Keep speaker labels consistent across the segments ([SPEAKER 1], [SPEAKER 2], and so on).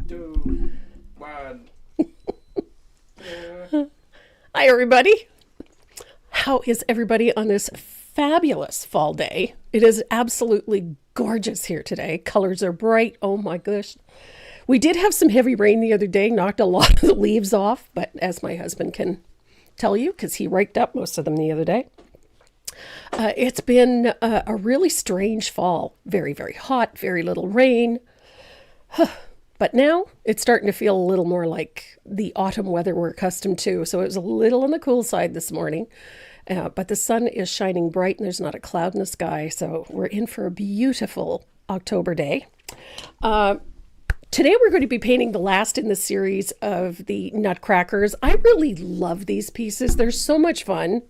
[SPEAKER 1] 2, 1.
[SPEAKER 2] Hi, everybody. How is everybody on this fabulous fall day? It is absolutely gorgeous here today. Colors are bright. Oh my gosh. We did have some heavy rain the other day, knocked a lot of the leaves off, but as my husband can tell you, because he raked up most of them the other day, it's been a really strange fall. Very, very hot, very little rain. But now it's starting to feel a little more like the autumn weather we're accustomed to. So it was a little on the cool side this morning, but the sun is shining bright and there's not a cloud in the sky. So we're in for a beautiful October day. Today we're going to be painting the last in the series of the Nutcrackers. I really love these pieces. They're so much fun.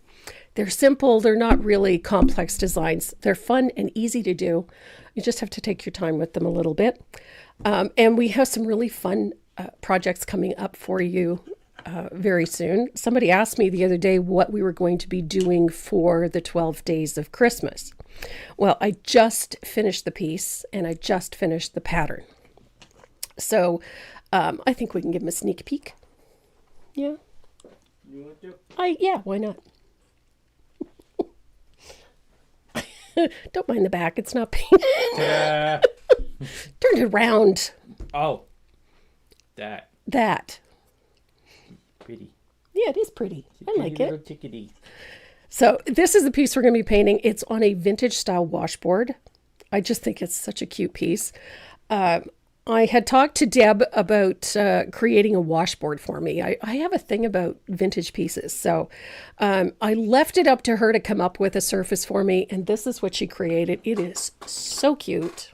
[SPEAKER 2] They're simple. They're not really complex designs. They're fun and easy to do. You just have to take your time with them a little bit. And we have some really fun projects coming up for you very soon. Somebody asked me the other day what we were going to be doing for the 12 days of Christmas. Well, I just finished the piece and I just finished the pattern. So I think we can give them a sneak peek. Yeah.
[SPEAKER 1] You want to?
[SPEAKER 2] Yeah, why not? Don't mind the back. It's not painted. Turn it around.
[SPEAKER 1] Oh. That. Pretty.
[SPEAKER 2] Yeah, it is pretty. I like it.
[SPEAKER 1] Chickadee.
[SPEAKER 2] So this is the piece we're going to be painting. It's on a vintage style washboard. I just think it's such a cute piece. I had talked to Deb about creating a washboard for me. I have a thing about vintage pieces. So I left it up to her to come up with a surface for me. And this is what she created. It is so cute.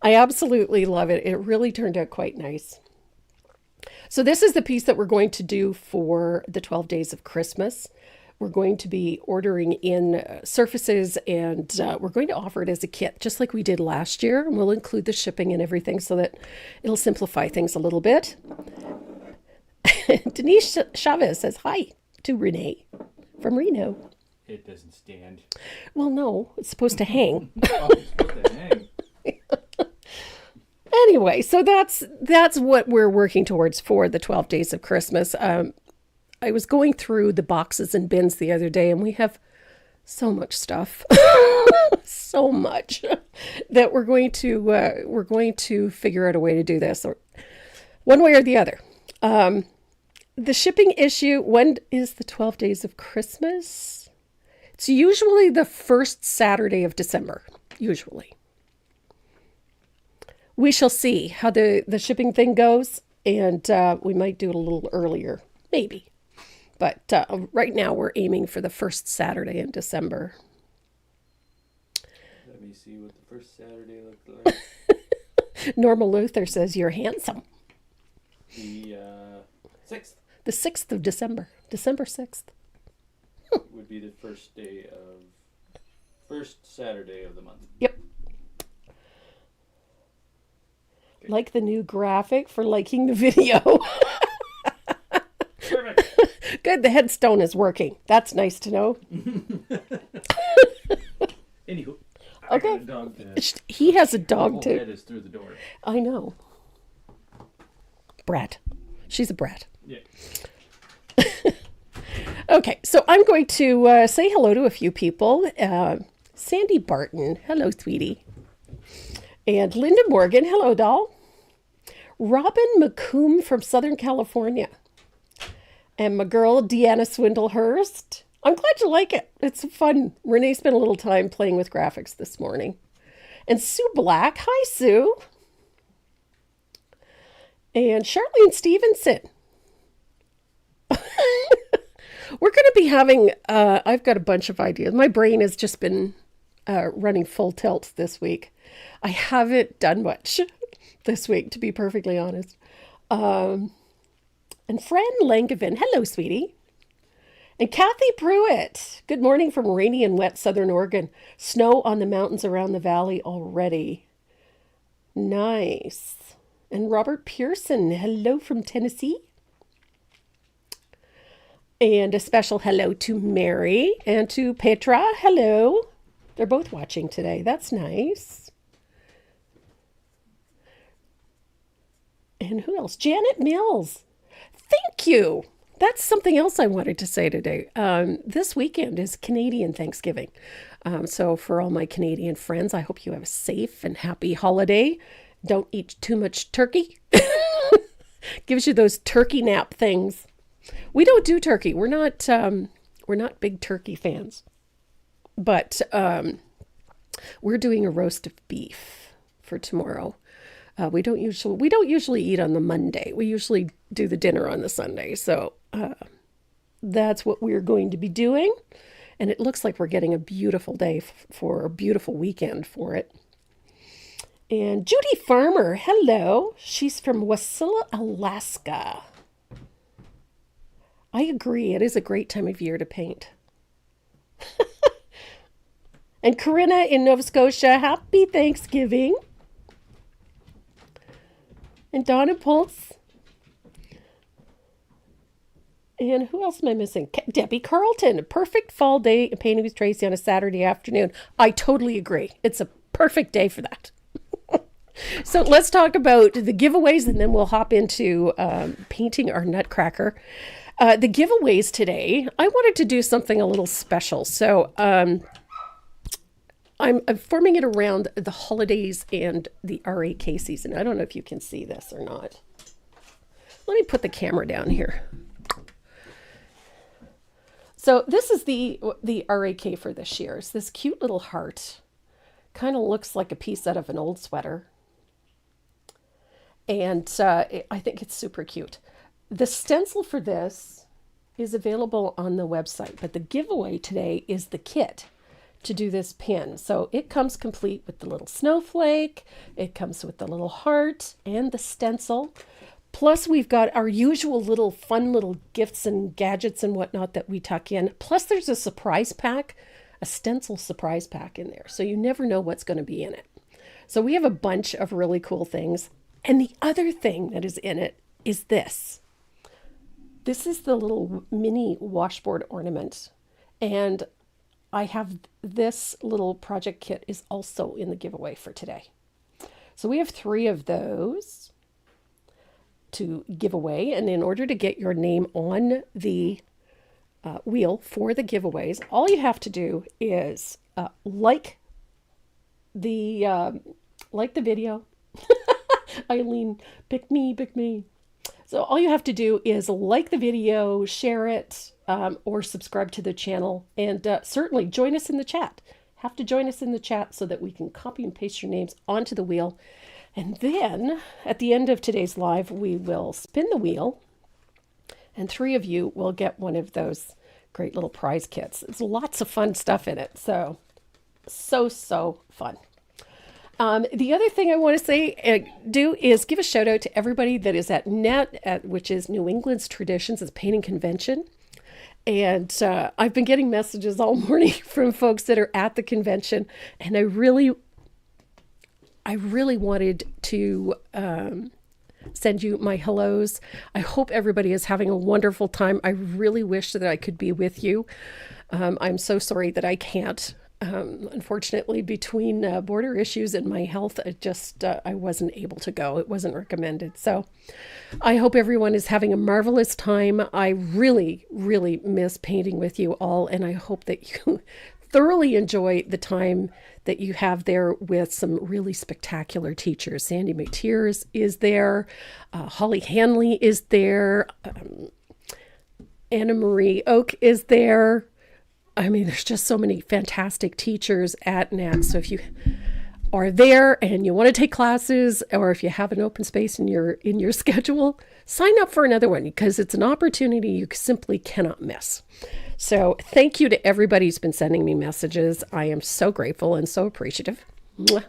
[SPEAKER 2] I absolutely love it. It really turned out quite nice. So this is the piece that we're going to do for the 12 days of Christmas. We're going to be ordering in surfaces and we're going to offer it as a kit, just like we did last year. And we'll include the shipping and everything so that it'll simplify things a little bit. Denise Chavez says hi to Renee from Reno.
[SPEAKER 1] It doesn't stand.
[SPEAKER 2] Well, no, it's supposed to hang.
[SPEAKER 1] Oh, it's supposed to hang.
[SPEAKER 2] Anyway, so that's what we're working towards for the 12 days of Christmas. I was going through the boxes and bins the other day, and we have so much stuff, so much that we're going to figure out a way to do this, or one way or the other. The shipping issue. When is the 12 days of Christmas? It's usually the first Saturday of December. Usually, we shall see how the shipping thing goes, and we might do it a little earlier, maybe. But right now we're aiming for the first Saturday in December.
[SPEAKER 1] Let me see what the first Saturday looks like.
[SPEAKER 2] Norma Luther says you're handsome.
[SPEAKER 1] The 6th.
[SPEAKER 2] The 6th of December. December 6th.
[SPEAKER 1] Would be the first Saturday of the month.
[SPEAKER 2] Yep. Okay. Like the new graphic for liking the video.
[SPEAKER 1] Perfect.
[SPEAKER 2] Good, the headstone is working. That's nice to know.
[SPEAKER 1] Anywho,
[SPEAKER 2] okay.
[SPEAKER 1] I got a dog that
[SPEAKER 2] he has a dog too.
[SPEAKER 1] Head is through the door.
[SPEAKER 2] I know. Brat. She's a brat.
[SPEAKER 1] Yeah.
[SPEAKER 2] Okay, so I'm going to say hello to a few people. Sandy Barton, hello, sweetie. And Linda Morgan, hello, doll. Robin McComb from Southern California. And my girl, Deanna Swindlehurst. I'm glad you like it. It's fun. Renee spent a little time playing with graphics this morning. And Sue Black. Hi, Sue. And Charlene Stevenson. We're going to be having, I've got a bunch of ideas. My brain has just been running full tilt this week. I haven't done much this week, to be perfectly honest. And Fran Langevin, hello, sweetie. And Kathy Pruitt, good morning from rainy and wet Southern Oregon. Snow on the mountains around the valley already. Nice. And Robert Pearson, hello from Tennessee. And a special hello to Mary and to Petra, hello. They're both watching today. That's nice. And who else? Janet Mills. Thank you. That's something else I wanted to say today. This weekend is Canadian Thanksgiving. So for all my Canadian friends, I hope you have a safe and happy holiday. Don't eat too much turkey. Gives you those turkey nap things. We don't do turkey. We're not big turkey fans. But we're doing a roast of beef for tomorrow. We don't usually eat on the Monday. We usually do the dinner on the Sunday. So that's what we're going to be doing. And it looks like we're getting a beautiful day for a beautiful weekend for it. And Judy Farmer, hello. She's from Wasilla, Alaska. I agree. It is a great time of year to paint. And Corinna in Nova Scotia, happy Thanksgiving. And Donna Pulse. And who else am I missing? Debbie Carlton, a perfect fall day painting with Tracy on a Saturday afternoon. I totally agree. It's a perfect day for that. So let's talk about the giveaways and then we'll hop into painting our Nutcracker. The giveaways today, I wanted to do something a little special. So I'm forming it around the holidays and the RAK season. I don't know if you can see this or not. Let me put the camera down here. So this is the RAK for this year. It's this cute little heart. Kind of looks like a piece out of an old sweater. And I think it's super cute. The stencil for this is available on the website, but the giveaway today is the kit to do this pin. So it comes complete with the little snowflake, it comes with the little heart and the stencil. Plus we've got our usual little fun little gifts and gadgets and whatnot that we tuck in. Plus there's a surprise pack, a stencil surprise pack in there. So you never know what's going to be in it. So we have a bunch of really cool things. And the other thing that is in it is this. This is the little mini washboard ornament. And I have this little project kit is also in the giveaway for today. So we have 3 of those to give away. And in order to get your name on the wheel for the giveaways, all you have to do is like the video. Eileen, pick me. So all you have to do is like the video, share it, or subscribe to the channel, and certainly join us in the chat. Have to join us in the chat so that we can copy and paste your names onto the wheel. And then at the end of today's live, we will spin the wheel, and 3 of you will get one of those great little prize kits. There's lots of fun stuff in it. So fun. The other thing I want to say, do is give a shout out to everybody that is at NET, which is New England's Traditions, it's Painting Convention. And I've been getting messages all morning from folks that are at the convention. And I really wanted to send you my hellos. I hope everybody is having a wonderful time. I really wish that I could be with you. I'm so sorry that I can't. Unfortunately, between border issues and my health, I wasn't able to go. It wasn't recommended. So I hope everyone is having a marvelous time. I really, really miss painting with you all. And I hope that you thoroughly enjoy the time that you have there with some really spectacular teachers. Sandy McTeers is there. Holly Hanley is there. Anna Marie Oak is there. I mean, there's just so many fantastic teachers at NAT. So if you are there and you want to take classes, or if you have an open space in your schedule, sign up for another one because it's an opportunity you simply cannot miss. So thank you to everybody who's been sending me messages. I am so grateful and so appreciative. Mwah.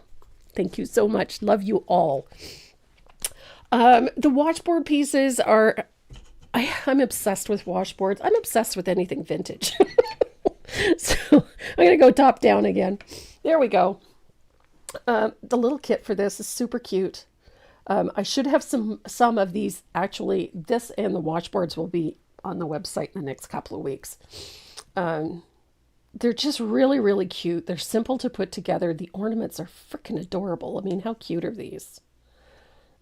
[SPEAKER 2] Thank you so much. Love you all. The washboard pieces are, I'm obsessed with washboards. I'm obsessed with anything vintage. So I'm going to go top down again. There we go. The little kit for this is super cute. I should have some of these. Actually, this and the washboards will be on the website in the next couple of weeks. They're just really, really cute. They're simple to put together. The ornaments are freaking adorable. I mean, how cute are these?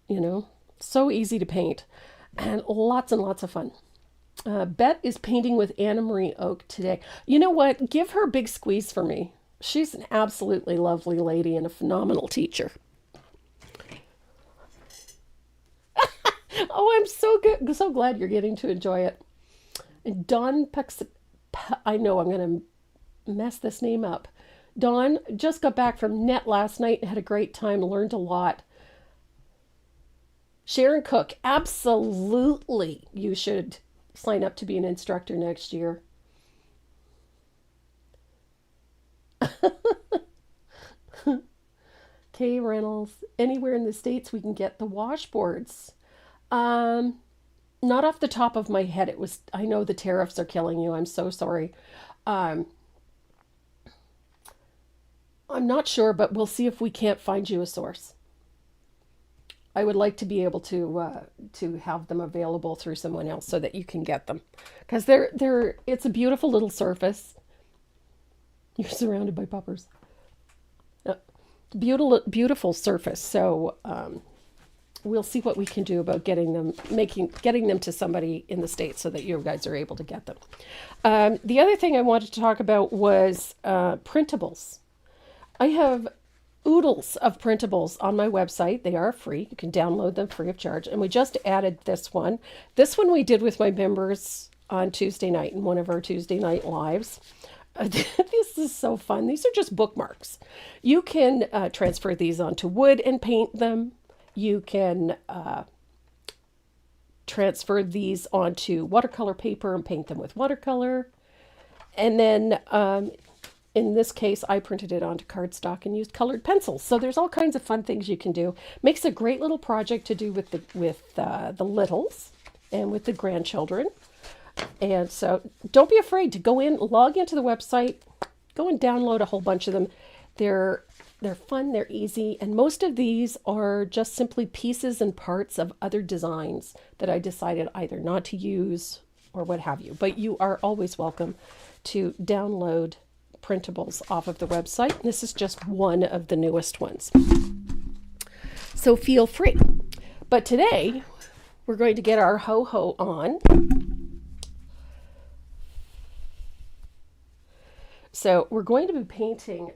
[SPEAKER 2] You know? So easy to paint and lots of fun. Bet is painting with Anna Marie Oak today. You know what? Give her a big squeeze for me. She's an absolutely lovely lady and a phenomenal teacher. Oh, I'm so good, so glad you're getting to enjoy it. And Dawn I know I'm going to mess this name up. Dawn just got back from Net last night and had a great time, learned a lot. Sharon Cook, absolutely, you should sign up to be an instructor next year. Kay Reynolds, anywhere in the States we can get the washboards. Not off the top of my head. I know the tariffs are killing you. I'm so sorry. I'm not sure, but we'll see if we can't find you a source. I would like to be able to have them available through someone else so that you can get them, because it's a beautiful little surface. You're surrounded by puppers. Beautiful surface. So we'll see what we can do about getting them to somebody in the States so that you guys are able to get them. The other thing I wanted to talk about was printables. I have oodles of printables on my website. They are free. You can download them free of charge. And we just added this one. This one we did with my members on Tuesday night in one of our Tuesday night lives. This is so fun. These are just bookmarks. You can transfer these onto wood and paint them. You can transfer these onto watercolor paper and paint them with watercolor. And then in this case, I printed it onto cardstock and used colored pencils. So there's all kinds of fun things you can do. Makes a great little project to do with the littles and with the grandchildren. And so don't be afraid to go in, log into the website, go and download a whole bunch of them. They're fun, they're easy, and most of these are just simply pieces and parts of other designs that I decided either not to use or what have you. But you are always welcome to download printables off of the website. This is just one of the newest ones. So feel free. But today, we're going to get our ho-ho on. So we're going to be painting.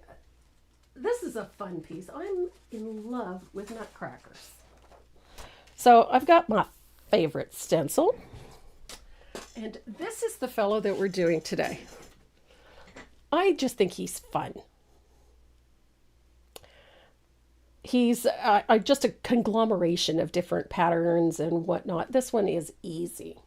[SPEAKER 2] This is a fun piece. I'm in love with Nutcrackers. So I've got my favorite stencil. And this is the fellow that we're doing today. I just think he's fun. He's just a conglomeration of different patterns and whatnot. This one is easy.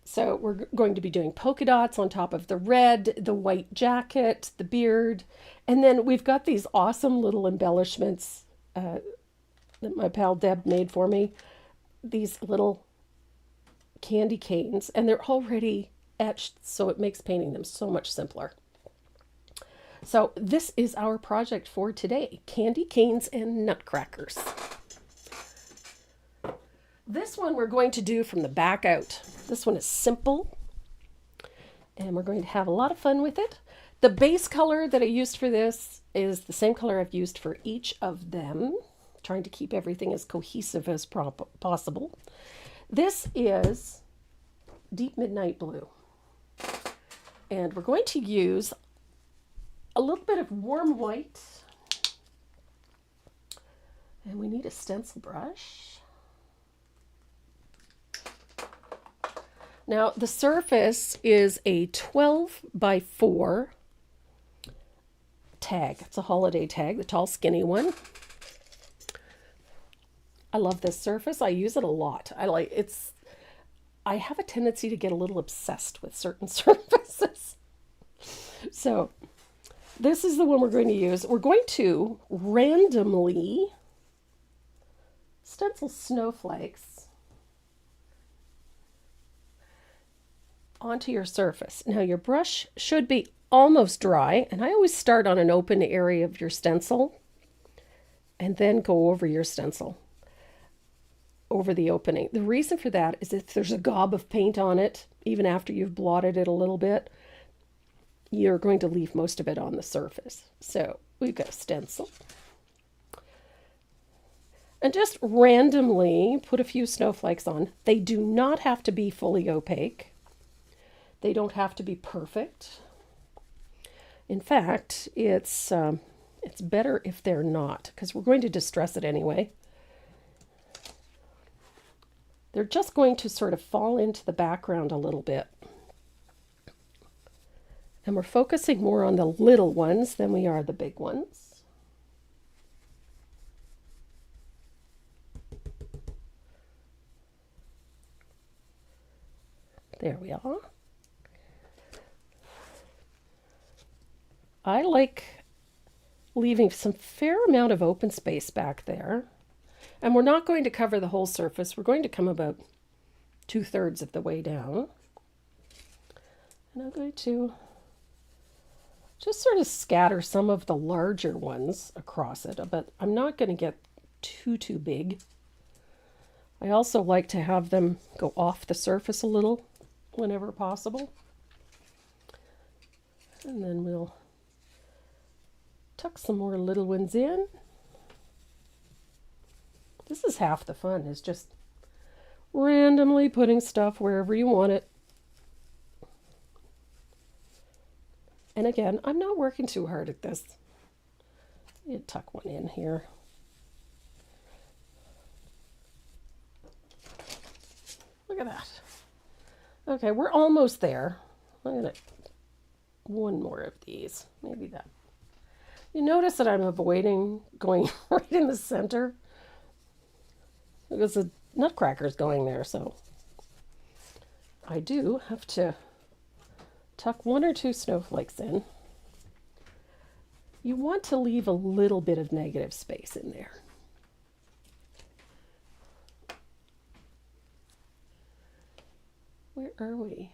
[SPEAKER 2] So we're going to be doing polka dots on top of the red, the white jacket, the beard. And then we've got these awesome little embellishments that my pal Deb made for me. These little candy canes. And they're already etched, so it makes painting them so much simpler. So this is our project for today. Candy canes and nutcrackers. This one we're going to do from the back out. This one is simple. And we're going to have a lot of fun with it. The base color that I used for this is the same color I've used for each of them. Trying to keep everything as cohesive as possible. This is Deep Midnight Blue. And we're going to use a little bit of warm white. And we need a stencil brush. Now the surface is a 12 by 4 tag. It's a holiday tag, the tall skinny one. I love this surface. I use it a lot. I have a tendency to get a little obsessed with certain surfaces. So this is the one we're going to use. We're going to randomly stencil snowflakes onto your surface. Now your brush should be almost dry, and I always start on an open area of your stencil and then go over your stencil, over the opening. The reason for that is if there's a gob of paint on it, even after you've blotted it a little bit, you're going to leave most of it on the surface. So we've got a stencil. and just randomly put a few snowflakes on. They do not have to be fully opaque. They don't have to be perfect. In fact, it's better if they're not, because we're going to distress it anyway. They're just going to sort of fall into the background a little bit. And we're focusing more on the little ones than we are the big ones. There we are. I like leaving some fair amount of open space back there. And we're not going to cover the whole surface. We're going to come about 2/3 of the way down. And I'm going to just sort of scatter some of the larger ones across it, but I'm not going to get too big. I also like to have them go off the surface a little whenever possible. And then we'll tuck some more little ones in. This is half the fun, is just randomly putting stuff wherever you want it. And again, I'm not working too hard at this. You tuck one in here. Look at that. Okay, we're almost there. I'm going to one more of these, maybe that. You notice that I'm avoiding going right in the center because the Nutcracker's going there, so I do have to tuck 1 or 2 snowflakes in. You want to leave a little bit of negative space in there. Where are we?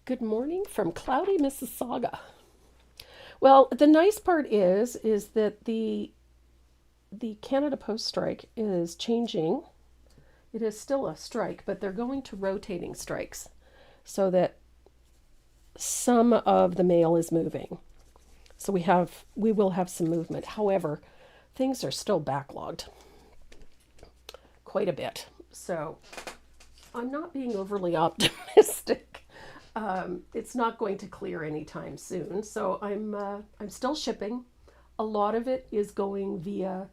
[SPEAKER 2] Good morning from cloudy Mississauga. Well, the nice part is that the Canada Post strike is changing. It is still a strike, but they're going to rotating strikes so that some of the mail is moving. So we will have some movement. However, things are still backlogged quite a bit. So I'm not being overly optimistic. It's not going to clear anytime soon. So I'm still shipping. A lot of it is going via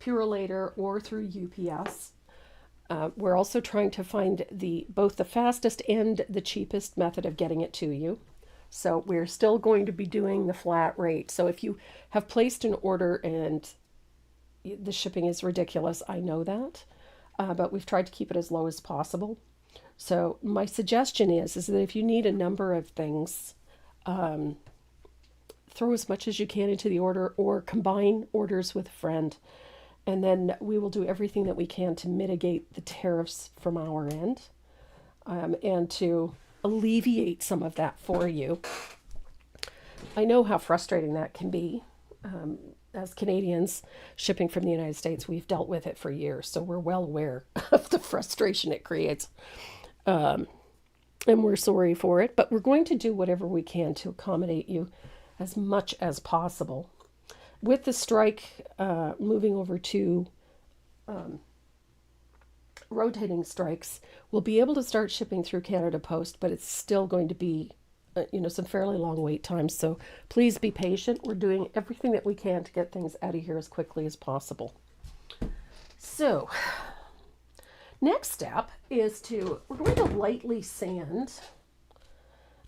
[SPEAKER 2] Purolator or through UPS. We're also trying to find both the fastest and the cheapest method of getting it to you. So we're still going to be doing the flat rate. So if you have placed an order and the shipping is ridiculous, I know that, but we've tried to keep it as low as possible. So my suggestion is that if you need a number of things, throw as much as you can into the order or combine orders with a friend. And then we will do everything that we can to mitigate the tariffs from our end and to alleviate some of that for you. I know how frustrating that can be. As Canadians shipping from the United States, we've dealt with it for years, so we're well aware of the frustration it creates. And we're sorry for it, but we're going to do whatever we can to accommodate you as much as possible. With the strike moving over to rotating strikes, we'll be able to start shipping through Canada Post, but it's still going to be some fairly long wait times. So please be patient. We're doing everything that we can to get things out of here as quickly as possible. So next step is we're going to lightly sand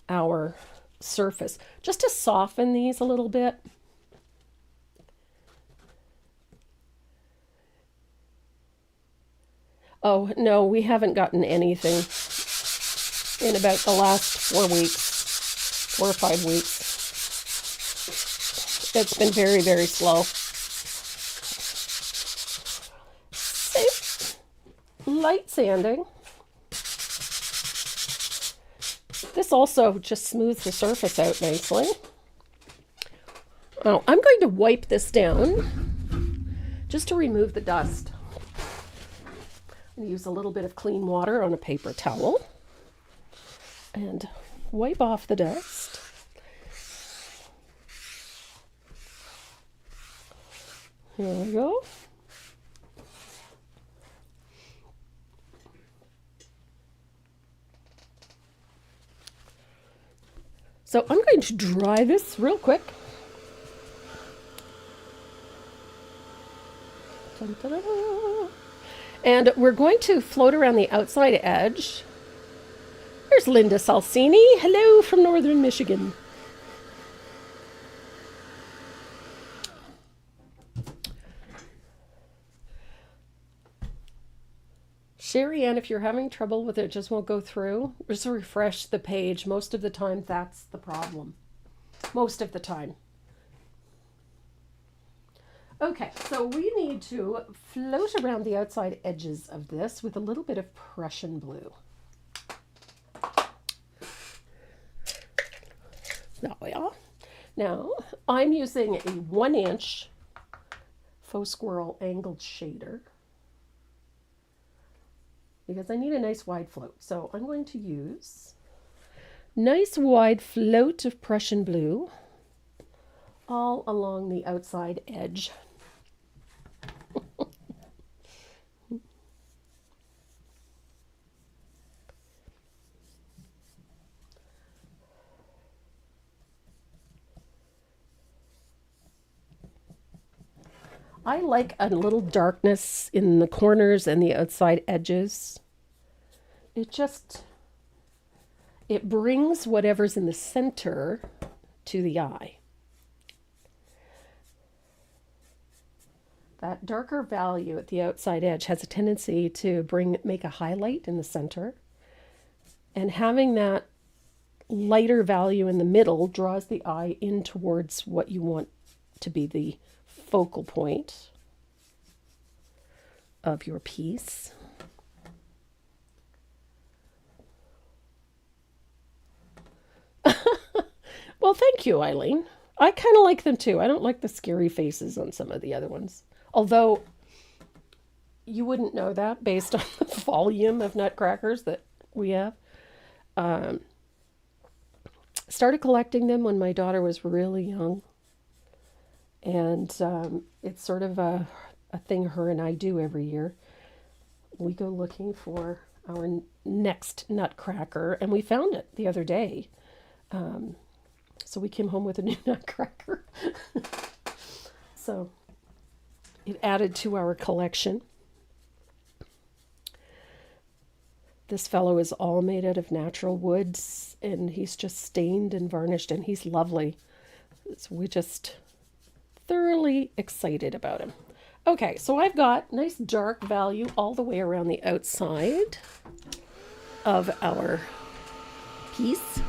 [SPEAKER 2] our surface just to soften these a little bit. Oh, no, we haven't gotten anything in about the last 4 or 5 weeks. It's been very, very slow. So, light sanding. This also just smooths the surface out nicely. Now, I'm going to wipe this down just to remove the dust. Use a little bit of clean water on a paper towel and wipe off the dust. Here we go. So I'm going to dry this real quick. Dun, dun, dun, dun. And we're going to float around the outside edge. There's Linda Salsini. Hello from Northern Michigan. Sherry Ann, if you're having trouble with it, just won't go through. Just refresh the page. Most of the time, that's the problem. Most of the time. Okay, so we need to float around the outside edges of this with a little bit of Prussian blue. Now, I'm using a 1-inch faux squirrel angled shader because I need a nice wide float. So I'm going to use nice wide float of Prussian blue all along the outside edge. I like a little darkness in the corners and the outside edges. It brings whatever's in the center to the eye. That darker value at the outside edge has a tendency to make a highlight in the center. And having that lighter value in the middle draws the eye in towards what you want to be the focal point of your piece. Well, thank you, Eileen. I kind of like them too. I don't like the scary faces on some of the other ones. Although you wouldn't know that based on the volume of Nutcrackers that we have. Started collecting them when my daughter was really young. And it's sort of a thing her and I do every year. We go looking for our next Nutcracker, and we found it the other day. So we came home with a new Nutcracker. So it added to our collection. This fellow is all made out of natural woods, and he's just stained and varnished, and he's lovely. So we just thoroughly excited about him. Okay, so I've got nice dark value all the way around the outside of our piece.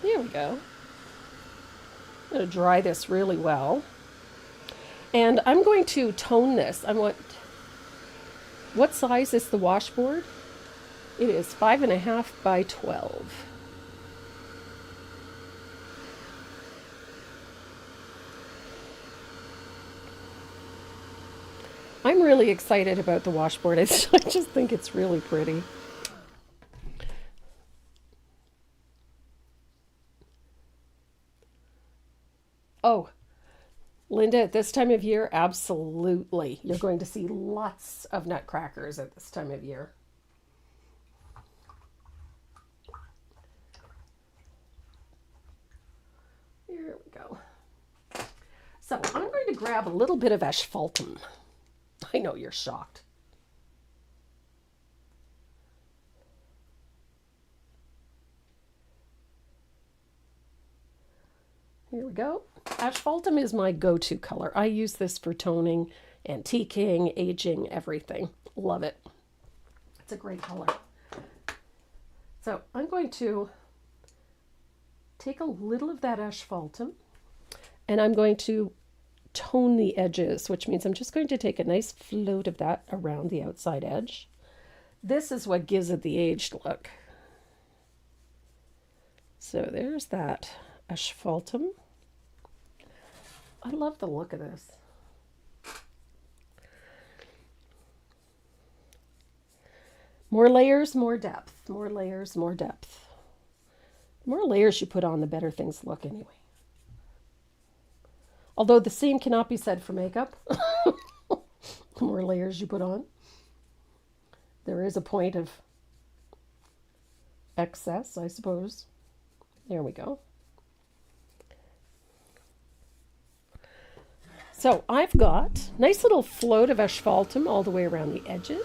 [SPEAKER 2] There we go. I'm going to dry this really well. And I'm going to tone this. What size is the washboard? It is 5.5 by 12. I'm really excited about the washboard. I just think it's really pretty. Oh, Linda, at this time of year, absolutely. You're going to see lots of Nutcrackers at this time of year. Here we go. So I'm going to grab a little bit of asphaltum. I know you're shocked. Here we go. Asphaltum is my go-to color. I use this for toning, antiquing, aging, everything. Love it. It's a great color. So I'm going to take a little of that asphaltum and I'm going to tone the edges, which means I'm just going to take a nice float of that around the outside edge. This is what gives it the aged look. So there's that asphaltum. I love the look of this. More layers, more depth. More layers, more depth. The more layers you put on, the better things look anyway. Although the same cannot be said for makeup. The more layers you put on, there is a point of excess, I suppose. There we go. So I've got a nice little float of asphaltum all the way around the edges.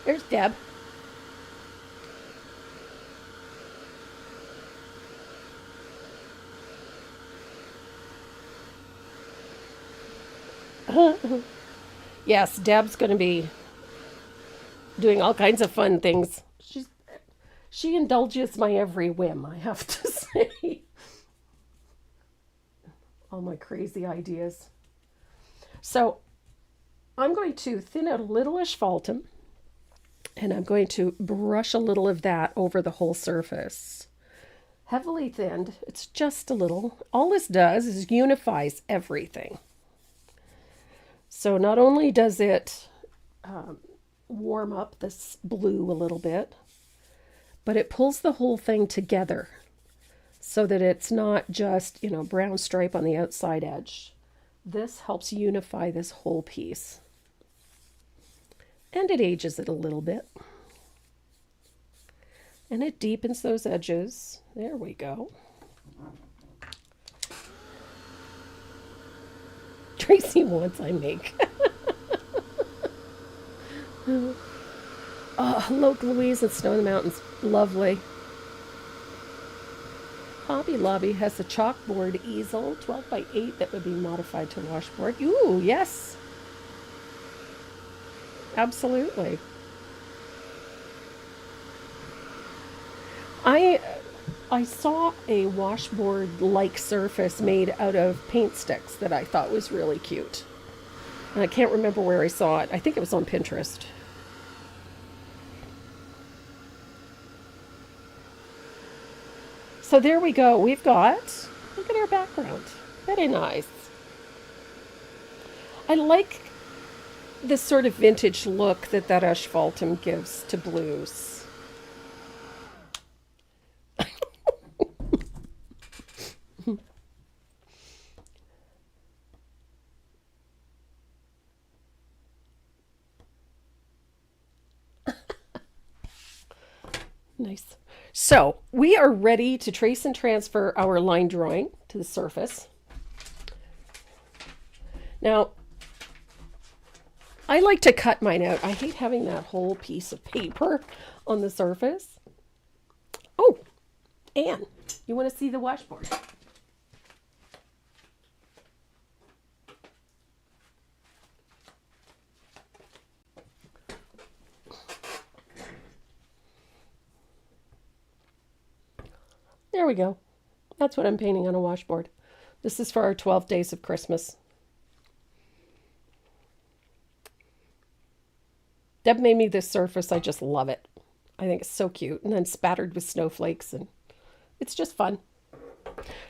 [SPEAKER 2] There's Deb. Yes, Deb's going to be doing all kinds of fun things. She indulges my every whim, I have to say. All my crazy ideas. So I'm going to thin out a little asphaltum, and I'm going to brush a little of that over the whole surface. Heavily thinned, it's just a little. All this does is unifies everything. So not only does it warm up this blue a little bit, but it pulls the whole thing together so that it's not just, brown stripe on the outside edge. This helps unify this whole piece. And it ages it a little bit. And it deepens those edges. There we go. Tracy wants I make. Oh, Loke Louise and Snow in the Mountains. Lovely. Hobby Lobby has a chalkboard easel, 12 by 8, that would be modified to washboard. Ooh, yes. Absolutely. I saw a washboard-like surface made out of paint sticks that I thought was really cute. And I can't remember where I saw it. I think it was on Pinterest. So there we go. We've got, look at our background. Very nice. I like this sort of vintage look that asphaltum gives to blues. Nice. So we are ready to trace and transfer our line drawing to the surface. Now, I like to cut mine out. I hate having that whole piece of paper on the surface. Oh, Anne, you want to see the washboard? There we go. That's what I'm painting on a washboard. This is for our 12 days of Christmas. Deb made me this surface. I just love it. I think it's so cute. And then spattered with snowflakes, and it's just fun.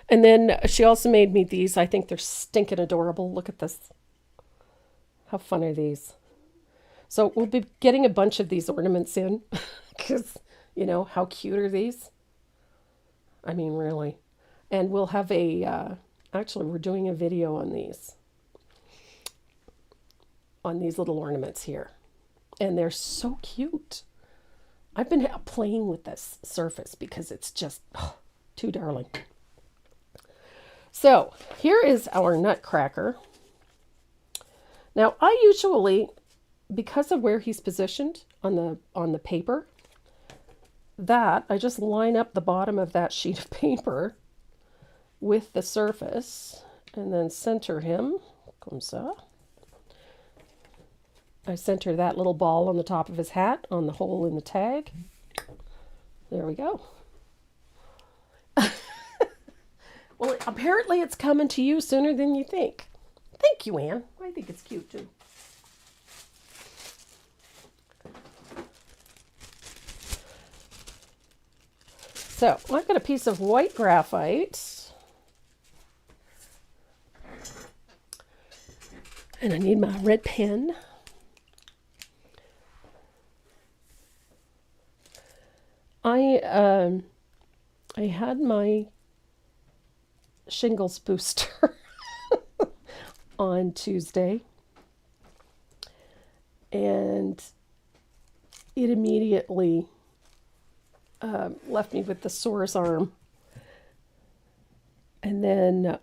[SPEAKER 2] And then she also made me these. I think they're stinking adorable. Look at this. How fun are these? So we'll be getting a bunch of these ornaments in because, how cute are these? I mean, really. And we'll have actually, we're doing a video on these little ornaments here. And they're so cute. I've been playing with this surface because it's just too darling. So here is our Nutcracker. Now, I usually, because of where he's positioned on the paper, that I just line up the bottom of that sheet of paper with the surface and then center him. Comme ça. I center that little ball on the top of his hat on the hole in the tag. There we go. Well, apparently it's coming to you sooner than you think. Thank you, Anne. I think it's cute too. So I've got a piece of white graphite. And I need my red pen. I had my shingles booster on Tuesday, and it immediately left me with the sorest arm. And then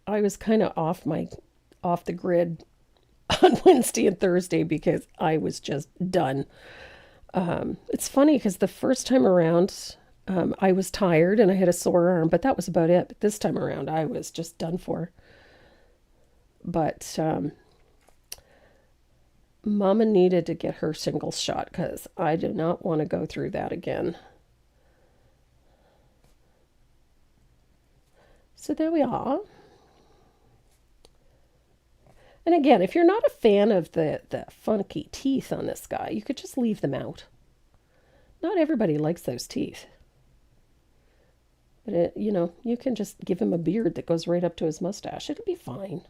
[SPEAKER 2] I was kind of off the grid on Wednesday and Thursday because I was just done. It's funny because the first time around, I was tired and I had a sore arm, but that was about it. But this time around, I was just done for. But Mama needed to get her shingles shot because I do not want to go through that again. So there we are. And again, if you're not a fan of the funky teeth on this guy, you could just leave them out. Not everybody likes those teeth. But, you can just give him a beard that goes right up to his mustache. It'll be fine.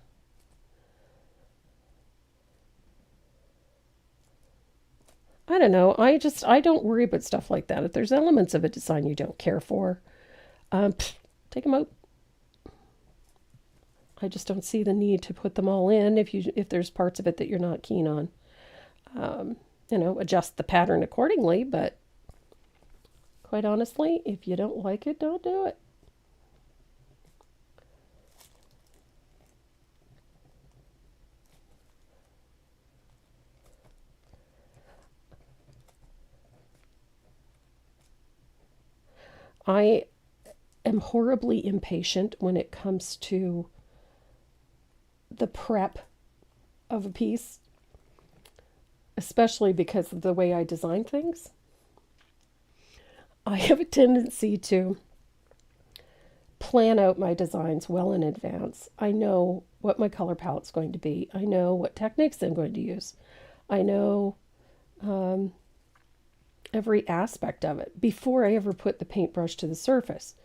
[SPEAKER 2] I don't know. I don't worry about stuff like that. If there's elements of a design you don't care for, take them out. I just don't see the need to put them all in if there's parts of it that you're not keen on. Adjust the pattern accordingly, but quite honestly, if you don't like it, don't do it. I am horribly impatient when it comes to the prep of a piece, especially because of the way I design things. I have a tendency to plan out my designs well in advance. I know what my color palette's going to be. I know what techniques I'm going to use. I know every aspect of it before I ever put the paintbrush to the surface.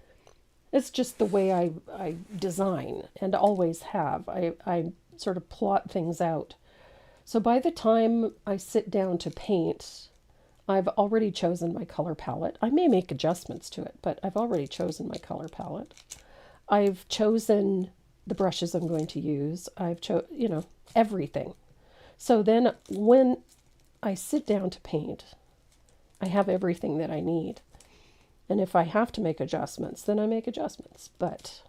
[SPEAKER 2] It's just the way I design and always have. I sort of plot things out. So by the time I sit down to paint, I've already chosen my color palette. I may make adjustments to it, but I've already chosen my color palette. I've chosen the brushes I'm going to use. I've chosen, everything. So then when I sit down to paint, I have everything that I need. And if I have to make adjustments, then I make adjustments. But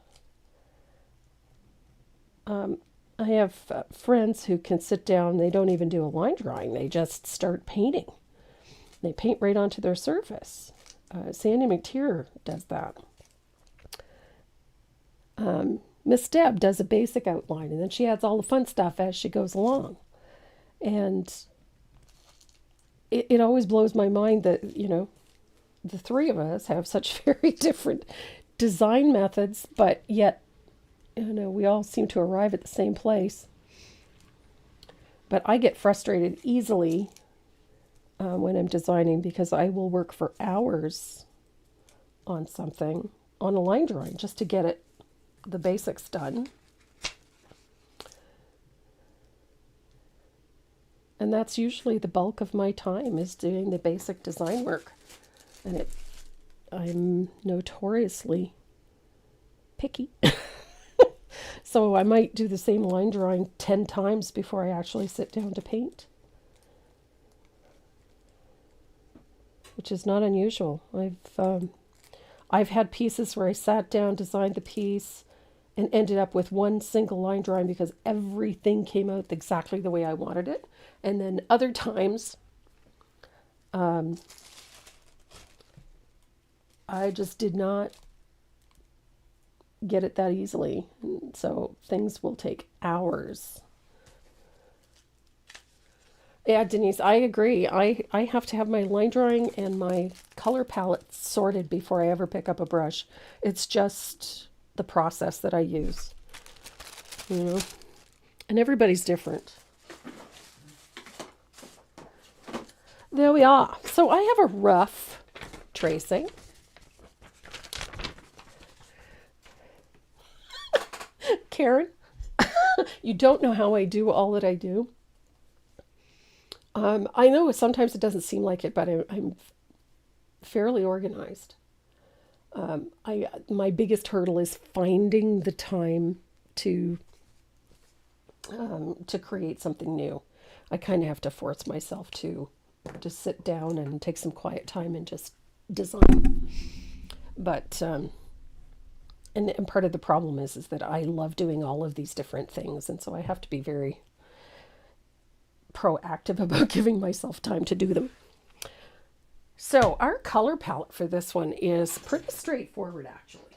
[SPEAKER 2] I have friends who can sit down, they don't even do a line drawing. They just start painting. They paint right onto their surface. Sandy McTeer does that. Miss Deb does a basic outline, and then she adds all the fun stuff as she goes along. And it always blows my mind that, the three of us have such very different design methods, but yet, we all seem to arrive at the same place. But I get frustrated easily when I'm designing because I will work for hours on something, on a line drawing, just to get the basics done. And that's usually the bulk of my time is doing the basic design work. And I'm notoriously picky. So I might do the same line drawing 10 times before I actually sit down to paint. Which is not unusual. I've had pieces where I sat down, designed the piece, and ended up with one single line drawing because everything came out exactly the way I wanted it. And then other times, I just did not get it that easily. So things will take hours. Yeah, Denise, I agree. I have to have my line drawing and my color palette sorted before I ever pick up a brush. It's just the process that I use. And everybody's different. There we are. So I have a rough Tracy. Karen, you don't know how I do all that I do. I know sometimes it doesn't seem like it, but I'm fairly organized. My biggest hurdle is finding the time to create something new. I kind of have to force myself to just sit down and take some quiet time and just design. But and part of the problem is that I love doing all of these different things, and so I have to be very proactive about giving myself time to do them. So our color palette for this one is pretty straightforward, actually.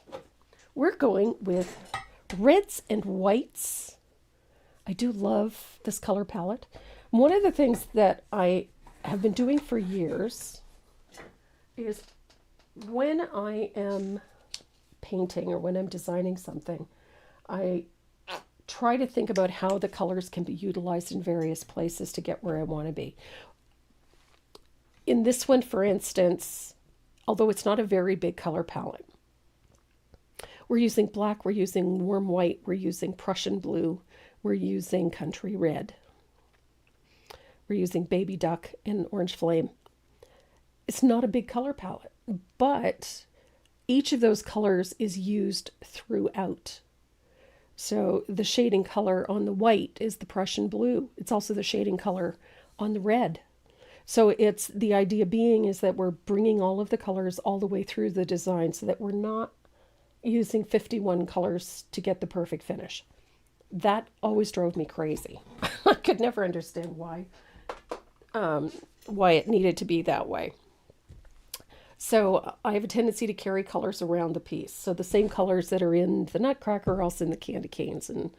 [SPEAKER 2] We're going with reds and whites. I do love this color palette. One of the things that I have been doing for years is when I am painting or when I'm designing something, I try to think about how the colors can be utilized in various places to get where I want to be. In this one, for instance, although it's not a very big color palette, we're using black, we're using warm white, we're using Prussian blue, we're using country red, we're using baby duck and orange flame. It's not a big color palette, but each of those colors is used throughout. So the shading color on the white is the Prussian blue. It's also the shading color on the red. So it's the idea being is that we're bringing all of the colors all the way through the design so that we're not using 51 colors to get the perfect finish. That always drove me crazy. I could never understand why it needed to be that way. So I have a tendency to carry colors around the piece. So the same colors that are in the Nutcracker are also in the candy canes and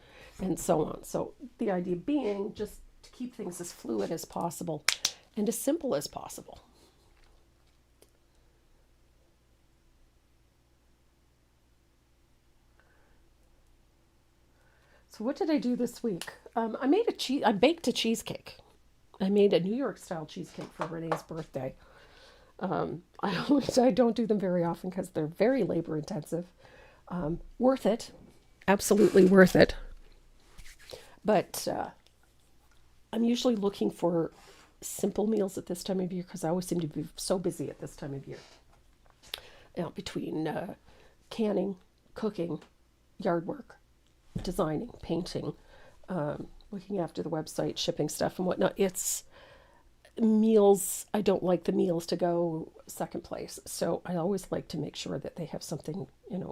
[SPEAKER 2] so on. So the idea being just to keep things as fluid as possible and as simple as possible. So what did I do this week? I baked a cheesecake. I made a New York style cheesecake for Renee's birthday. I don't do them very often because they're very labor intensive. Worth it. Absolutely worth it. But I'm usually looking for simple meals at this time of year because I always seem to be so busy at this time of year. Between canning, cooking, yard work, designing, painting, looking after the website, shipping stuff and whatnot. It's meals. I don't like the meals to go second place. So I always like to make sure that they have something,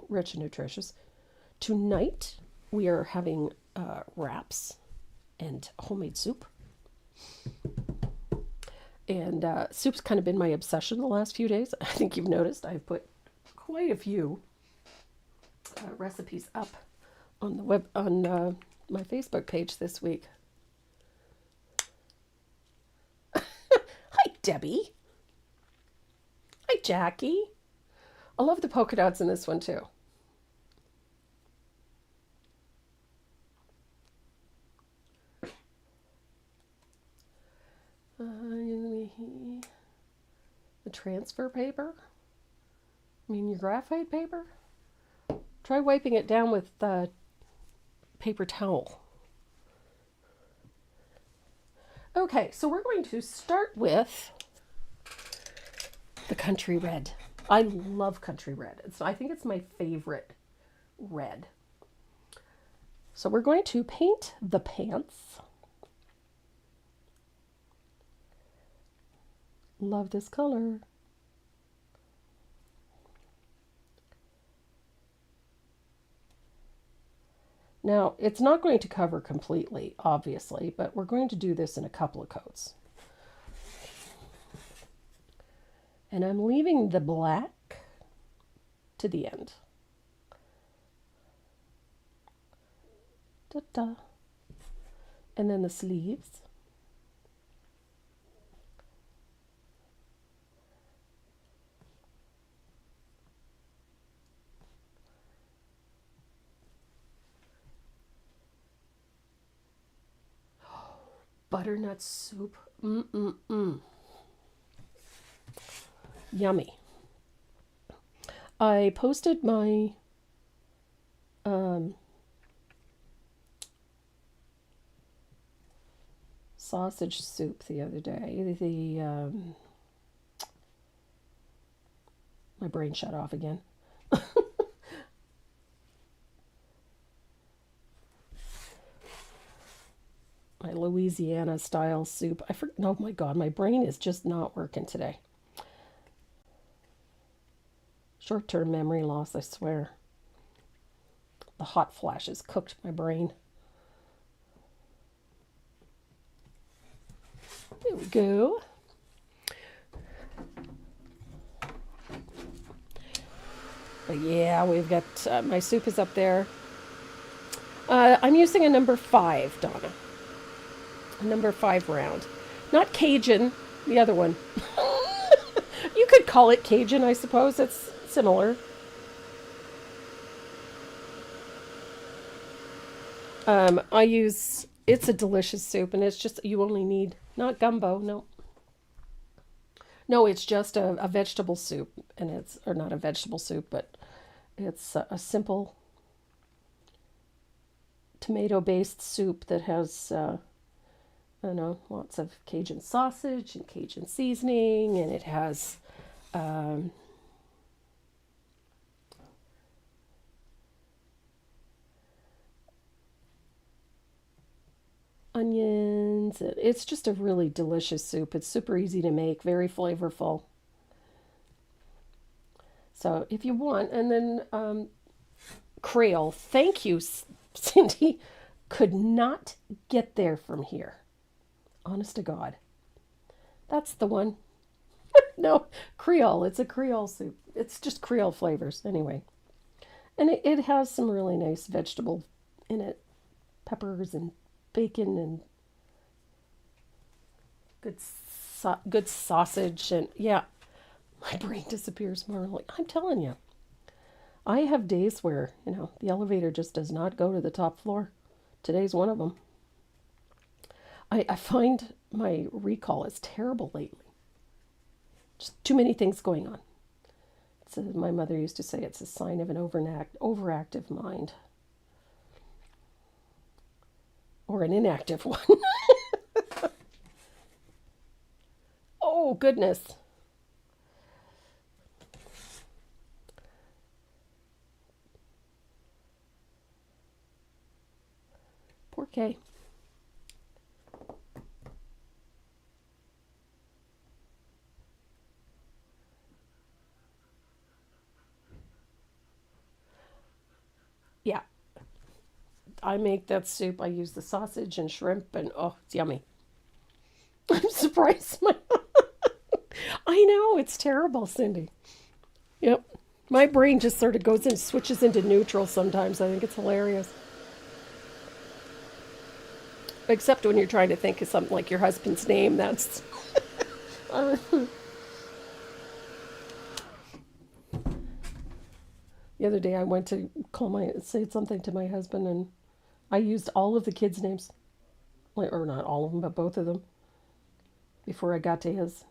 [SPEAKER 2] rich and nutritious. Tonight we are having wraps and homemade soup. And soup's kind of been my obsession the last few days. I think you've noticed I've put quite a few recipes up on the web on my Facebook page this week. Hi, Debbie. Hi, Jackie. I love the polka dots in this one too. The transfer paper. Your graphite paper. Try wiping it down with paper towel. Okay, so we're going to start with the country red. I love country red. I think it's my favorite red. So we're going to paint the pants. Love this color. Now, it's not going to cover completely, obviously, but we're going to do this in a couple of coats. And I'm leaving the black to the end. Da-da. And then the sleeves. Butternut soup. Yummy. I posted my sausage soup the other day. My brain shut off again. My Louisiana style soup. Oh my God, my brain is just not working today. Short-term memory loss, I swear. The hot flashes cooked my brain. There we go. But yeah, we've got my soup is up there. I'm using a number 5, Donna. A number 5 round. Not Cajun, the other one. You could call it Cajun, I suppose. It's similar. It's a delicious soup, and it's just, you only need, not gumbo, no. No, it's just a vegetable soup, and or not a vegetable soup, but it's a simple tomato-based soup that has, I don't know, lots of Cajun sausage and Cajun seasoning, and it has onions. It's just a really delicious soup. It's super easy to make, very flavorful. So if you want, and then Creole, thank you, Cindy, could not get there from here. Honest to God. That's the one. No, Creole. It's a Creole soup. It's just Creole flavors, anyway. And it has some really nice vegetable in it. Peppers and bacon and good sausage. And yeah, my brain disappears more. I'm telling you. I have days where, the elevator just does not go to the top floor. Today's one of them. I find my recall is terrible lately. Just too many things going on. My mother used to say it's a sign of an overactive mind. Or an inactive one. Oh, goodness. Poor Kay. Yeah. I make that soup. I use the sausage and shrimp, and oh, it's yummy. I'm surprised. I know, it's terrible, Cindy. Yep. My brain just sort of goes and switches into neutral sometimes. I think it's hilarious. Except when you're trying to think of something like your husband's name, that's. The other day I went to say something to my husband, and I used all of the kids' names. Or not all of them, but both of them. Before I got to his.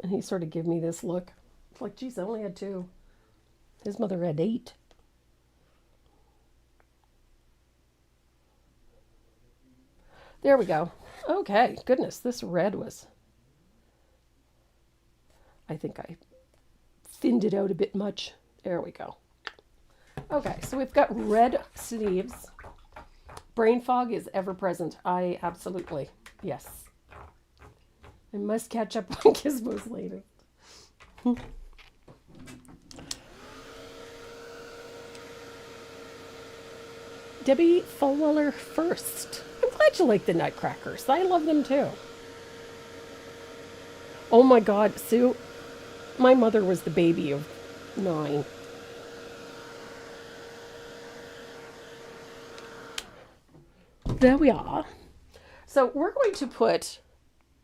[SPEAKER 2] And he sort of gave me this look. It's like, geez, I only had 2. His mother had 8. There we go. Okay, goodness, this red was... I think I thinned it out a bit much. There we go. Okay, so we've got red sleeves. Brain fog is ever present. Absolutely, yes. I must catch up on Gizmos later. Debbie Fulweller first. I'm glad you like the Nutcrackers. I love them too. Oh my God, Sue. My mother was the baby of 9. There we are. So we're going to put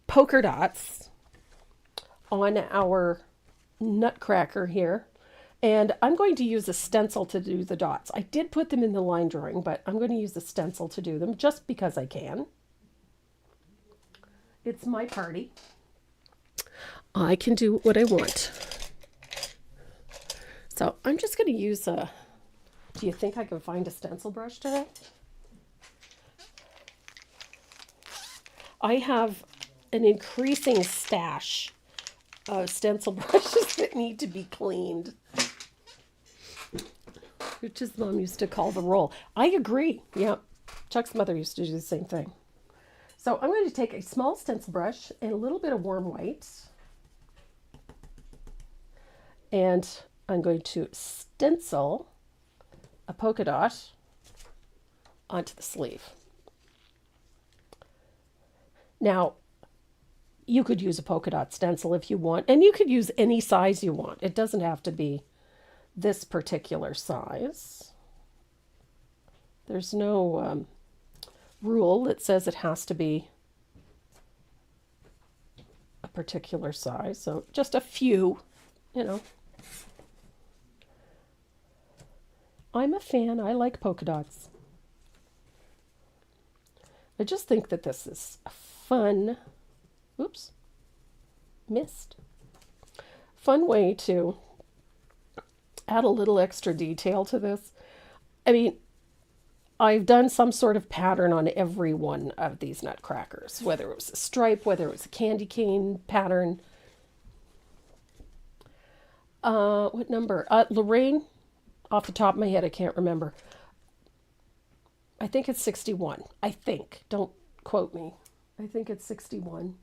[SPEAKER 2] polka dots on our nutcracker here. And I'm going to use a stencil to do the dots. I did put them in the line drawing, but I'm going to use a stencil to do them just because I can. It's my party. I can do what I want. So I'm just going to use a, do you think I can find a stencil brush today? I have an increasing stash of stencil brushes that need to be cleaned, which is Mom used to call the roll. I agree. Yeah, Chuck's mother used to do the same thing. So I'm going to take a small stencil brush and a little bit of warm white, and I'm going to stencil a polka dot onto the sleeve. Now, you could use a polka dot stencil if you want, and you could use any size you want. It doesn't have to be this particular size. There's no rule that says it has to be a particular size, so just a few, you know. I'm a fan. I like polka dots. I just think that this is a fun, oops, missed, fun way to add a little extra detail to this. I mean, I've done some sort of pattern on every one of these Nutcrackers, whether it was a stripe, whether it was a candy cane pattern. What number? Lorraine, off the top of my head, I can't remember. I think it's 61. I think. Don't quote me. I think it's 61.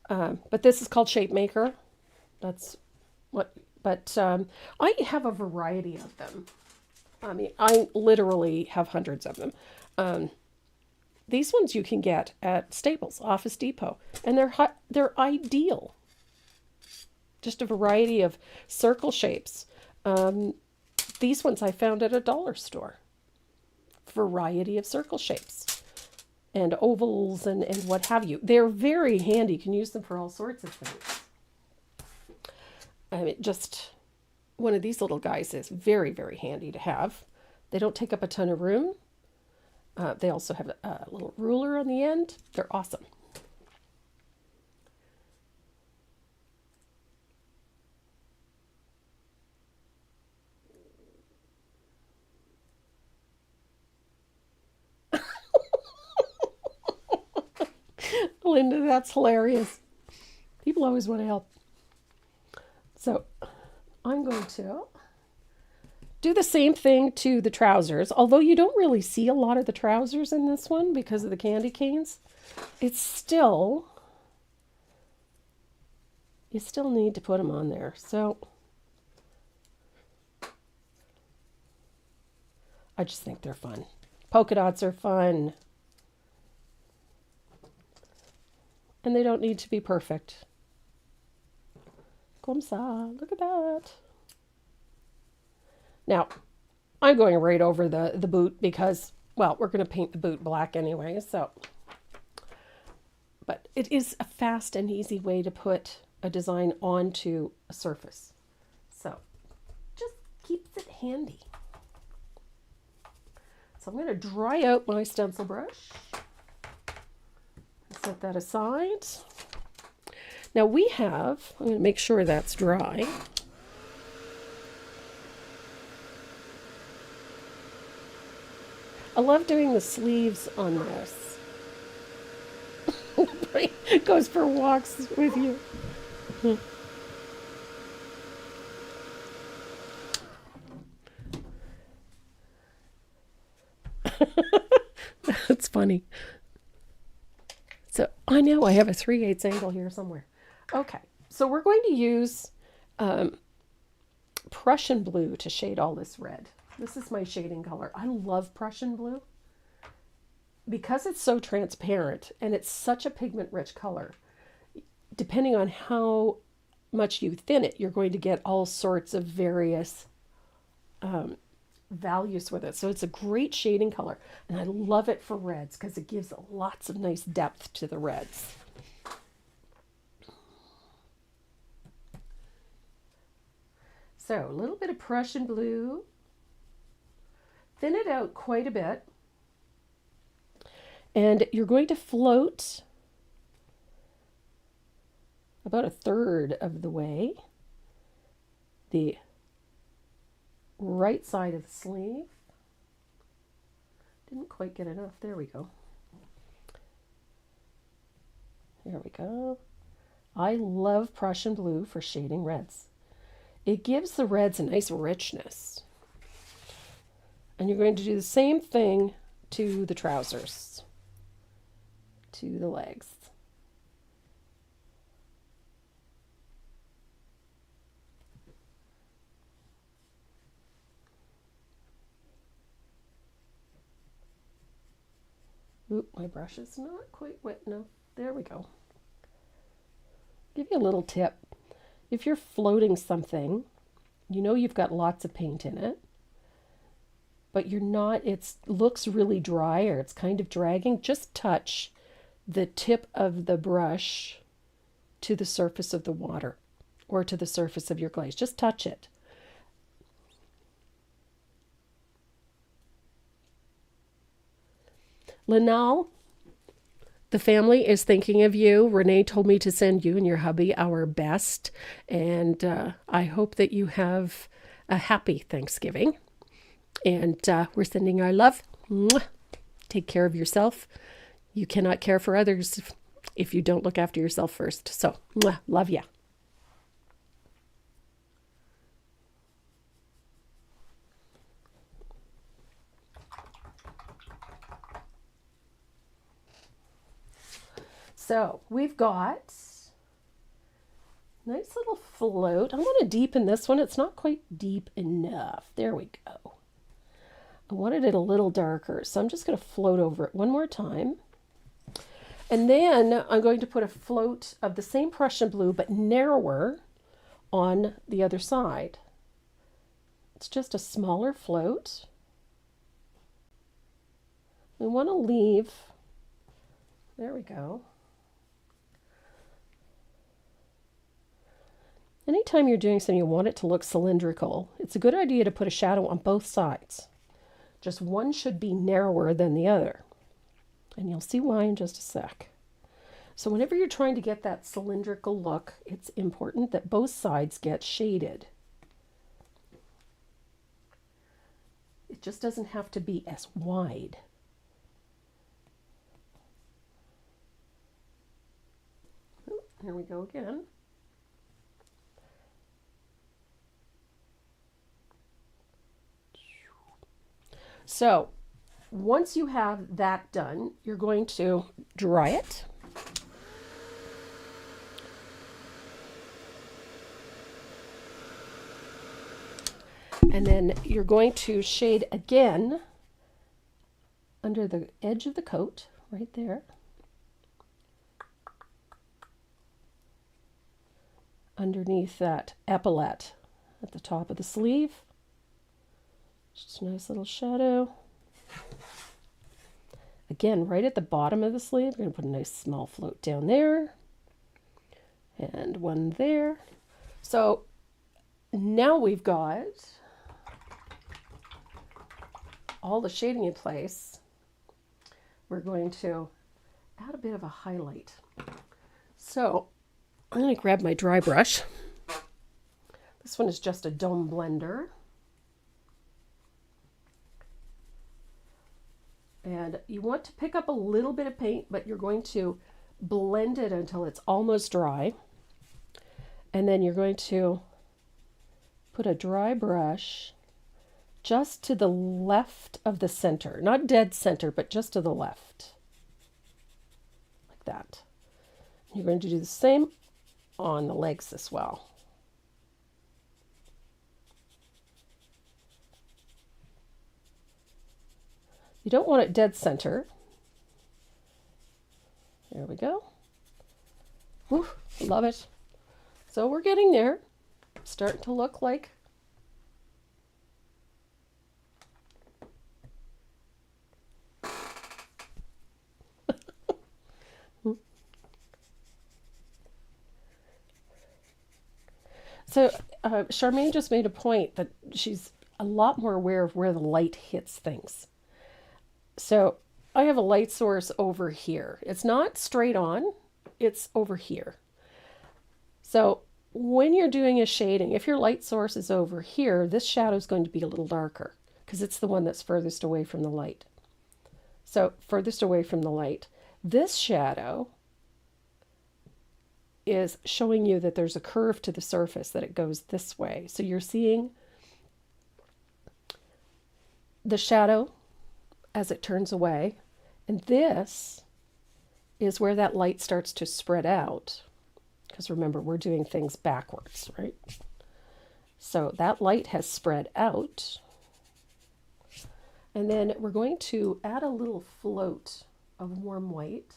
[SPEAKER 2] But this is called Shape Maker. That's what. But I have a variety of them. I mean, I literally have hundreds of them. These ones you can get at Staples, Office Depot, and they're ideal. Just a variety of circle shapes. These ones I found at a dollar store. Variety of circle shapes and ovals and what have you. They're very handy. You can use them for all sorts of things. I mean, just one of these little guys is very, very handy to have. They don't take up a ton of room. They also have a little ruler on the end. They're awesome. Linda, that's hilarious. People always want to help. So I'm going to do the same thing to the trousers, although you don't really see a lot of the trousers in this one because of the candy canes. It's still, you still need to put them on there. So I just think they're fun. Polka dots are fun. And they don't need to be perfect. Comme ça, look at that. Now, I'm going right over the boot because, well, we're going to paint the boot black anyway, so. But it is a fast and easy way to put a design onto a surface. So, just keeps it handy. So I'm going to dry out my stencil brush. Set that aside. Now we have, I'm going to make sure that's dry. I love doing the sleeves on this. It goes for walks with you. That's funny. So I know I have a 3/8 angle here somewhere. Okay, so we're going to use Prussian blue to shade all this red. This is my shading color. I love Prussian blue because it's so transparent and it's such a pigment-rich color. Depending on how much you thin it, you're going to get all sorts of various values with it. So it's a great shading color, and I love it for reds because it gives lots of nice depth to the reds. So a little bit of Prussian blue, thin it out quite a bit, and you're going to float about 1/3 of the way the right side of the sleeve. Didn't quite get enough. There we go. There we go. I love Prussian blue for shading reds. It gives the reds a nice richness. And you're going to do the same thing to the trousers, to the legs. Oop, my brush is not quite wet enough. There we go. Give you a little tip. If you're floating something, you know you've got lots of paint in it, but you're not, it looks really dry or it's kind of dragging, just touch the tip of the brush to the surface of the water or to the surface of your glaze. Just touch it. Linal, the family is thinking of you. Renee told me to send you and your hubby our best, and I hope that you have a happy Thanksgiving. And we're sending our love. Mwah. Take care of yourself. You cannot care for others if you don't look after yourself first. So, mwah, love ya. So we've got nice little float. I want to deepen this one. It's not quite deep enough. There we go. I wanted it a little darker, so I'm just going to float over it one more time. And then I'm going to put a float of the same Prussian blue, but narrower on the other side. It's just a smaller float. We want to leave, there we go. Anytime you're doing something, you want it to look cylindrical. It's a good idea to put a shadow on both sides. Just one should be narrower than the other. And you'll see why in just a sec. So whenever you're trying to get that cylindrical look, it's important that both sides get shaded. It just doesn't have to be as wide. Oh, here we go again. So once you have that done, you're going to dry it. And then you're going to shade again under the edge of the coat, right there. Underneath that epaulette at the top of the sleeve. Just a nice little shadow. Again, right at the bottom of the sleeve, we're going to put a nice small float down there. And one there. So now we've got all the shading in place. We're going to add a bit of a highlight. So I'm going to grab my dry brush. This one is just a dome blender. And you want to pick up a little bit of paint, but you're going to blend it until it's almost dry. And then you're going to put a dry brush just to the left of the center. Not dead center, but just to the left. Like that. You're going to do the same on the legs as well. You don't want it dead center. There we go. Whew, love it. So we're getting there. Starting to look like So Charmaine just made a point that she's a lot more aware of where the light hits things. So I have a light source over here. It's not straight on, it's over here. So when you're doing a shading, if your light source is over here, this shadow is going to be a little darker because it's the one that's furthest away from the light. So furthest away from the light. This shadow is showing you that there's a curve to the surface, that it goes this way. So you're seeing the shadow as it turns away. And this is where that light starts to spread out. Because remember, we're doing things backwards, right? So that light has spread out. And then we're going to add a little float of warm white.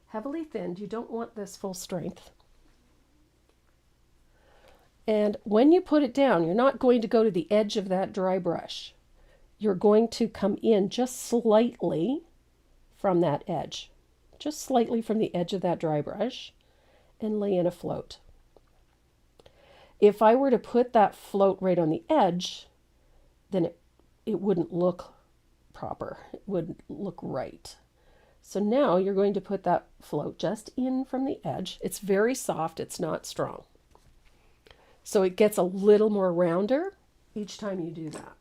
[SPEAKER 2] Heavily thinned. You don't want this full strength. And when you put it down, you're not going to go to the edge of that dry brush. You're going to come in just slightly from that edge. Just slightly from the edge of that dry brush and lay in a float. If I were to put that float right on the edge, then it wouldn't look proper. It wouldn't look right. So now you're going to put that float just in from the edge. It's very soft. It's not strong. So it gets a little more rounder each time you do that.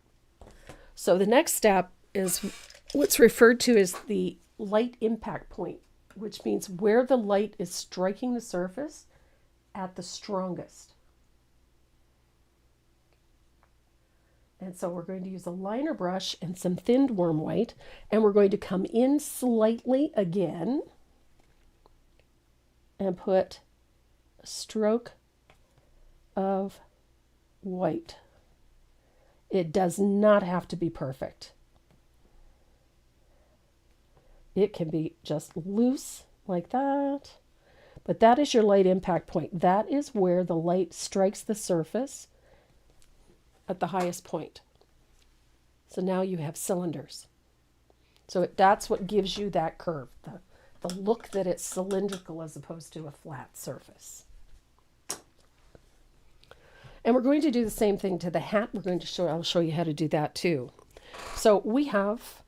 [SPEAKER 2] So the next step is what's referred to as the light impact point, which means where the light is striking the surface at the strongest. And so we're going to use a liner brush and some thinned warm white, and we're going to come in slightly again and put a stroke of white. It does not have to be perfect. It can be just loose like that, but that is your light impact point. That is where the light strikes the surface at the highest point. So now you have cylinders. So that's what gives you that curve, the look that it's cylindrical as opposed to a flat surface. And we're going to do the same thing to the hat. I'll show you how to do that too. So we have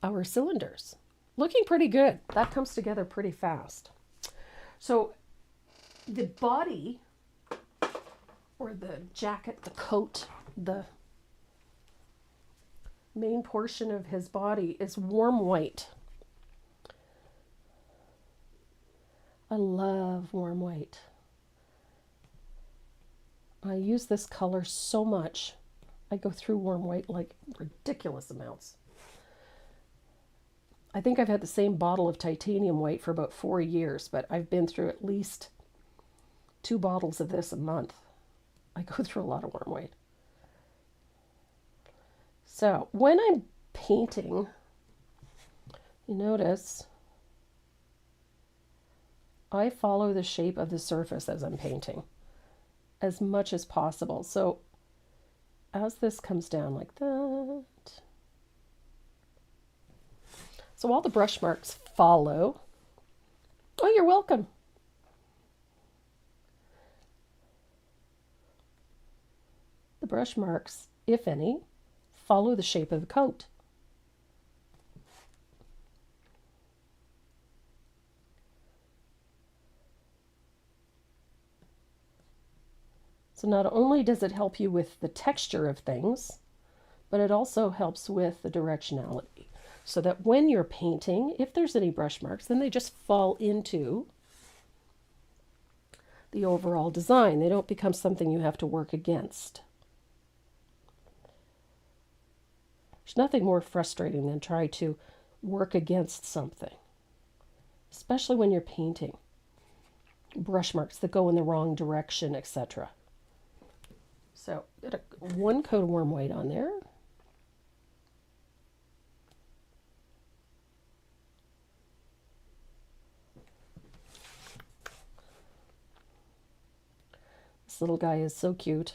[SPEAKER 2] our cylinders. Looking pretty good. That comes together pretty fast. So the body, or the jacket, the coat, the main portion of his body is warm white. I love warm white. I use this color so much. I go through warm white like ridiculous amounts. I think I've had the same bottle of titanium white for about 4 years, but I've been through at least 2 bottles of this a month. I go through a lot of warm white. So when I'm painting, you notice I follow the shape of the surface as I'm painting as much as possible. So as this comes down like that, so all the brush marks follow. Oh, you're welcome. The brush marks, if any, follow the shape of the coat. So not only does it help you with the texture of things, but it also helps with the directionality. So that when you're painting, if there's any brush marks, then they just fall into the overall design. They don't become something you have to work against. There's nothing more frustrating than trying to work against something, especially when you're painting. Brush marks that go in the wrong direction, etc. So, got one coat of warm white on there. This little guy is so cute.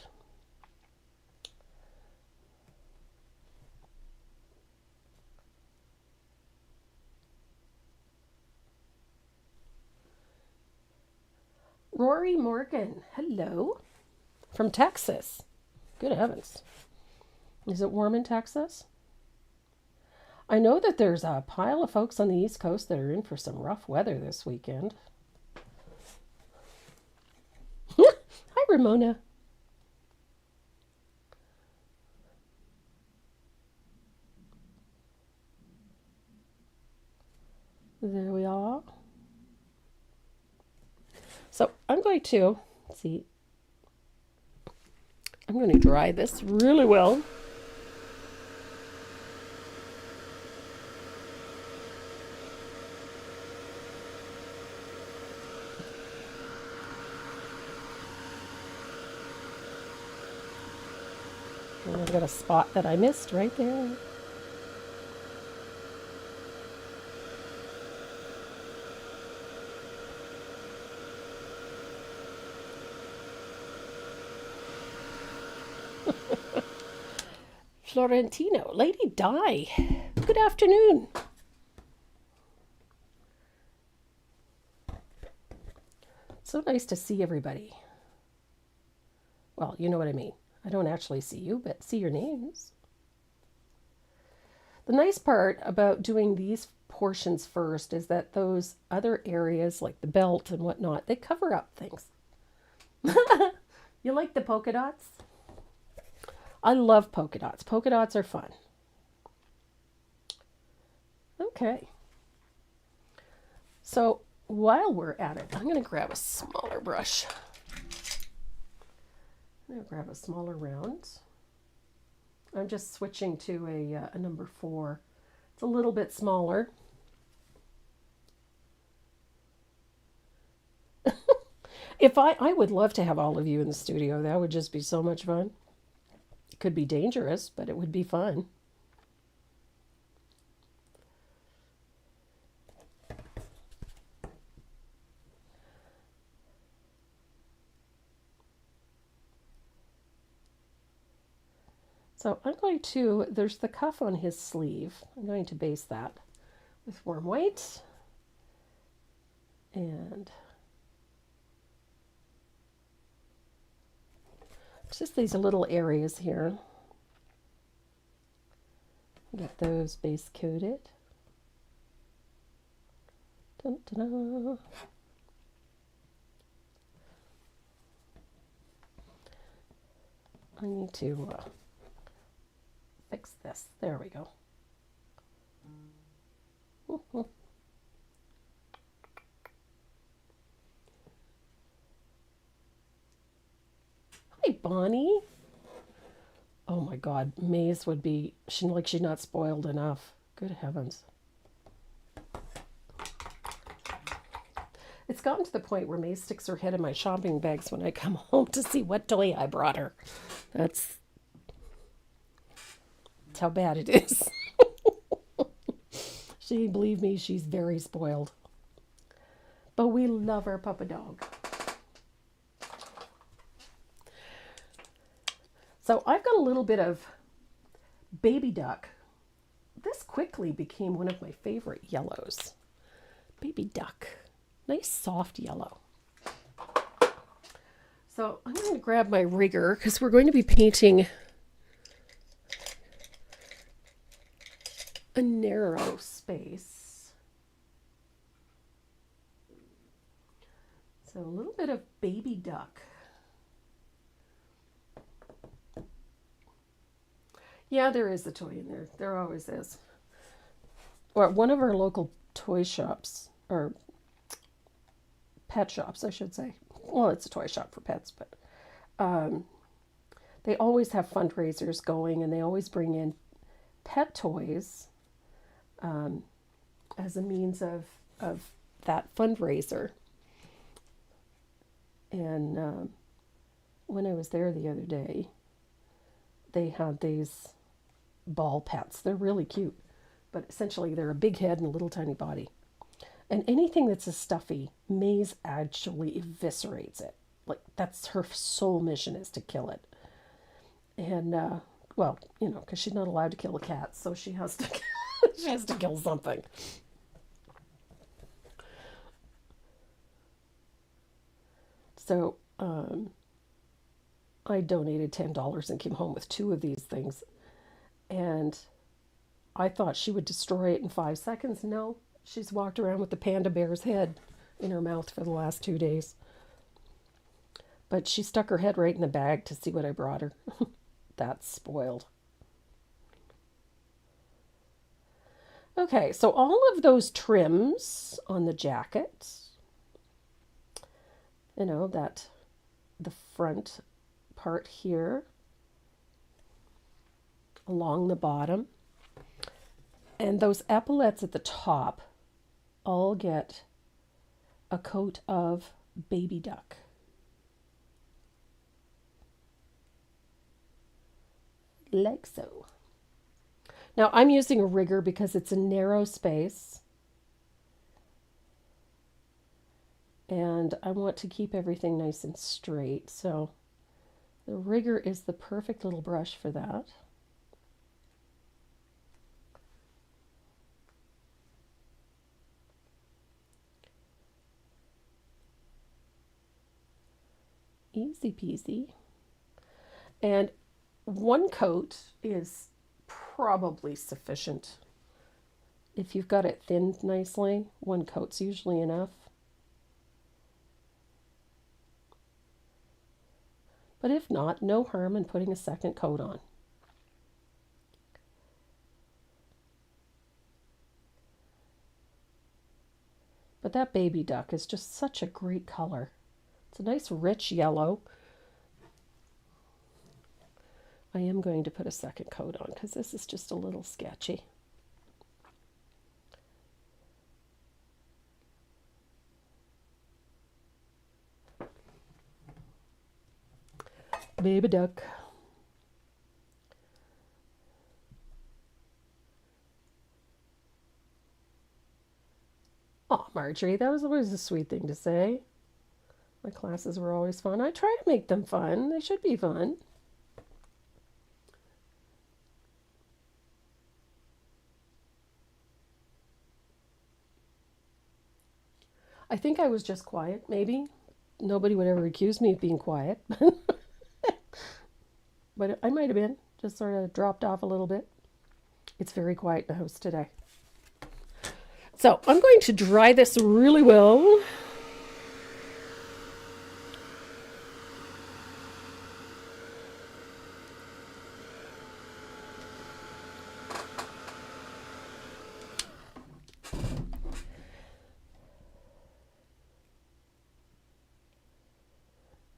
[SPEAKER 2] Rory Morgan, hello, from Texas. Good heavens. Is it warm in Texas? I know that there's a pile of folks on the East Coast that are in for some rough weather this weekend. Ramona. There we are. So I'm going to, see, I'm going to dry this really well. And I've got a spot that I missed right there. Florentino, Lady Di, good afternoon. So nice to see everybody. Well, you know what I mean. I don't actually see you, but see your names. The nice part about doing these portions first is that those other areas, like the belt and whatnot, they cover up things. You like the polka dots? I love polka dots. Polka dots are fun. Okay. So while we're at it, I'm going to grab a smaller brush. I'm going to grab a smaller round. I'm just switching to a number 4. It's a little bit smaller. If I would love to have all of you in the studio. That would just be so much fun. It could be dangerous, but it would be fun. So I'm going to, there's the cuff on his sleeve. I'm going to base that with warm white. And just these little areas here. Get those base coated. Dun, dun, dun. I need to fix this. There we go. Hi, Bonnie. Oh my God, Maze would be, she's not spoiled enough. Good heavens. It's gotten to the point where Maze sticks her head in my shopping bags when I come home to see what toy I brought her. That's how bad it is. Believe me, she's very spoiled. But we love our puppy dog. So I've got a little bit of baby duck. This quickly became one of my favorite yellows. Baby duck. Nice soft yellow. So I'm going to grab my rigger because we're going to be painting a narrow space. So a little bit of baby duck. Yeah, there is a toy in there. There always is. Or one of our local toy shops, or pet shops, I should say. Well, it's a toy shop for pets, but they always have fundraisers going, and they always bring in pet toys as a means of that fundraiser. And when I was there the other day, they had these ball pets. They're really cute, but essentially they're a big head and a little tiny body. And anything that's a stuffy, Maze actually eviscerates it. Like, that's her sole mission, is to kill it. And well, you know, because she's not allowed to kill a cat, so she has to she has to kill something. So I donated $10 and came home with 2 of these things. And I thought she would destroy it in 5 seconds. No, she's walked around with the panda bear's head in her mouth for the last 2 days. But she stuck her head right in the bag to see what I brought her. That's spoiled. Okay, so all of those trims on the jacket, you know, that the front part here, along the bottom, and those epaulettes at the top all get a coat of baby duck. Like so. Now I'm using a rigger because it's a narrow space and I want to keep everything nice and straight. So the rigger is the perfect little brush for that. Easy peasy. And one coat is probably sufficient. If you've got it thinned nicely, one coat's usually enough. But if not, no harm in putting a second coat on. But that baby duck is just such a great color. It's a nice rich yellow. I am going to put a second coat on because this is just a little sketchy. Baby duck. Oh, Marjorie, that was always a sweet thing to say. My classes were always fun. I try to make them fun. They should be fun. I think I was just quiet, maybe. Nobody would ever accuse me of being quiet. But I might have been. Just sort of dropped off a little bit. It's very quiet in the house today. So I'm going to dry this really well.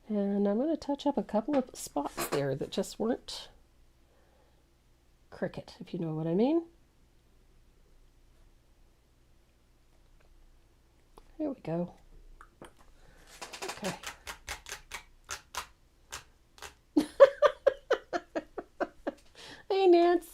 [SPEAKER 2] And I'm going to touch up a couple of spots there that just weren't cricket, if you know what I mean. There we go. Okay. Hey, Nance.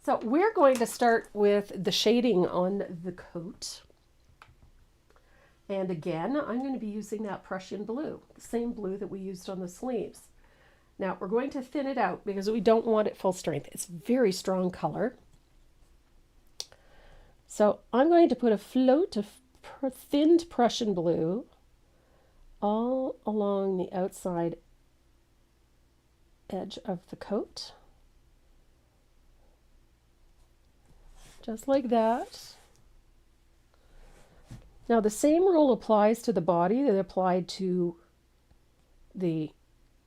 [SPEAKER 2] So we're going to start with the shading on the coat. And again, I'm going to be using that Prussian blue, the same blue that we used on the sleeves. Now we're going to thin it out because we don't want it full strength. It's very strong color. So I'm going to put a float of thinned Prussian blue all along the outside edge of the coat. Just like that. Now the same rule applies to the body that applied to the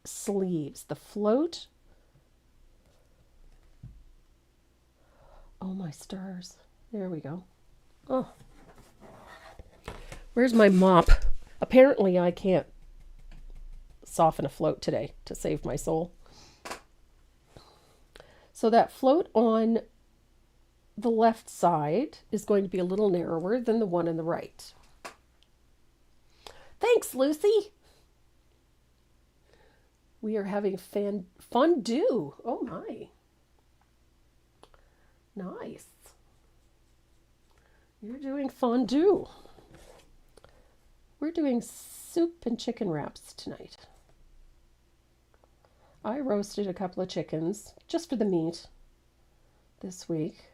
[SPEAKER 2] sleeves. The float. Oh my stars. There we go. Oh. Where's my mop? Apparently I can't soften a float today to save my soul. So that float on the left side is going to be a little narrower than the one on the right. Thanks, Lucy. We are having fondue. Oh my. Nice. You're doing fondue. We're doing soup and chicken wraps tonight. I roasted a couple of chickens just for the meat this week.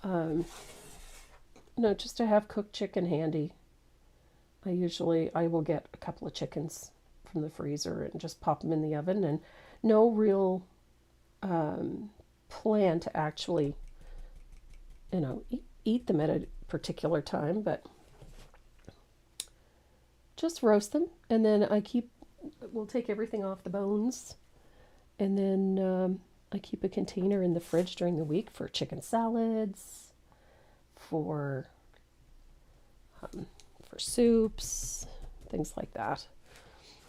[SPEAKER 2] No, just to have cooked chicken handy. I will get a couple of chickens from the freezer and just pop them in the oven, and no real plan to actually, eat them at a particular time, but just roast them. And then we'll take everything off the bones. And then I keep a container in the fridge during the week for chicken salads, for soups, things like that.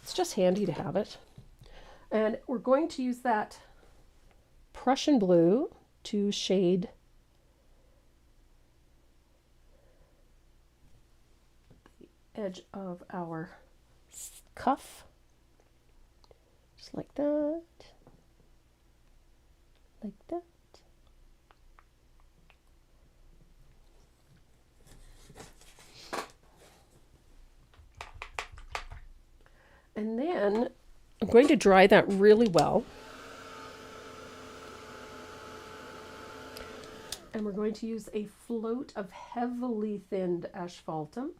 [SPEAKER 2] It's just handy to have it. And we're going to use that Prussian blue to shade the edge of our cuff, just like that, like that. And then I'm going to dry that really well. And we're going to use a float of heavily thinned asphaltum.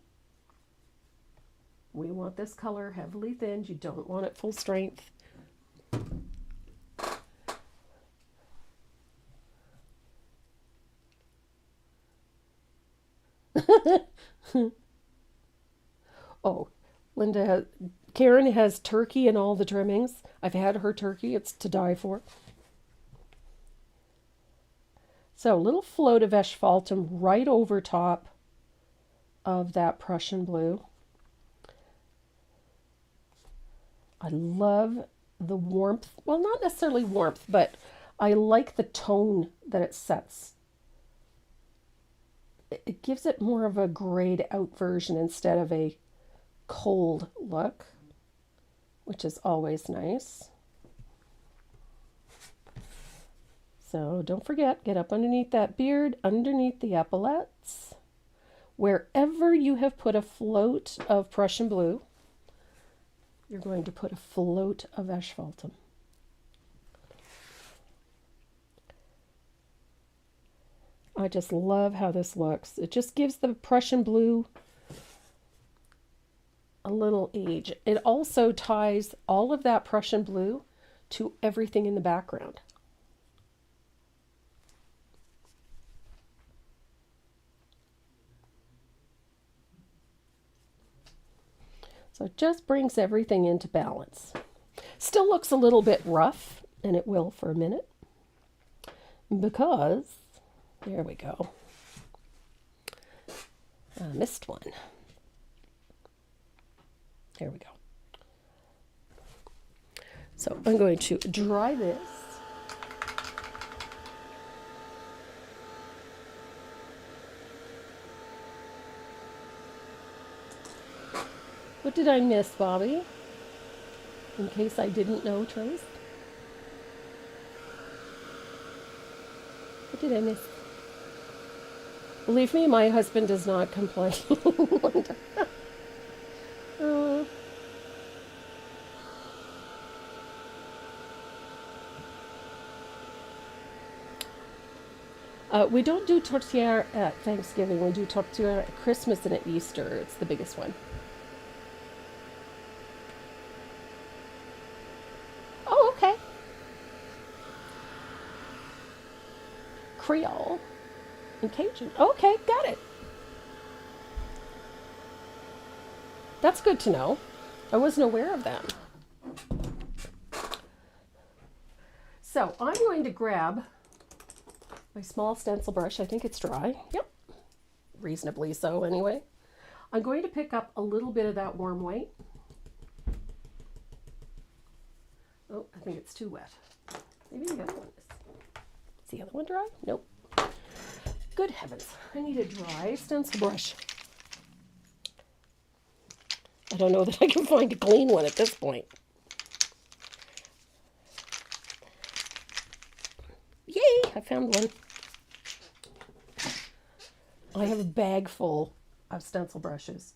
[SPEAKER 2] We want this color heavily thinned. You don't want it full strength. Oh, Karen has turkey in all the trimmings. I've had her turkey. It's to die for. So a little float of asphaltum right over top of that Prussian blue. I love the warmth. Well, not necessarily warmth, but I like the tone that it sets. It gives it more of a grayed out version instead of a cold look, which is always nice. So don't forget, get up underneath that beard, underneath the epaulettes. Wherever you have put a float of Prussian blue, you're going to put a float of asphaltum. I just love how this looks. It just gives the Prussian blue a little age. It also ties all of that Prussian blue to everything in the background. So it just brings everything into balance. Still looks a little bit rough, and it will for a minute, because, there we go. I missed one. There we go. So I'm going to dry this. What did I miss, Bobby? In case I didn't know, Trace. What did I miss? Believe me, my husband does not complain. We don't do tortilla at Thanksgiving. We do tortilla at Christmas and at Easter. It's the biggest one. Oh, okay. Creole and Cajun. Okay, got it. That's good to know. I wasn't aware of that. So I'm going to grab my small stencil brush. I think it's dry. Yep. Reasonably so anyway. I'm going to pick up a little bit of that warm white. Oh, I think it's too wet. Maybe the other one is. Is the other one dry? Nope. Good heavens. I need a dry stencil brush. I don't know that I can find a clean one at this point. Yay! I found one. I have a bag full of stencil brushes.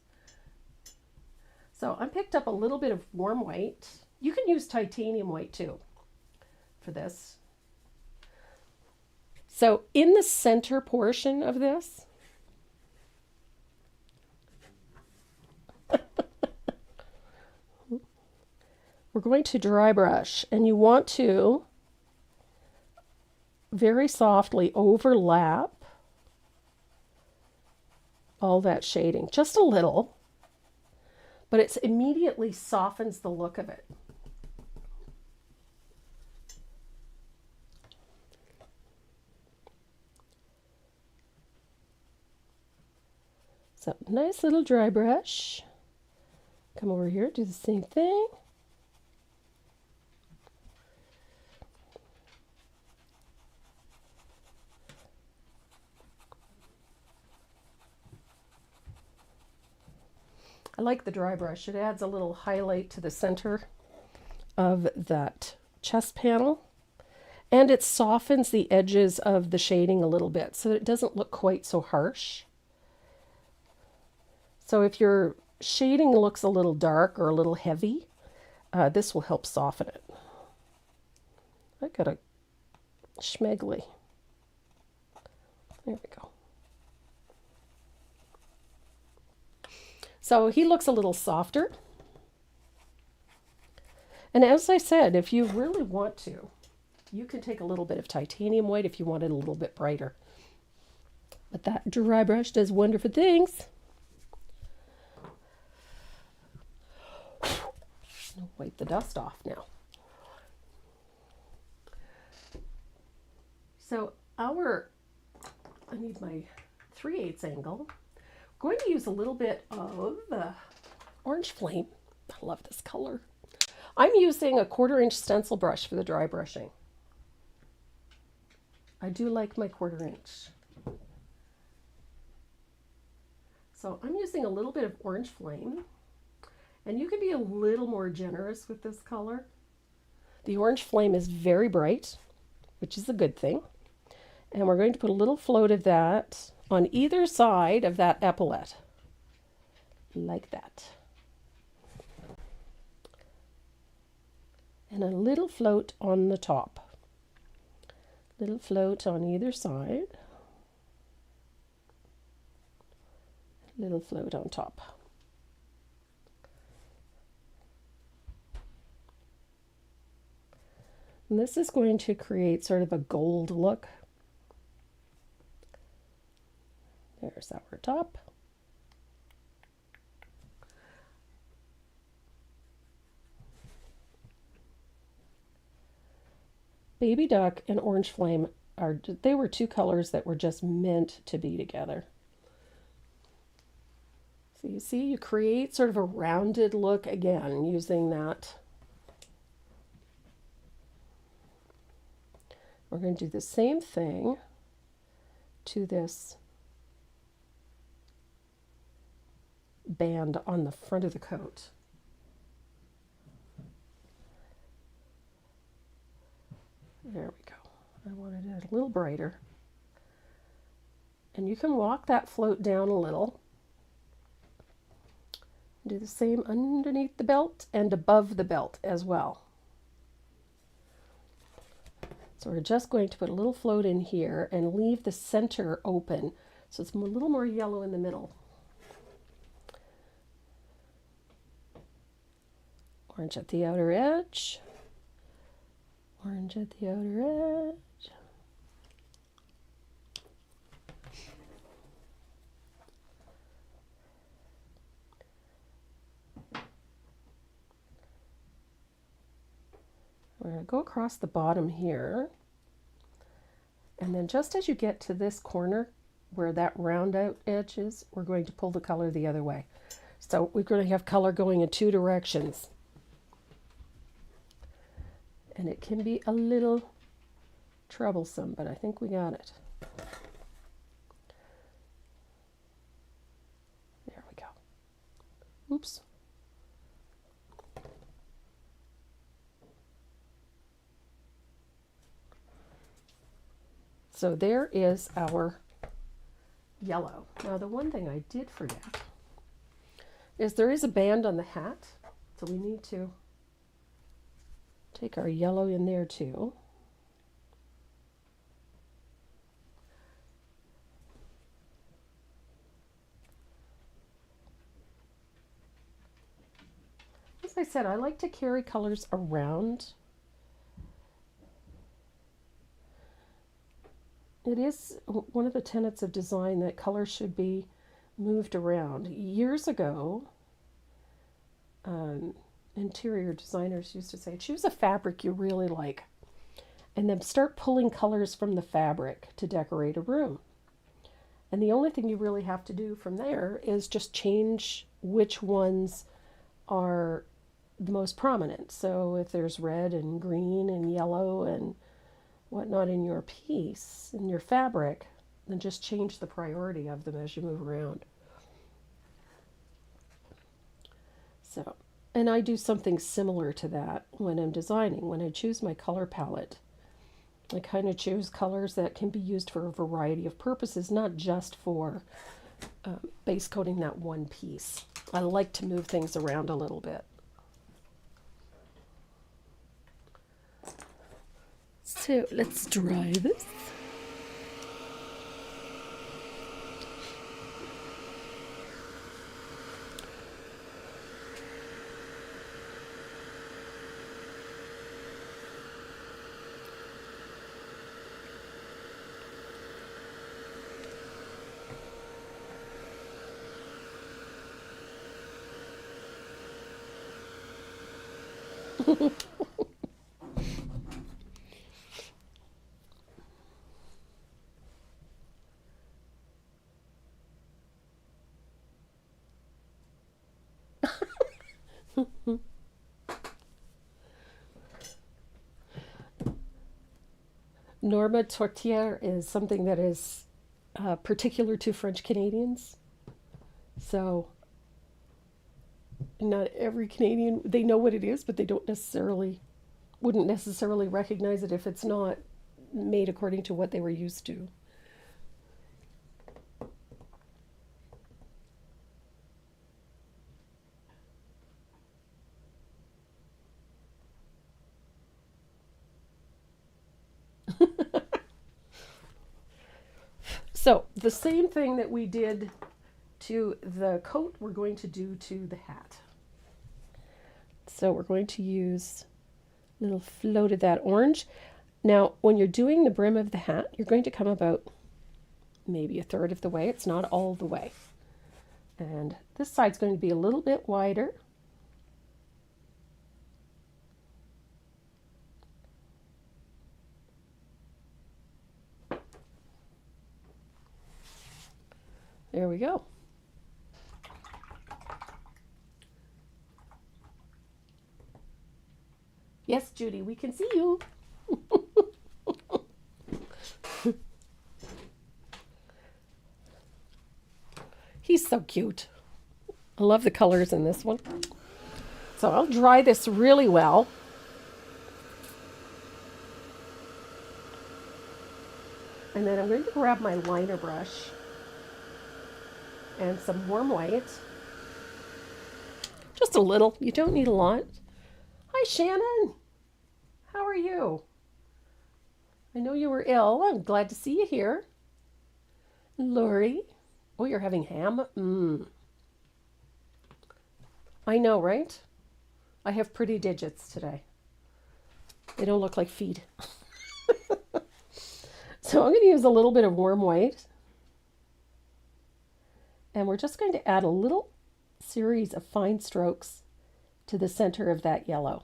[SPEAKER 2] So I picked up a little bit of warm white. You can use titanium white too for this. So in the center portion of this, we're going to dry brush, and you want to very softly overlap all that shading, just a little, but it immediately softens the look of it. So nice little dry brush. Come over here, do the same thing. I like the dry brush. It adds a little highlight to the center of that chest panel. And it softens the edges of the shading a little bit so that it doesn't look quite so harsh. So if your shading looks a little dark or a little heavy, this will help soften it. I got a schmeggly. There we go. So he looks a little softer. And as I said, if you really want to, you can take a little bit of titanium white if you want it a little bit brighter. But that dry brush does wonderful things. I'll wipe the dust off now. So I need my 3/8 angle. I'm going to use a little bit of orange flame. I love this color. I'm using a 1/4 inch stencil brush for the dry brushing. I do like my 1/4 inch. So I'm using a little bit of orange flame, and you can be a little more generous with this color. The orange flame is very bright, which is a good thing. And we're going to put a little float of that on either side of that epaulette, like that. And a little float on the top. Little float on either side. Little float on top. And this is going to create sort of a gold look. There's our top. Baby Duck and Orange Flame they were two colors that were just meant to be together. So you see, you create sort of a rounded look again using that. We're going to do the same thing to this band on the front of the coat. There we go. I wanted it a little brighter. And you can walk that float down a little. Do the same underneath the belt and above the belt as well. So we're just going to put a little float in here and leave the center open so it's a little more yellow in the middle. Orange at the outer edge. Orange at the outer edge. We're going to go across the bottom here. And then just as you get to this corner where that round out edge is, we're going to pull the color the other way. So we're going to have color going in two directions. And it can be a little troublesome, but I think we got it. There we go. Oops. So there is our yellow. Now the one thing I did forget is there is a band on the hat, so we need to take our yellow in there too. As I said, I like to carry colors around. it is one of the tenets of design that color should be moved around. Years ago, interior designers used to say, choose a fabric you really like and then start pulling colors from the fabric to decorate a room. And the only thing you really have to do from there is just change which ones are the most prominent. So if there's red and green and yellow and whatnot in your piece, in your fabric, then just change the priority of them as you move around. So, and I do something similar to that when I'm designing. When I choose my color palette, I kind of choose colors that can be used for a variety of purposes, not just for base coating that one piece. I like to move things around a little bit. So let's dry this. Norma tourtière is something that is particular to French Canadians. So not every Canadian, they know what it is, but they wouldn't necessarily recognize it if it's not made according to what they were used to. So the same thing that we did to the coat, we're going to do to the hat. So we're going to use a little float of that orange. Now, when you're doing the brim of the hat, you're going to come about maybe a third of the way. It's not all the way. And this side's going to be a little bit wider. There we go. Yes, Judy, we can see you. He's so cute. I love the colors in this one. So I'll dry this really well. And then I'm going to grab my liner brush and some warm white. Just a little. You don't need a lot. Hi, Shannon. How are you? I know you were ill. I'm glad to see you here. Lori. Oh, you're having ham? I know, right? I have pretty digits today. They don't look like feet. So I'm going to use a little bit of warm white. And we're just going to add a little series of fine strokes to the center of that yellow.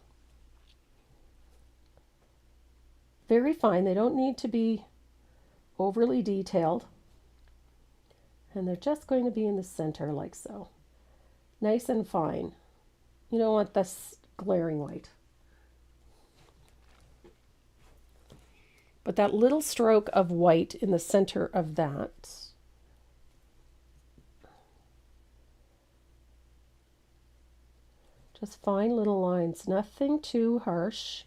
[SPEAKER 2] Very fine. They don't need to be overly detailed. And they're just going to be in the center like so. Nice and fine. You don't want this glaring white. But that little stroke of white in the center of that. Just fine little lines, nothing too harsh.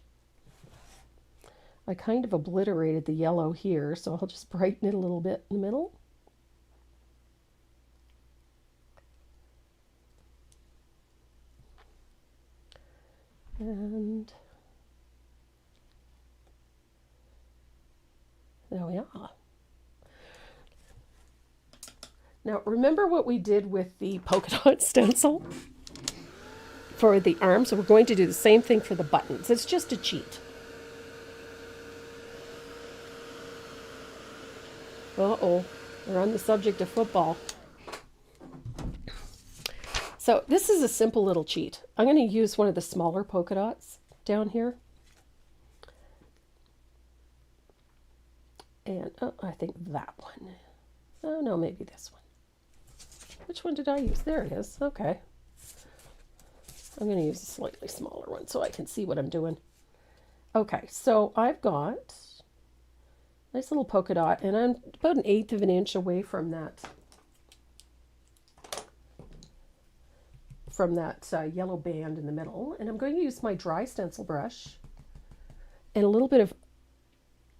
[SPEAKER 2] I kind of obliterated the yellow here, so I'll just brighten it a little bit in the middle. And there we are. Now, remember what we did with the polka dot stencil for the arms? So we're going to do the same thing for the buttons. It's just a cheat. Uh-oh, we're on the subject of football. So this is a simple little cheat. I'm going to use one of the smaller polka dots down here. And I think that one. Oh no, maybe this one. Which one did I use? There it is. Okay. I'm going to use a slightly smaller one so I can see what I'm doing. Okay, so I've got a nice little polka dot, and I'm about 1/8 of an inch away from that yellow band in the middle. And I'm going to use my dry stencil brush and a little bit of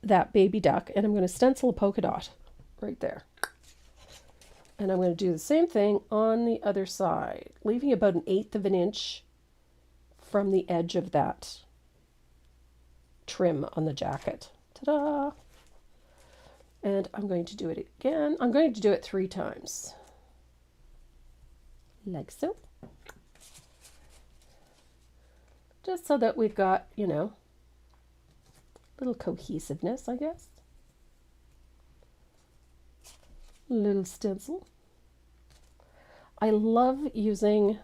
[SPEAKER 2] that baby duck, and I'm going to stencil a polka dot right there. And I'm going to do the same thing on the other side, leaving about 1/8 of an inch from the edge of that trim on the jacket. Ta-da! And I'm going to do it again. I'm going to do it 3 times. Like so. Just so that we've got, you know, a little cohesiveness, I guess. Little stencil. I love using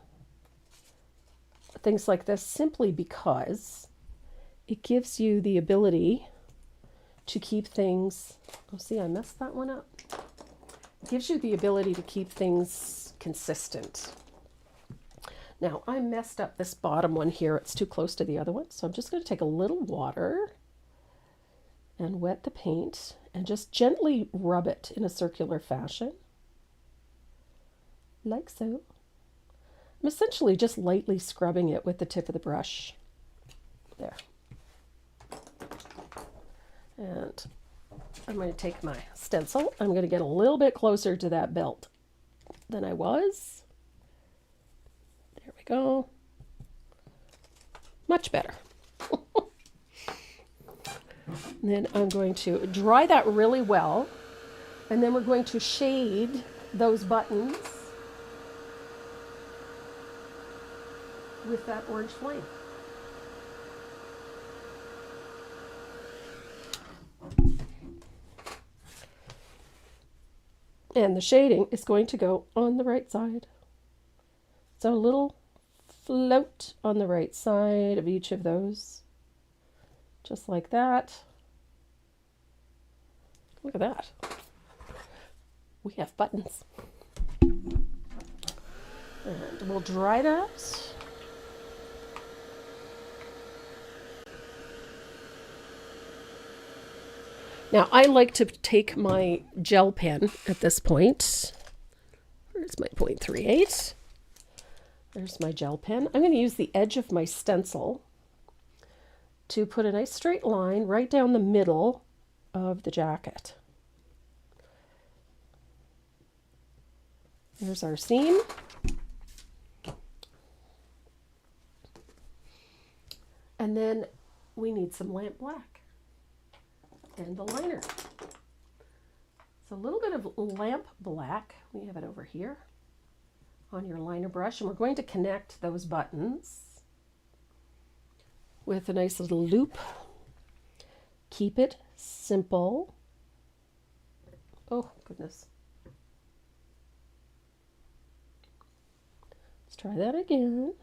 [SPEAKER 2] things like this simply because it gives you the ability to keep things, oh see, I messed that one up. It gives you the ability to keep things consistent. Now I messed up this bottom one here. It's too close to the other one. So I'm just going to take a little water and wet the paint and just gently rub it in a circular fashion. Like so. I'm essentially just lightly scrubbing it with the tip of the brush. There. And I'm going to take my stencil. I'm going to get a little bit closer to that belt than I was. There we go. Much better. And then I'm going to dry that really well. And then we're going to shade those buttons with that orange flame. And the shading is going to go on the right side. So a little float on the right side of each of those. Just like that. Look at that. We have buttons. And we'll dry that. Now, I like to take my gel pen at this point. Where's my 0.38? There's my gel pen. I'm going to use the edge of my stencil to put a nice straight line right down the middle of the jacket. There's our seam. And then we need some lamp black and the liner. So a little bit of lamp black, we have it over here on your liner brush, and we're going to connect those buttons with a nice little loop. Keep it simple. Oh goodness. Let's try that again.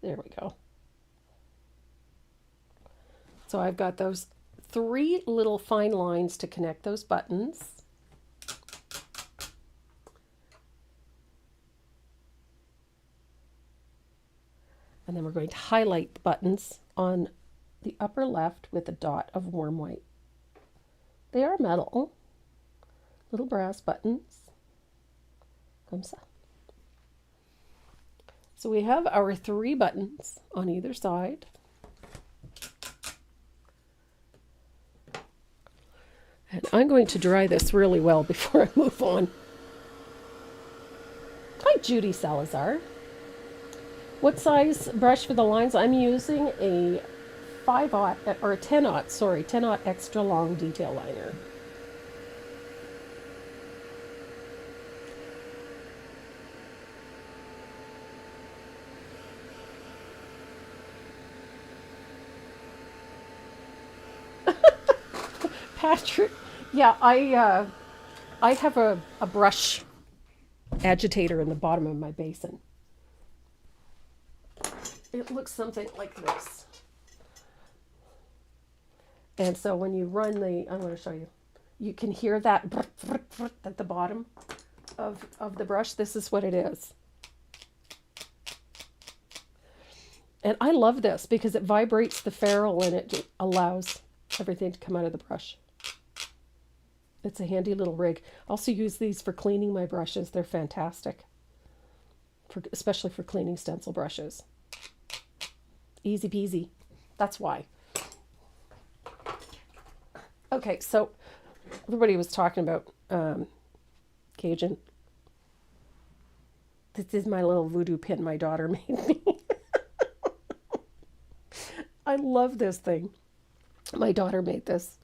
[SPEAKER 2] There we go. So I've got those 3 little fine lines to connect those buttons. And then we're going to highlight the buttons on the upper left with a dot of warm white. They are metal, little brass buttons. Comme ça. So we have our 3 buttons on either side. And I'm going to dry this really well before I move on. Hi, Judy Salazar. What size brush for the lines? I'm using a 5/0 or a 10/0, sorry, 10/0 extra long detail liner. Patrick, yeah, I have a brush agitator in the bottom of my basin. It looks something like this. And so when you run I'm going to show you, you can hear that at the bottom of the brush. This is what it is. And I love this because it vibrates the ferrule and it allows everything to come out of the brush. It's a handy little rig. I also use these for cleaning my brushes. They're fantastic, especially for cleaning stencil brushes. Easy peasy. That's why. Okay, so everybody was talking about Cajun. This is my little voodoo pin my daughter made me. I love this thing. My daughter made this.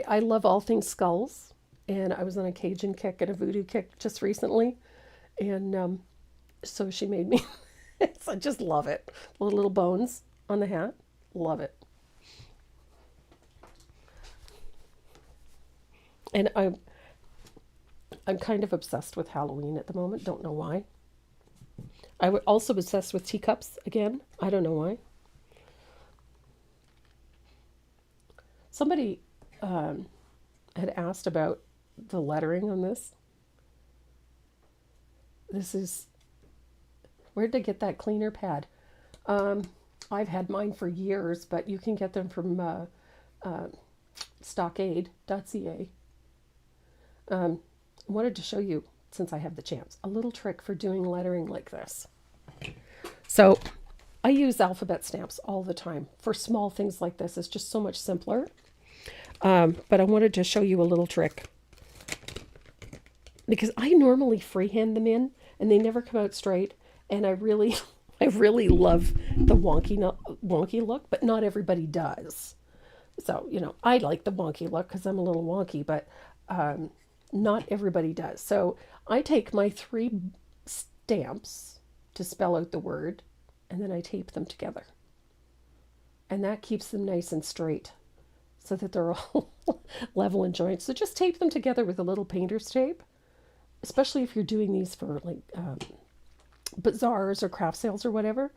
[SPEAKER 2] I love all things skulls, and I was on a Cajun kick and a voodoo kick just recently, and so she made me. I just love it. Little bones on the hat. Love it. And I'm kind of obsessed with Halloween at the moment. Don't know why. I was also obsessed with teacups again. I don't know why. Somebody had asked about the lettering on this. This is, where did I get that cleaner pad? I've had mine for years, but you can get them from stockade.ca. Wanted to show you, since I have the chance, a little trick for doing lettering like this. So I use alphabet stamps all the time for small things like this. It's just so much simpler. But I wanted to show you a little trick because I normally freehand them in and they never come out straight. And I really love the wonky look, but not everybody does. So, I like the wonky look because I'm a little wonky, but not everybody does. So I take my 3 stamps to spell out the word, and then I tape them together. And that keeps them nice and straight so that they're all level and joint. So just tape them together with a little painter's tape, especially if you're doing these for like bazaars or craft sales or whatever.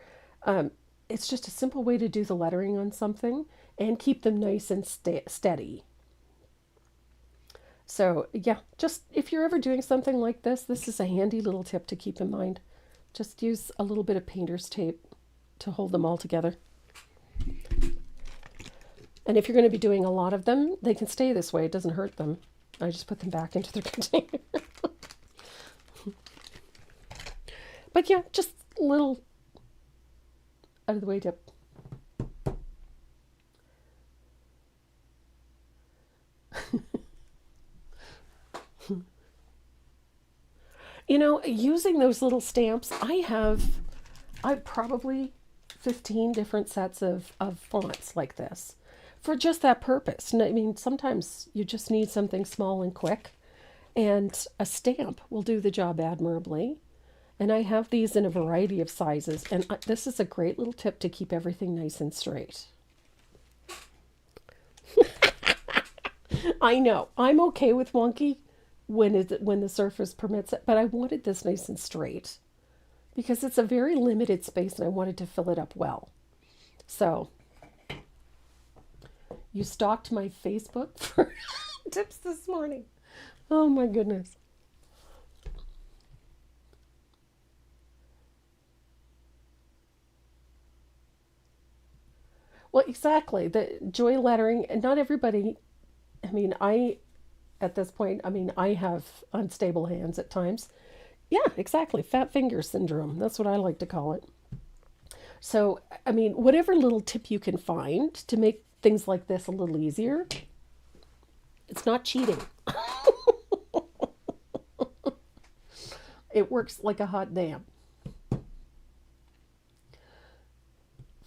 [SPEAKER 2] It's just a simple way to do the lettering on something and keep them nice and steady. So yeah, just if you're ever doing something like this is a handy little tip to keep in mind. Just use a little bit of painter's tape to hold them all together. And if you're going to be doing a lot of them, they can stay this way. It doesn't hurt them. I just put them back into their container. But yeah, just a little out of the way tip. Using those little stamps, I probably 15 different sets of fonts like this for just that purpose. And I mean, sometimes you just need something small and quick, and a stamp will do the job admirably. And I have these in a variety of sizes, and this is a great little tip to keep everything nice and straight. I know, I'm okay with wonky when the surface permits it, but I wanted this nice and straight because it's a very limited space and I wanted to fill it up well. So you stalked my Facebook for tips this morning. Oh my goodness. Well, exactly. The joy lettering, and not everybody, at this point, I have unstable hands at times. Yeah, exactly. Fat finger syndrome. That's what I like to call it. So, whatever little tip you can find to make things like this a little easier, it's not cheating. It works like a hot damn.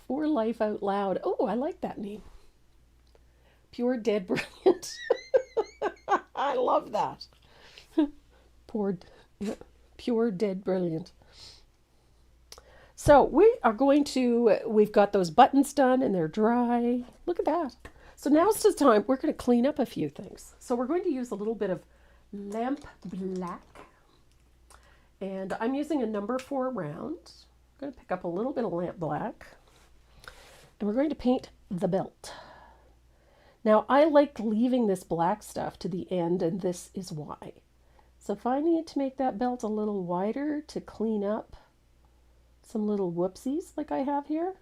[SPEAKER 2] For Life Out Loud. Oh, I like that name. Pure Dead Brilliant. I love that. Pure Dead Brilliant. So we've got those buttons done and they're dry. Look at that. So now's the time we're going to clean up a few things. So we're going to use a little bit of lamp black. And I'm using a number 4 round. I'm going to pick up a little bit of lamp black. And we're going to paint the belt. Now I like leaving this black stuff to the end, and this is why. So if I need to make that belt a little wider to clean up some little whoopsies like I have here,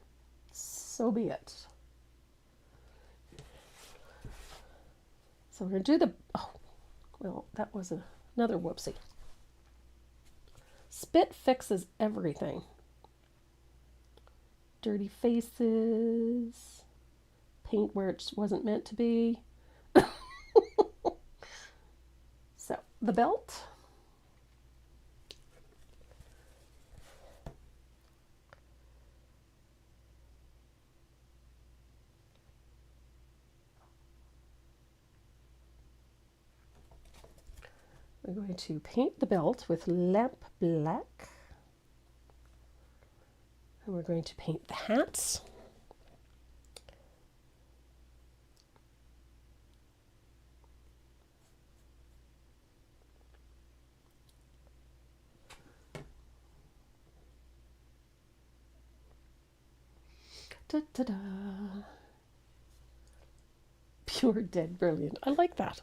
[SPEAKER 2] so be it. So we're going to do the, oh, well, that was another whoopsie. Spit fixes everything. Dirty faces, paint where it wasn't meant to be. So, the belt. We're going to paint the belt with lamp black. And we're going to paint the hats. Da-da-da. Pure dead brilliant. I like that.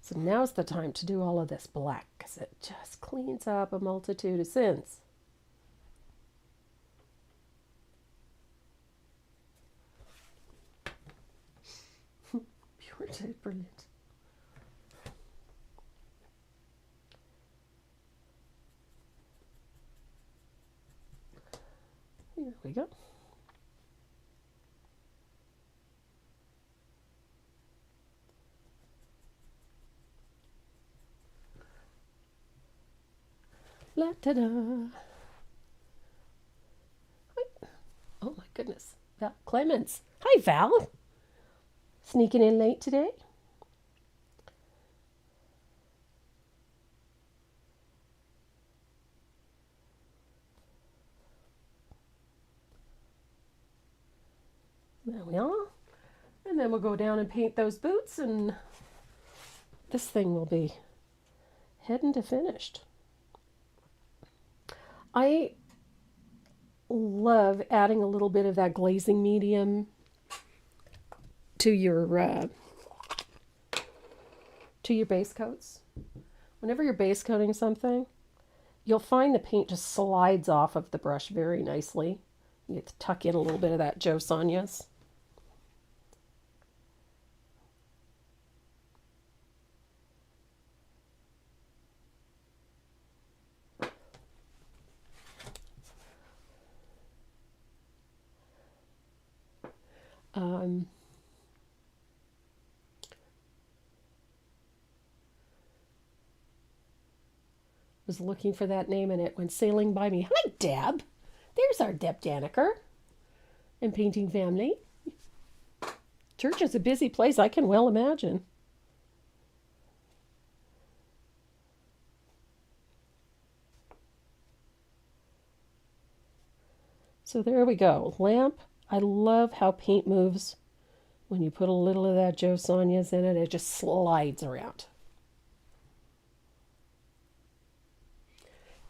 [SPEAKER 2] So now's the time to do all of this black because it just cleans up a multitude of sins. Pure dead brilliant. Here we go. La-da-da. Oh my goodness. Val Clemens. Hi, Val. Sneaking in late today? There we are. And then we'll go down and paint those boots, and this thing will be heading to finished. I love adding a little bit of that glazing medium to your base coats. Whenever you're base coating something, you'll find the paint just slides off of the brush very nicely. You have to tuck in a little bit of that Joe Sonia's. Was looking for that name and it went sailing by me. Hi, Deb. There's our Deb Daniker and painting family. Church is a busy place, I can well imagine. So there we go. Lamp. I love how paint moves. When you put a little of that Joe Sonia's in it, it just slides around.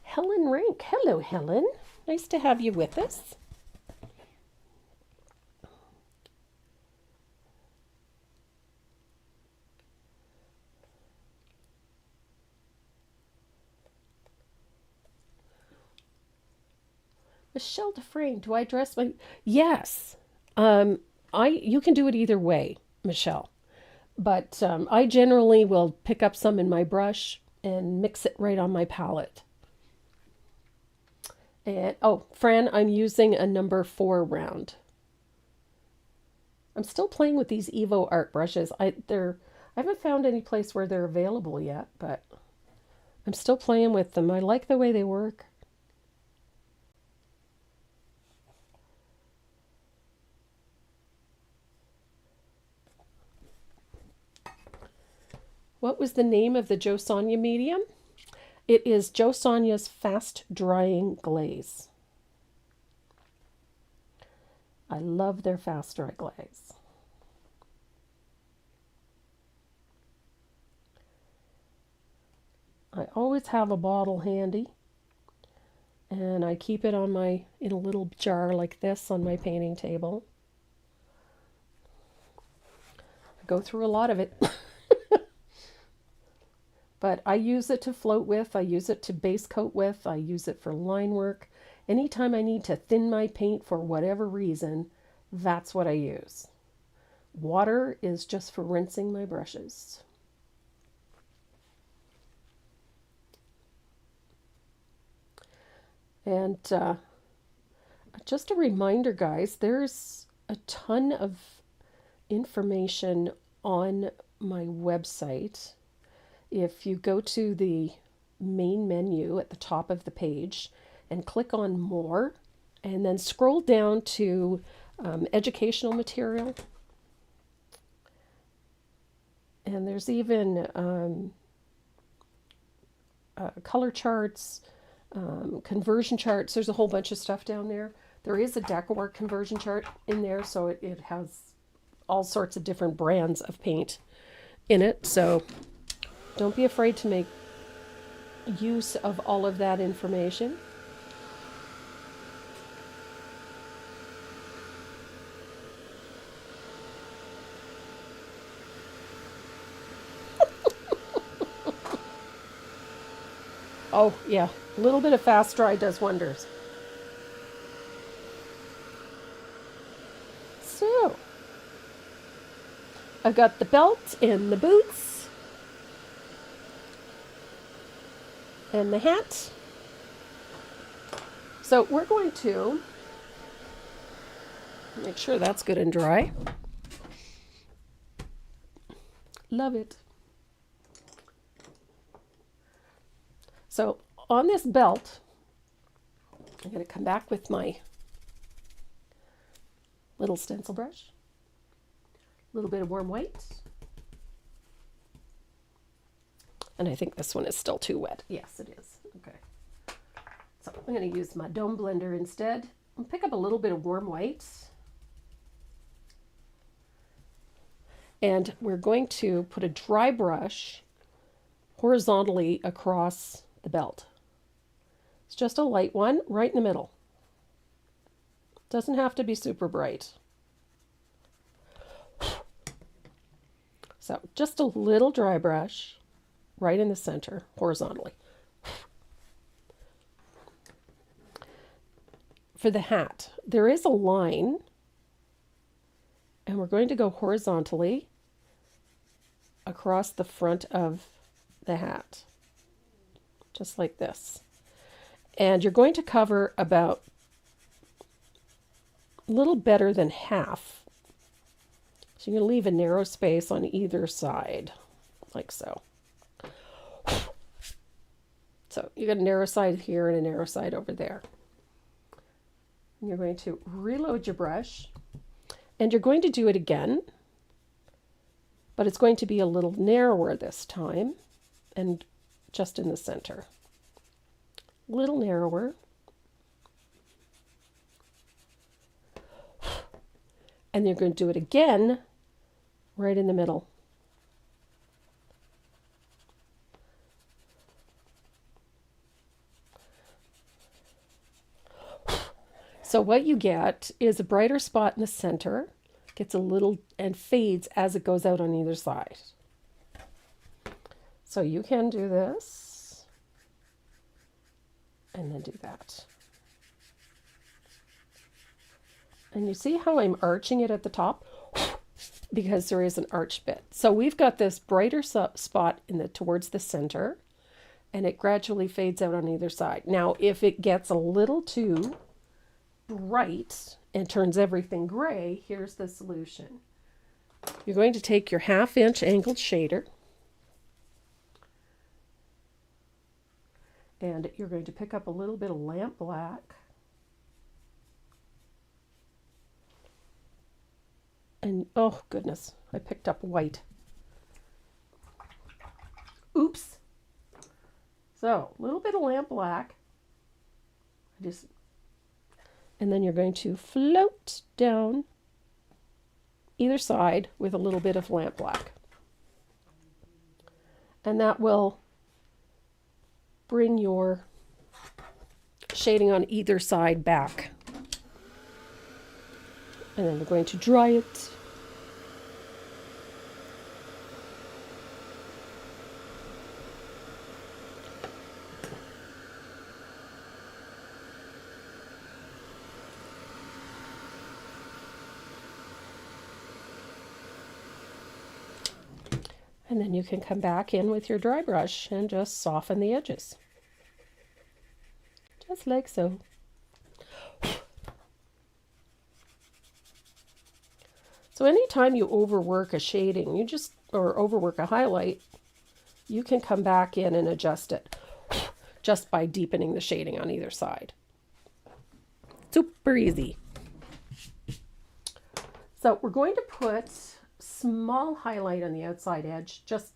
[SPEAKER 2] Helen Rank. Hello, Helen. Nice to have you with us. Michelle Dufresne, do I dress my... Yes. You can do it either way, Michelle. But I generally will pick up some in my brush and mix it right on my palette. And oh, Fran, I'm using a number 4 round. I'm still playing with these Evo art brushes. I haven't found any place where they're available yet, but I'm still playing with them. I like the way they work. What was the name of the Jo Sonja medium. It is Jo Sonja's Fast Drying Glaze. I love their fast dry glaze. I always have a bottle handy, and I keep it in a little jar like this on my painting table. I go through a lot of it. But I use it to float with, I use it to base coat with, I use it for line work. Anytime I need to thin my paint for whatever reason, that's what I use. Water is just for rinsing my brushes. And just a reminder, guys, there's a ton of information on my website. If you go to the main menu at the top of the page and click on More, and then scroll down to educational material, and there's even color charts, conversion charts. There's a whole bunch of stuff down there. There is a decor conversion chart in there, so it has all sorts of different brands of paint in it. So don't be afraid to make use of all of that information. Oh, yeah, a little bit of fast dry does wonders. So, I've got the belt and the boots and the hat. So we're going to make sure that's good and dry. Love it. So on this belt, I'm going to come back with my little stencil brush, a little bit of warm white. And I think this one is still too wet. Yes, it is. Okay. So I'm going to use my dome blender instead. I'll pick up a little bit of warm white. And we're going to put a dry brush horizontally across the belt. It's just a light one right in the middle. Doesn't have to be super bright. So just a little dry brush right in the center horizontally. For the hat, there is a line, and we're going to go horizontally across the front of the hat, just like this. And you're going to cover about a little better than half. So you're going to leave a narrow space on either side, like so. So you got a narrow side here and a narrow side over there. And you're going to reload your brush, and you're going to do it again, but it's going to be a little narrower this time and just in the center. A little narrower. And you're going to do it again right in the middle. So what you get is a brighter spot in the center, gets a little and fades as it goes out on either side. So you can do this and then do that. And you see how I'm arching it at the top? Because there is an arch bit. So we've got this brighter spot towards the center, and it gradually fades out on either side. Now, if it gets a little too bright and turns everything gray, here's the solution. You're going to take your 1/2 inch angled shader, and you're going to pick up a little bit of lamp black, and oh goodness, I picked up white. So a little bit of lamp black. And then you're going to float down either side with a little bit of lamp black. And that will bring your shading on either side back. And then we're going to dry it. And then you can come back in with your dry brush and just soften the edges. Just like so. So anytime you overwork a shading, or overwork a highlight, you can come back in and adjust it just by deepening the shading on either side. Super easy. So we're going to put small highlight on the outside edge, just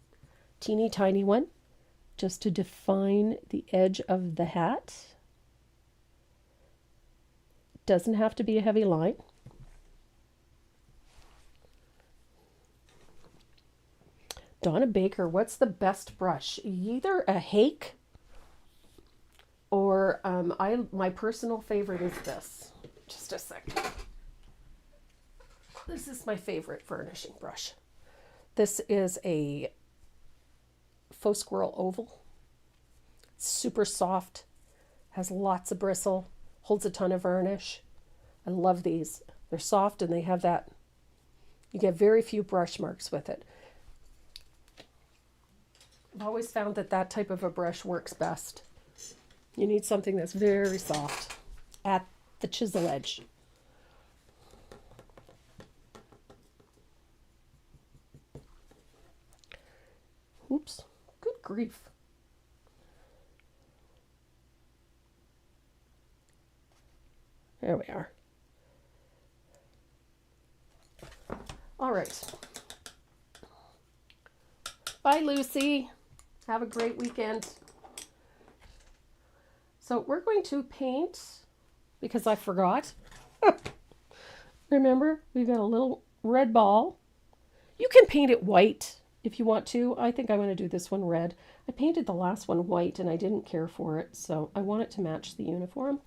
[SPEAKER 2] teeny tiny one, just to define the edge of the hat. Doesn't have to be a heavy line. Donna Baker, what's the best brush? Either a Hake or my personal favorite is this. Just a second. This is my favorite varnishing brush. This is a faux squirrel oval. Super soft, has lots of bristle, holds a ton of varnish. I love these. They're soft and they have that, you get very few brush marks with it. I've always found that type of a brush works best. You need something that's very soft at the chisel edge. Oops, good grief. There we are. All right. Bye, Lucy. Have a great weekend. So we're going to paint, because I forgot. Remember, we've got a little red ball. You can paint it white if you want to. I think I'm going to do this one red. I painted the last one white and I didn't care for it, so I want it to match the uniform.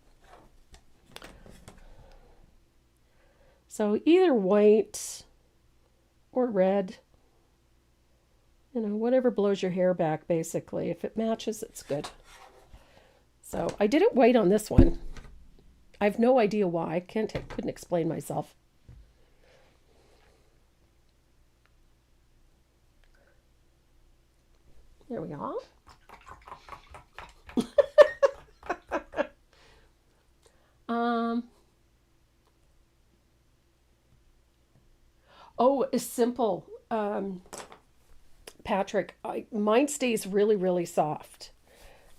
[SPEAKER 2] So either white or red, you know, whatever blows your hair back, basically. If it matches, it's good. So I did it white on this one. I have no idea why. I couldn't explain myself. There we go. Oh, it's simple. Patrick, mine stays really, really soft.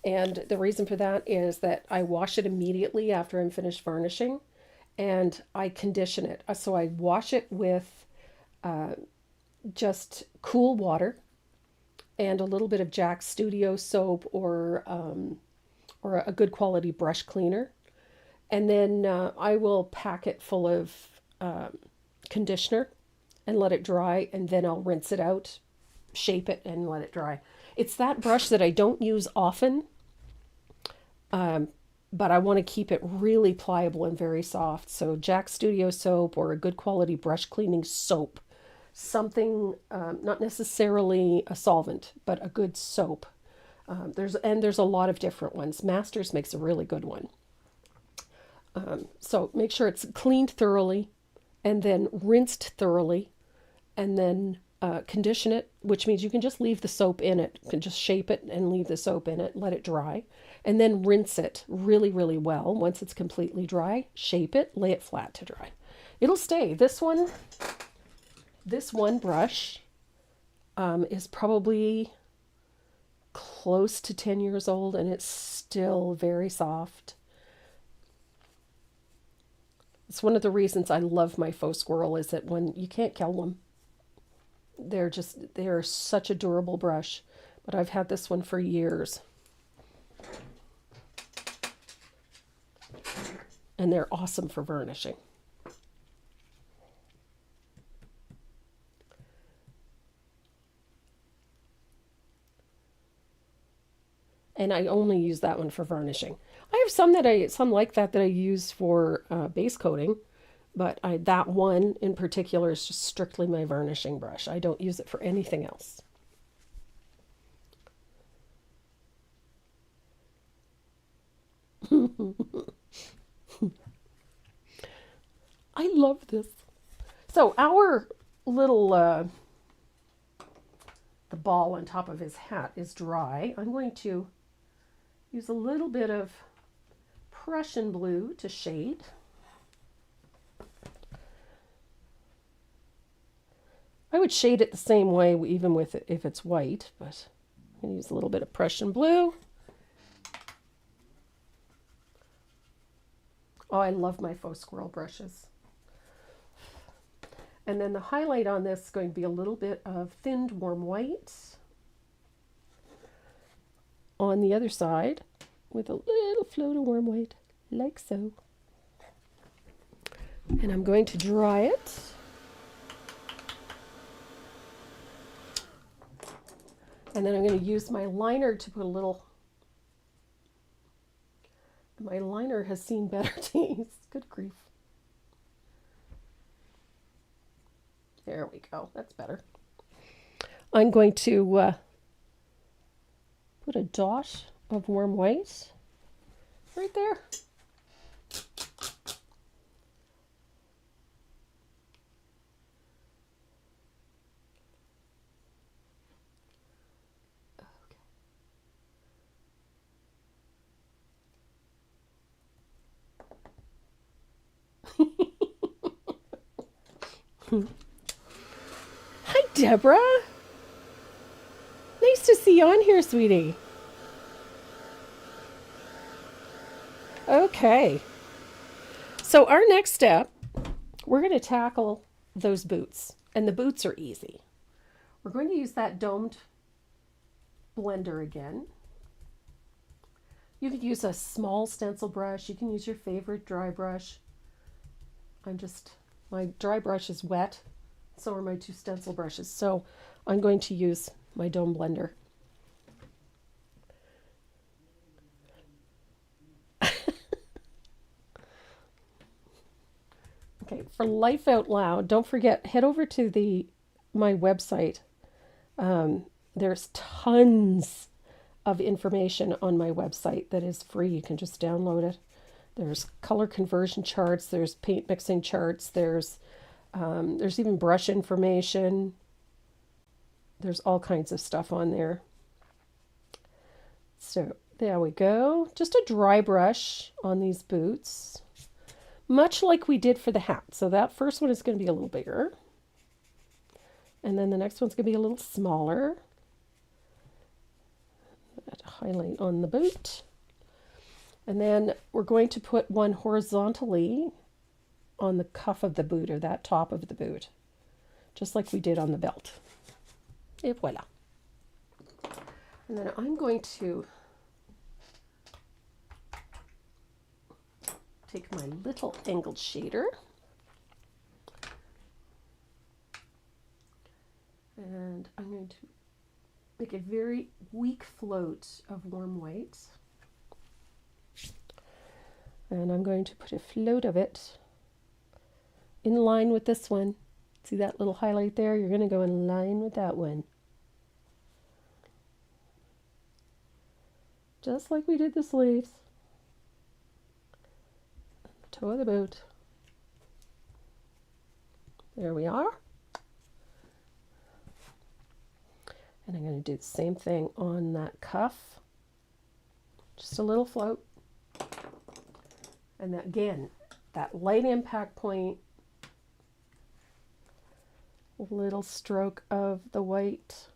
[SPEAKER 2] And the reason for that is that I wash it immediately after I'm finished varnishing and I condition it. So I wash it with just cool water and a little bit of Jack's Studio soap or a good quality brush cleaner. And then I will pack it full of conditioner and let it dry, and then I'll rinse it out, shape it, and let it dry. It's that brush that I don't use often, but I want to keep it really pliable and very soft. So Jack's Studio soap or a good quality brush cleaning soap, something, not necessarily a solvent, but a good soap. There's a lot of different ones. Masters makes a really good one. So make sure it's cleaned thoroughly and then rinsed thoroughly and then condition it, which means you can just leave the soap in it. You can just shape it and leave the soap in it, let it dry, and then rinse it really, really well. Once it's completely dry, shape it, lay it flat to dry. It'll stay. This one brush is probably close to 10 years old and it's still very soft. It's one of the reasons I love my faux squirrel is that when you can't kill them, they're such a durable brush. But I've had this one for years. and they're awesome for vernishing. And I only use that one for vernishing. I have some like that I use for base coating, but that one in particular is just strictly my vernishing brush. I don't use it for anything else. I love this. So our little the ball on top of his hat is dry. I'm going to use a little bit of Prussian blue to shade. I would shade it the same way even with it if it's white, but I'm going to use a little bit of Prussian blue. Oh, I love my faux squirrel brushes. And then the highlight on this is going to be a little bit of thinned warm white on the other side with a little float of warm white, like so. And I'm going to dry it. And then I'm going to use my liner to put a little... My liner has seen better days. Good grief. There we go. That's better. I'm going to put a dot of warm white right there. Hi, Deborah. Nice to see you on here, sweetie. Okay. So our next step, we're going to tackle those boots. And the boots are easy. We're going to use that domed blender again. You could use a small stencil brush. You can use your favorite dry brush. My dry brush is wet. So are my two stencil brushes. So I'm going to use my dome blender. Okay, for Life Out Loud, don't forget, head over to my website. There's tons of information on my website that is free. You can just download it. There's color conversion charts. There's paint mixing charts. There's even brush information. There's all kinds of stuff on there. So there we go. Just a dry brush on these boots, much like we did for the hat. So that first one is going to be a little bigger. And then the next one's going to be a little smaller. That highlight on the boot. And then we're going to put one horizontally on the cuff of the boot, or that top of the boot, just like we did on the belt. Et voila. And then I'm going to take my little angled shader and I'm going to make a very weak float of warm white. And I'm going to put a float of it in line with this one. See that little highlight there? You're going to go in line with that one. Just like we did the sleeves. Toe of the boot. There we are. And I'm going to do the same thing on that cuff. Just a little float. And again, that light impact point, little stroke of the white,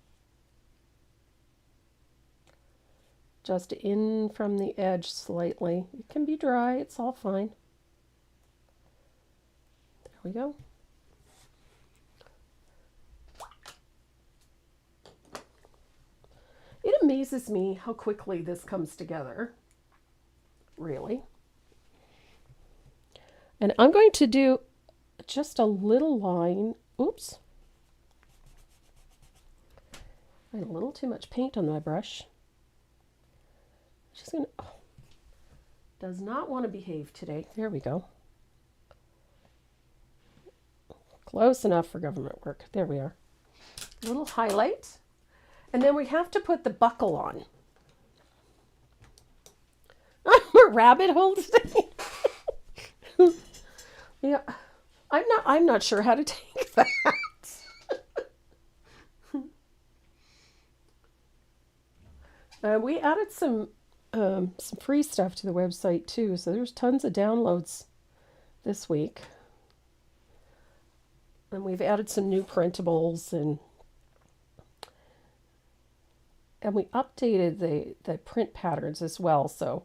[SPEAKER 2] just in from the edge slightly. It can be dry, it's all fine. There we go. It amazes me how quickly this comes together, really. And I'm going to do just a little line. Oops. I had a little too much paint on my brush. Just gonna, oh, does not want to behave today. There we go. Close enough for government work. There we are. A little highlight. And then we have to put the buckle on. I'm a rabbit hole today. Yeah. I'm not sure how to take that. We added some free stuff to the website too, so there's tons of downloads this week. And we've added some new printables and we updated the print patterns as well. So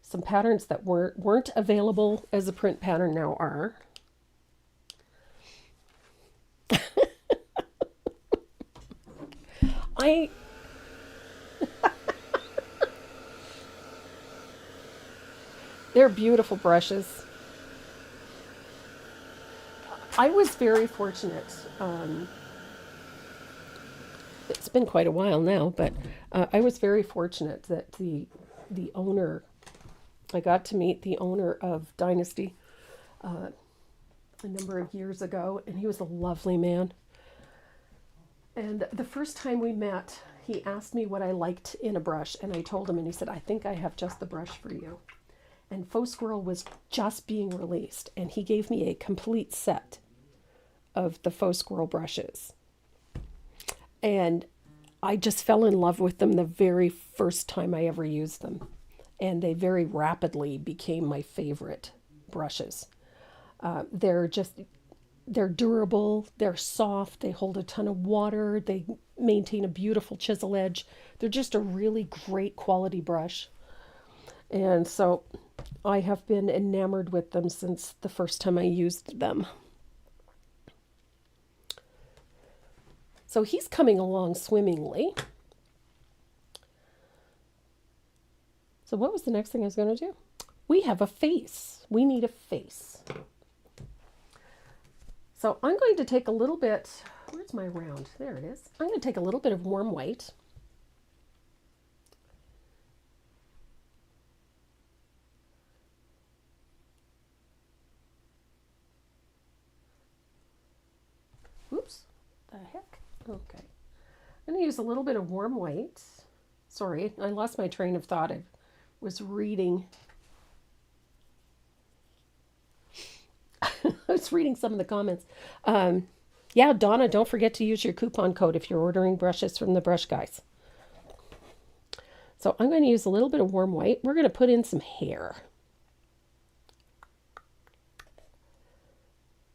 [SPEAKER 2] some patterns that weren't available as a print pattern now are. They're beautiful brushes. I was very fortunate. It's been quite a while now, but I was very fortunate that the owner, I got to meet the owner of Dynasty a number of years ago, and he was a lovely man. And the first time we met, he asked me what I liked in a brush, and I told him, and he said, I think I have just the brush for you. And Faux Squirrel was just being released, and he gave me a complete set of the Faux Squirrel brushes. And I just fell in love with them the very first time I ever used them. And they very rapidly became my favorite brushes. They're durable, they're soft, they hold a ton of water, they maintain a beautiful chisel edge. They're just a really great quality brush. And so I have been enamored with them since the first time I used them. So he's coming along swimmingly. So what was the next thing I was going to do? We have a face. We need a face. So I'm going to take a little bit, where's my round? There it is. I'm going to take a little bit of warm white. Oops, the heck? Okay. I'm going to use a little bit of warm white. Sorry, I lost my train of thought. I was reading. I was reading some of the comments. Yeah, Donna, don't forget to use your coupon code if you're ordering brushes from the Brush Guys. So I'm going to use a little bit of warm white. We're going to put in some hair.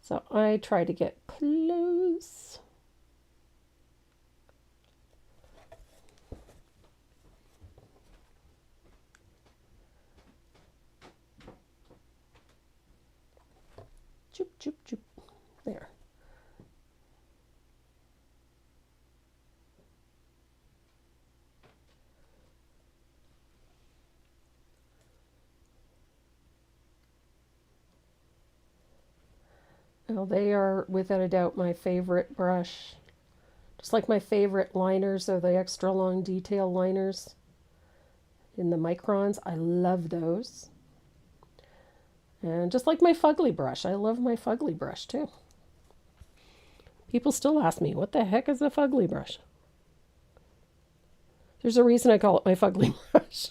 [SPEAKER 2] So I try to get close. Choop, choop, choop. There. Well, they are without a doubt my favorite brush. Just like my favorite liners are the extra long detail liners in the microns. I love those. And just like my fugly brush, I love my fugly brush too. People still ask me, what the heck is a fugly brush? There's a reason I call it my fugly brush.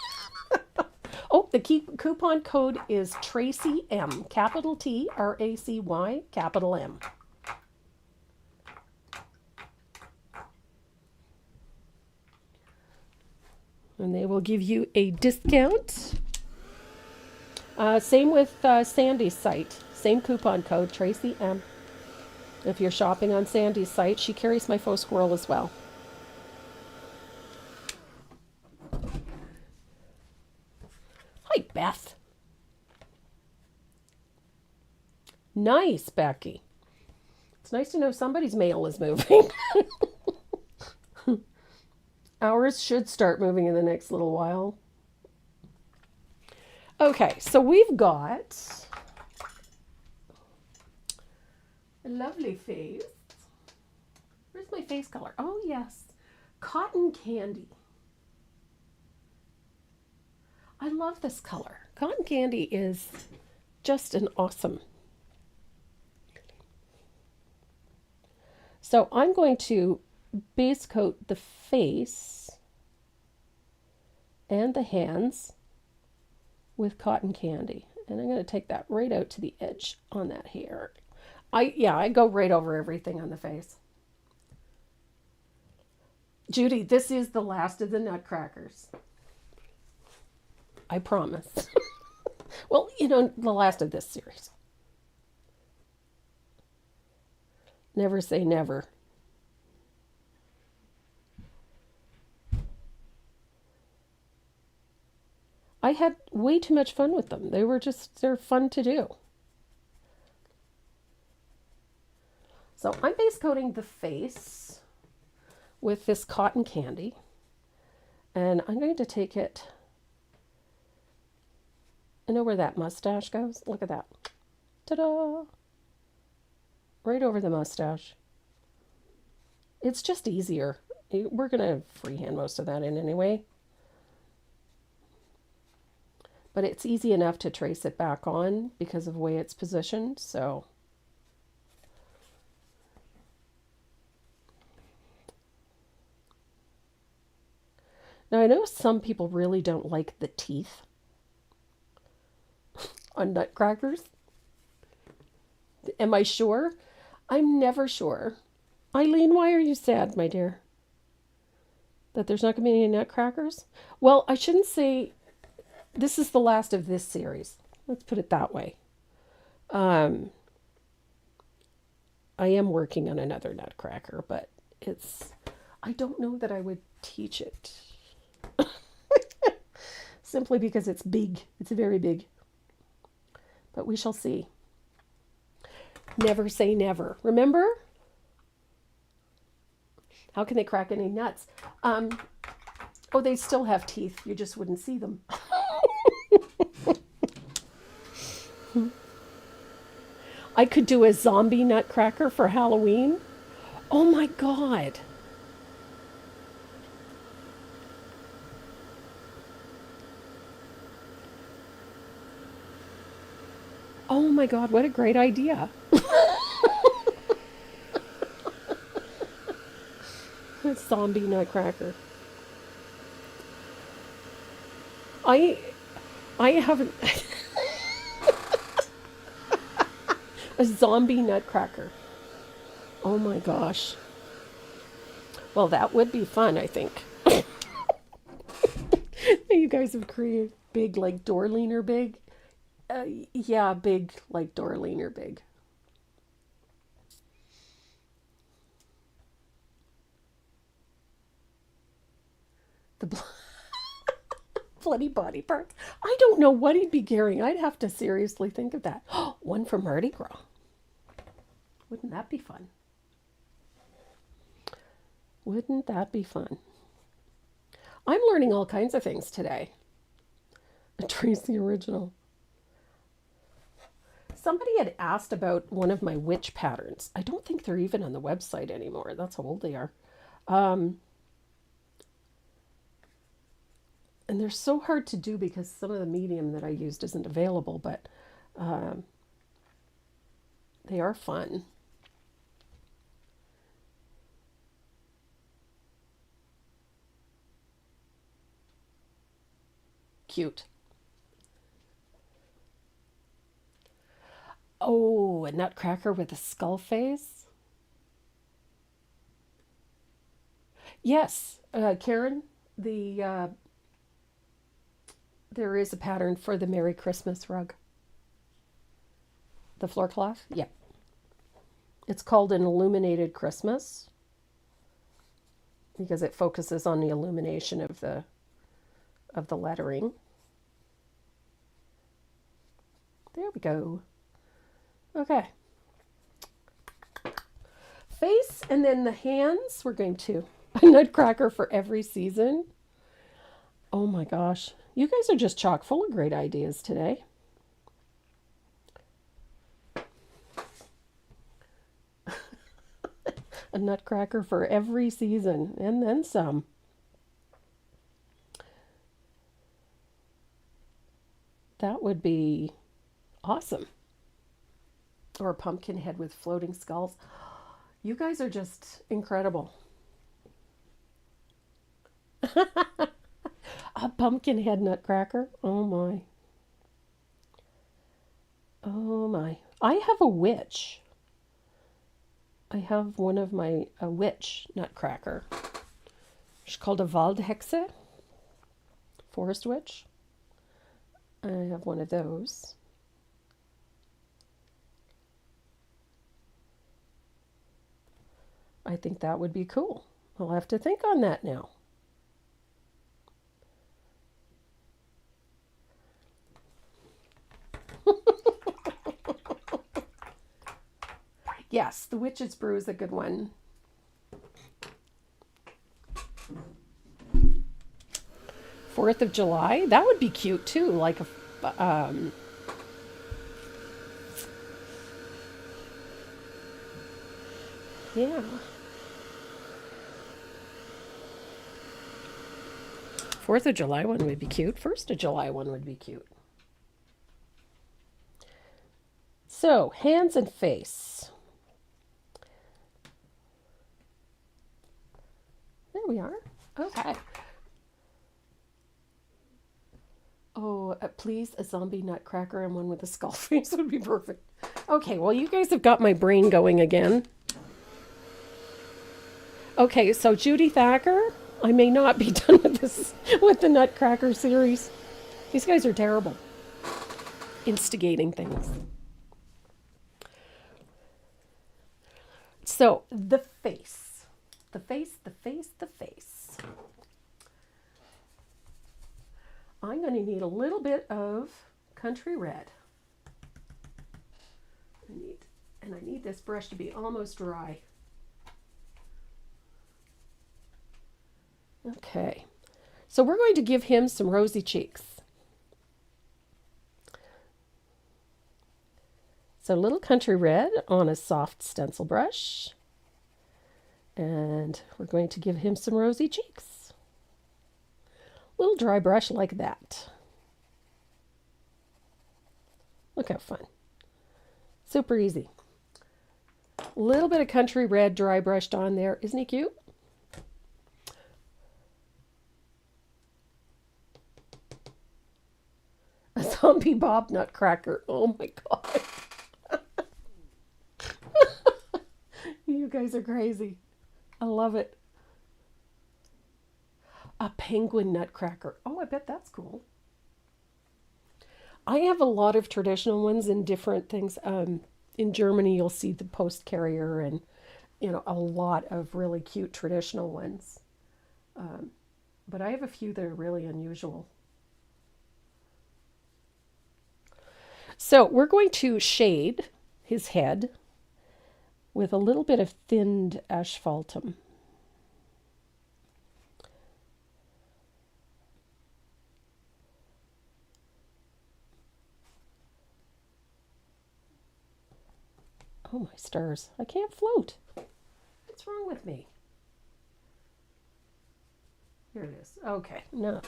[SPEAKER 2] Oh, the coupon code is Tracy M. Capital T, R-A-C-Y, capital M. And they will give you a discount. Same with Sandy's site. Same coupon code, Tracy M. If you're shopping on Sandy's site, she carries my Faux Squirrel as well. Hi, Beth. Nice, Becky. It's nice to know somebody's mail is moving. Ours should start moving in the next little while. Okay, so we've got A lovely face. Where's my face color? Oh, yes. Cotton candy. I love this color. Cotton candy is just an awesome. So I'm going to base coat the face and the hands with cotton candy. And I'm going to take that right out to the edge on that hair. I go right over everything on the face. Judy, this is the last of the Nutcrackers. I promise. Well, the last of this series. Never say never. I had way too much fun with them. They're fun to do. So I'm base coating the face with this cotton candy. And I'm going to take it. I know where that mustache goes. Look at that. Ta-da! Right over the mustache. It's just easier. We're going to freehand most of that in anyway. But it's easy enough to trace it back on because of the way it's positioned. So now I know some people really don't like the teeth on Nutcrackers. Am I sure? I'm never sure. Eileen, why are you sad, my dear? That there's not going to be any Nutcrackers? Well, I shouldn't say this is the last of this series. Let's put it that way. I am working on another Nutcracker, but I don't know that I would teach it. Simply because it's big. It's very big. But we shall see. Never say never. Remember? How can they crack any nuts? Oh, they still have teeth. You just wouldn't see them. I could do a zombie Nutcracker for Halloween. Oh my God. Oh my God, what a great idea. A zombie Nutcracker. I haven't... A zombie Nutcracker. Oh my gosh. Well, that would be fun, I think. You guys have created big, like door leaner big. Yeah, big, like door leaner big. The bloody body parts. I don't know what he'd be carrying. I'd have to seriously think of that. One for Mardi Gras. Wouldn't that be fun? Wouldn't that be fun? I'm learning all kinds of things today. A Tracy original. Somebody had asked about one of my witch patterns. I don't think they're even on the website anymore. That's how old they are. And they're so hard to do because some of the medium that I used isn't available, but they are fun. Cute. Oh, a Nutcracker with a skull face? Yes, Karen, there is a pattern for the Merry Christmas rug. The floor cloth? Yeah. It's called an illuminated Christmas because it focuses on the illumination of the lettering. There we go. Okay. Face and then the hands. We're going to a Nutcracker for every season. Oh my gosh. You guys are just chock full of great ideas today. A nutcracker for every season, and then some. That would be awesome. Or a pumpkin head with floating skulls. You guys are just incredible. A pumpkin head nutcracker. Oh my. Oh my. I have a witch. I have one of my a witch nutcracker. She's called a Waldhexe, forest witch. I have one of those. I think that would be cool. I'll have to think on that now. Yes, the Witch's Brew is a good one. 4th of July, that would be cute too. Like a, yeah. 4th of July one would be cute. 1st of July one would be cute. So, hands and face. There we are. Okay. Oh, please, a zombie nutcracker and one with a skull face would be perfect. Okay, well, you guys have got my brain going again. Okay, so Judy Thacker, I may not be done with this, with the Nutcracker series. These guys are terrible. Instigating things. So, the face. The face, the face, the face. I'm going to need a little bit of country red. I need this brush to be almost dry. Okay, so we're going to give him some rosy cheeks. So a little country red on a soft stencil brush. And we're going to give him some rosy cheeks. Little dry brush like that. Look how fun. Super easy. A little bit of country red dry brushed on there. Isn't he cute? A zombie Bob Nutcracker. Oh my God. You guys are crazy. I love it. A penguin nutcracker. Oh, I bet that's cool. I have a lot of traditional ones in different things. In Germany, you'll see the post carrier and, a lot of really cute traditional ones. But I have a few that are really unusual. So we're going to shade his head with a little bit of thinned asphaltum. Oh my stars, I can't float. What's wrong with me? Here it is. Okay, no.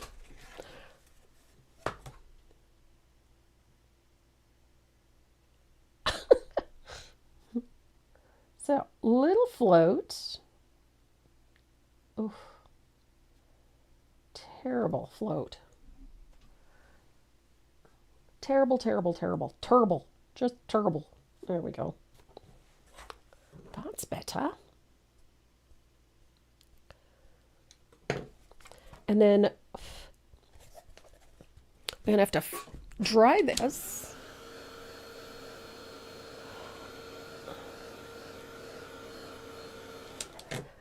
[SPEAKER 2] So, little float. Oof. Terrible float. Terrible, terrible, terrible. Terrible. Just terrible. There we go. That's better. And then I'm going to have to dry this.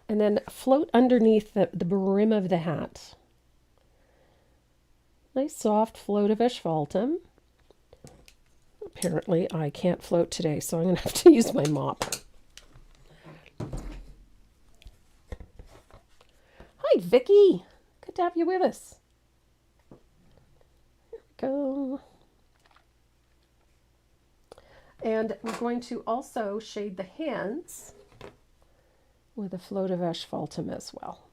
[SPEAKER 2] And then float underneath the brim of the hat. Nice soft float of asphaltum. Apparently I can't float today, so I'm going to have to use my mop. Hi, Vicky. Good to have you with us. Here we go. And we're going to also shade the hands with a float of asphaltum as well.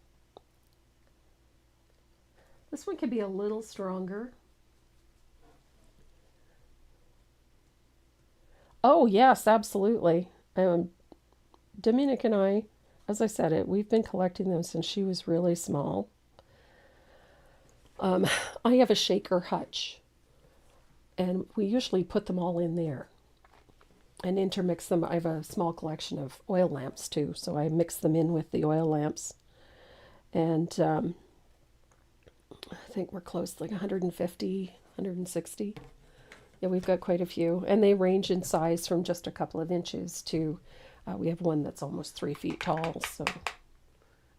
[SPEAKER 2] This one could be a little stronger. Oh, yes, absolutely. Dominic and I, as I said, we've been collecting them since she was really small. I have a shaker hutch, and we usually put them all in there and intermix them. I have a small collection of oil lamps too, so I mix them in with the oil lamps. And I think we're close to like 150, 160. Yeah, we've got quite a few, and they range in size from just a couple of inches to we have one that's almost 3 feet tall. So,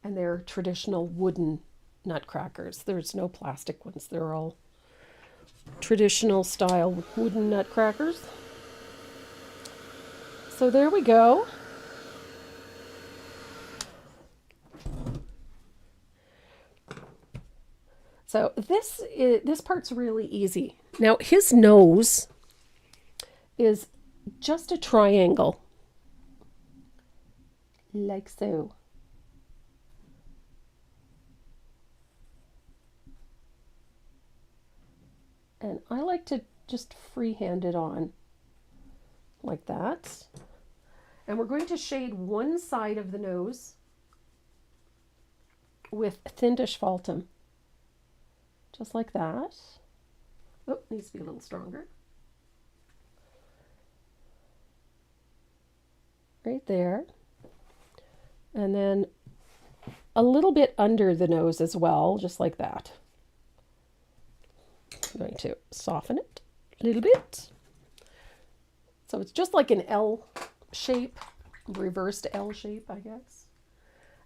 [SPEAKER 2] and they're traditional wooden nutcrackers. There's no plastic ones. They're all traditional style wooden nutcrackers. So there we go. So this part's really easy. Now his nose is just a triangle, like so. And I like to just freehand it on like that. And we're going to shade one side of the nose with thin asphaltum. Just like that. Oh, needs to be a little stronger. Right there. And then a little bit under the nose as well, just like that. I'm going to soften it a little bit. So it's just like an L shape, reversed L shape, I guess.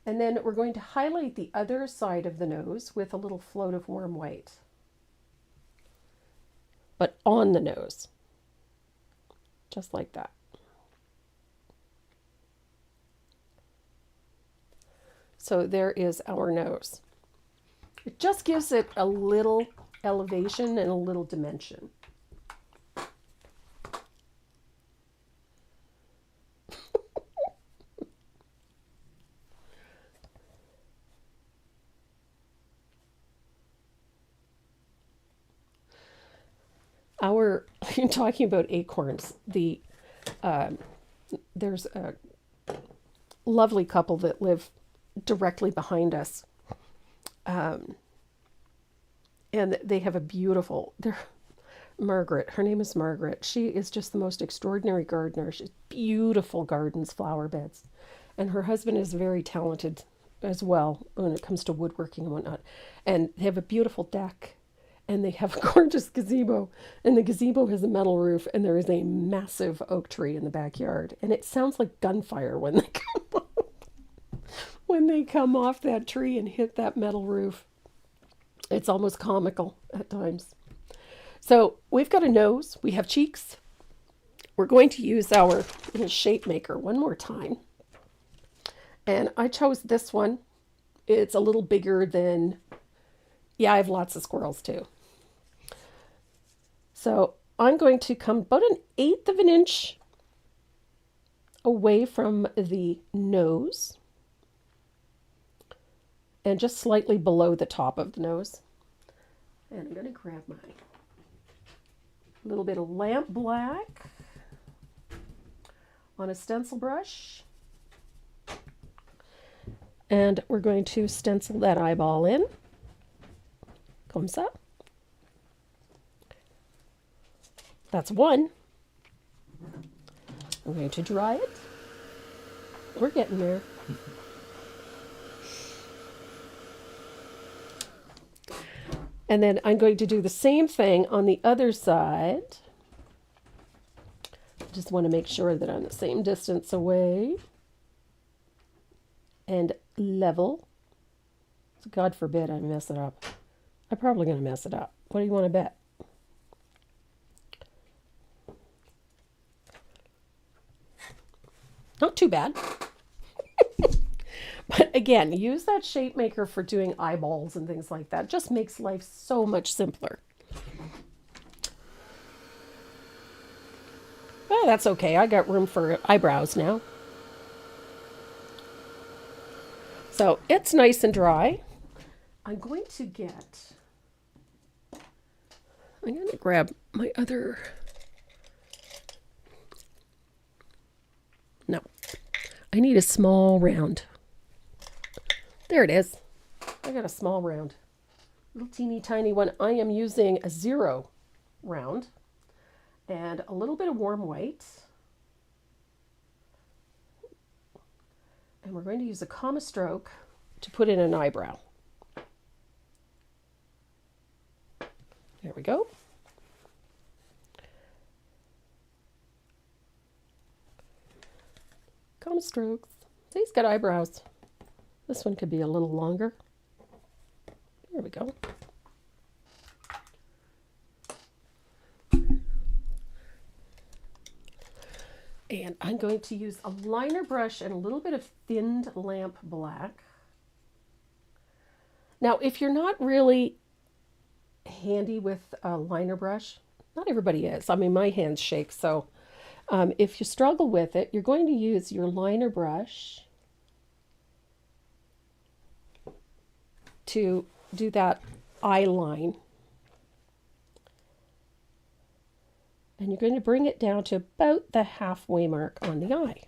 [SPEAKER 2] And then we're going to highlight the other side of the nose with a little float of warm white. But on the nose. Just like that. So there is our nose. It just gives it a little elevation and a little dimension. You're talking about acorns. There's a lovely couple that live directly behind us. And they have a beautiful, Margaret, her name is Margaret. She is just the most extraordinary gardener. She's beautiful gardens, flower beds. And her husband is very talented as well when it comes to woodworking and whatnot. And they have a beautiful deck. And they have a gorgeous gazebo. And the gazebo has a metal roof. And there is a massive oak tree in the backyard. And it sounds like gunfire when they come up, when they come off that tree and hit that metal roof. It's almost comical at times. So we've got a nose. We have cheeks. We're going to use our little shape maker one more time. And I chose this one. It's a little bigger than... Yeah, I have lots of squirrels too. So I'm going to come about 1/8 of an inch away from the nose and just slightly below the top of the nose. And I'm going to grab my little bit of lamp black on a stencil brush. And we're going to stencil that eyeball in. Comme ça. That's one. I'm going to dry it. We're getting there. And then I'm going to do the same thing on the other side. Just want to make sure that I'm the same distance away. And level. So God forbid I mess it up. I'm probably going to mess it up. What do you want to bet? Not too bad. But again, use that shape maker for doing eyeballs and things like that. Just makes life so much simpler. Oh, that's okay. I got room for eyebrows now. So it's nice and dry. I'm going to grab my other, no, I need a small round. There it is. I got a small round. Little teeny tiny one. I am using a 0 round and a little bit of warm white. And we're going to use a comma stroke to put in an eyebrow. There we go. Comma strokes. See, he's got eyebrows. This one could be a little longer. There we go. And I'm going to use a liner brush and a little bit of thinned lamp black. Now, if you're not really handy with a liner brush, not everybody is. I mean, my hands shake, so if you struggle with it, you're going to use your liner brush to do that eye line. And you're going to bring it down to about the halfway mark on the eye,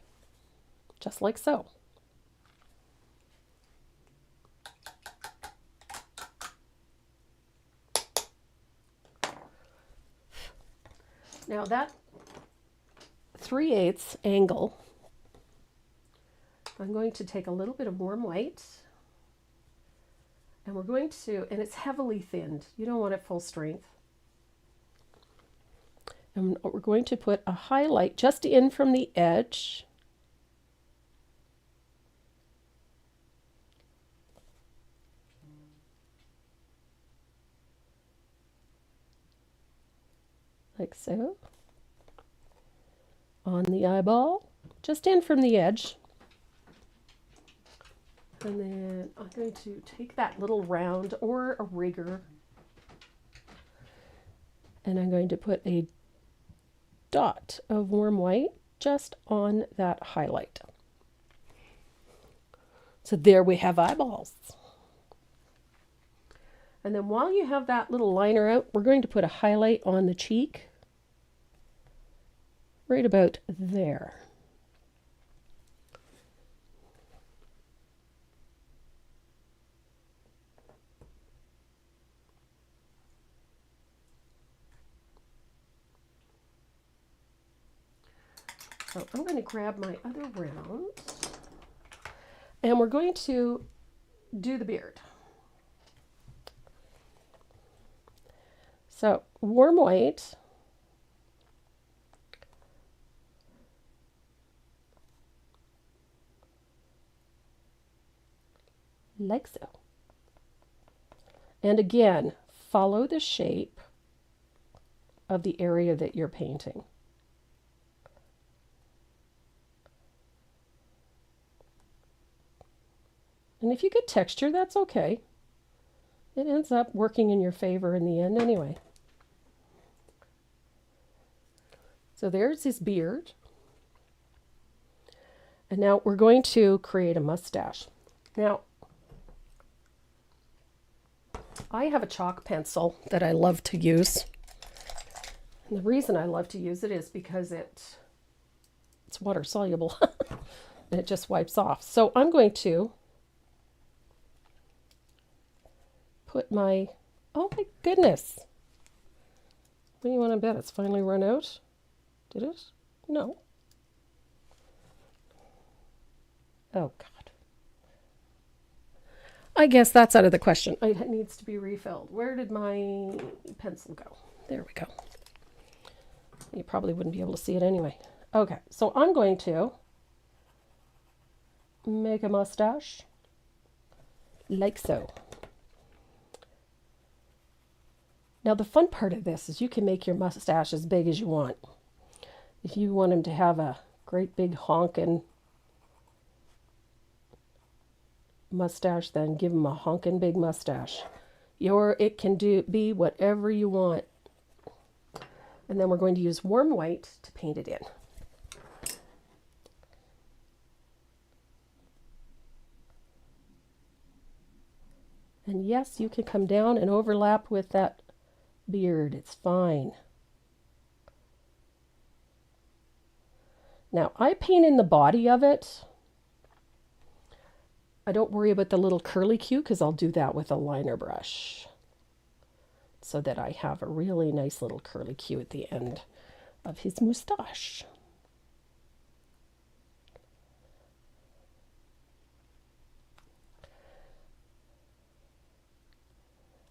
[SPEAKER 2] just like so. Now that 3/8 angle, I'm going to take a little bit of warm white, and we're going to, and it's heavily thinned. You don't want it full strength. And we're going to put a highlight just in from the edge. Like so. On the eyeball, just in from the edge. And then I'm going to take that little round or a rigger, and I'm going to put a dot of warm white just on that highlight. So there we have eyeballs. And then while you have that little liner out, we're going to put a highlight on the cheek right about there. So I'm going to grab my other round, and we're going to do the beard. So warm white, like so. And again, follow the shape of the area that you're painting. And if you get texture, that's okay. It ends up working in your favor in the end anyway. So there's his beard. And now we're going to create a mustache. Now, I have a chalk pencil that I love to use. And the reason I love to use it is because it's water soluble and it just wipes off. So I'm going to put my, oh my goodness. What do you want to bet? It's finally run out? Did it? No. Oh God. I guess that's out of the question. It needs to be refilled. Where did my pencil go? There we go. You probably wouldn't be able to see it anyway. Okay, so I'm going to make a mustache like so. Now the fun part of this is you can make your mustache as big as you want. If you want him to have a great big honkin' mustache, then give him a honkin' big mustache. It can be whatever you want. And then we're going to use warm white to paint it in. And yes, you can come down and overlap with that beard. It's fine. Now, I paint in the body of it. I don't worry about the little curly Q because I'll do that with a liner brush so that I have a really nice little curly Q at the end of his moustache.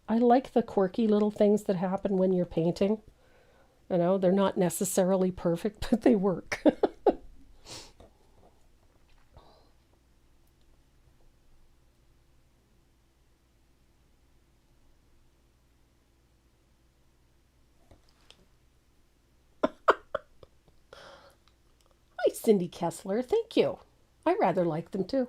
[SPEAKER 2] I like the quirky little things that happen when you're painting. You know, they're not necessarily perfect, but they work. Hi, Cindy Kessler. Thank you. I rather like them too.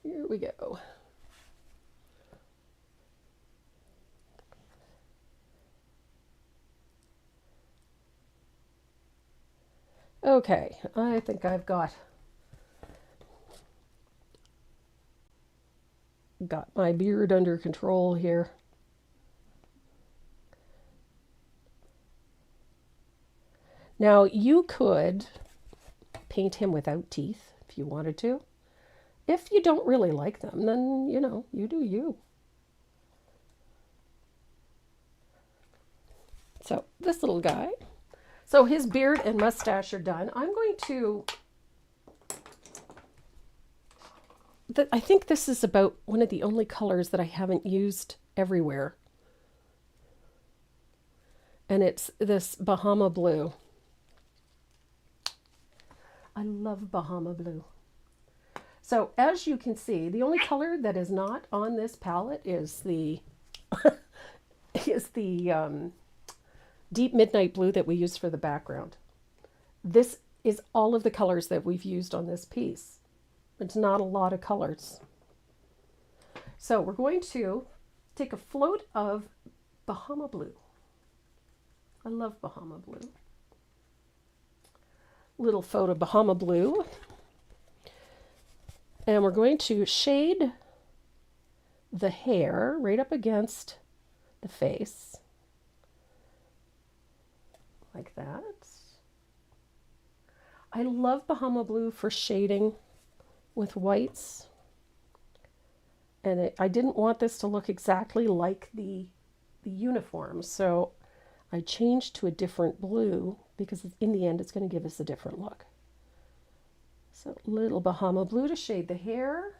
[SPEAKER 2] Here we go. Okay, I think I've got my beard under control here. Now you could paint him without teeth if you wanted to. If you don't really like them, then you know, you do you. So this little guy. So his beard and mustache are done. I'm going to, I think this is about one of the only colors that I haven't used everywhere. And it's this Bahama blue. I love Bahama blue. So as you can see, the only color that is not on this palette is the deep midnight blue that we use for the background. This is all of the colors that we've used on this piece. It's not a lot of colors. So we're going to take a float of Bahama blue. I love Bahama blue. Little photo of Bahama blue. And we're going to shade the hair right up against the face. Like that. I love Bahama blue for shading with whites. And I didn't want this to look exactly like the uniform, so I changed to a different blue because in the end it's going to give us a different look. So little Bahama blue to shade the hair.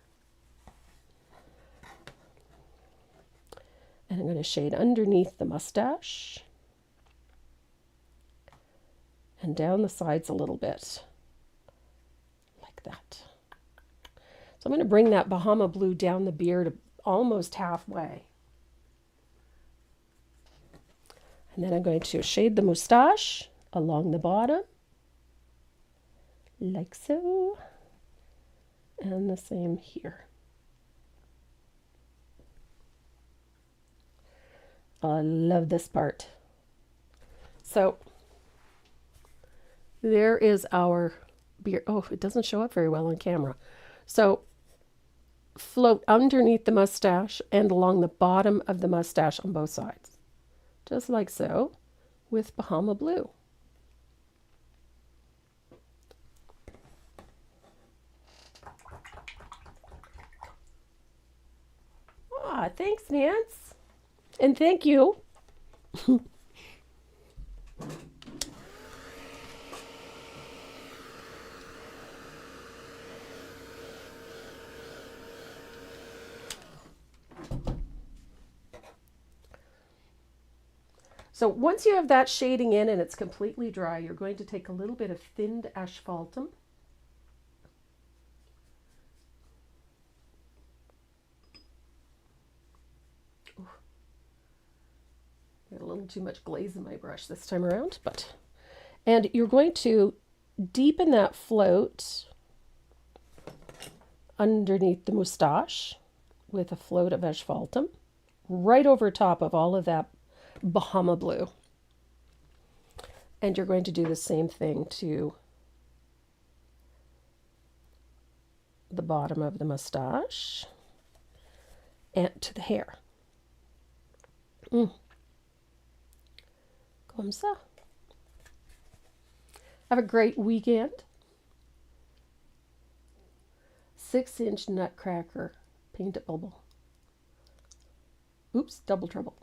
[SPEAKER 2] And I'm going to shade underneath the mustache. And down the sides a little bit. Like that. So I'm going to bring that Bahama blue down the beard almost halfway. And then I'm going to shade the moustache along the bottom. Like so. And the same here. I love this part. So there is our beard. Oh, it doesn't show up very well on camera. So float underneath the mustache and along the bottom of the mustache on both sides. Just like so with Bahama blue. Ah, thanks, Nance. And thank you. So once you have that shading in and it's completely dry, you're going to take a little bit of thinned asphaltum. Got a little too much glaze in my brush this time around, and you're going to deepen that float underneath the moustache with a float of asphaltum, right over top of all of that Bahama blue. And you're going to do the same thing to the bottom of the mustache and to the hair. Comme ça. Have a great weekend. 6-inch Nutcracker painted bubble. Oops, double trouble.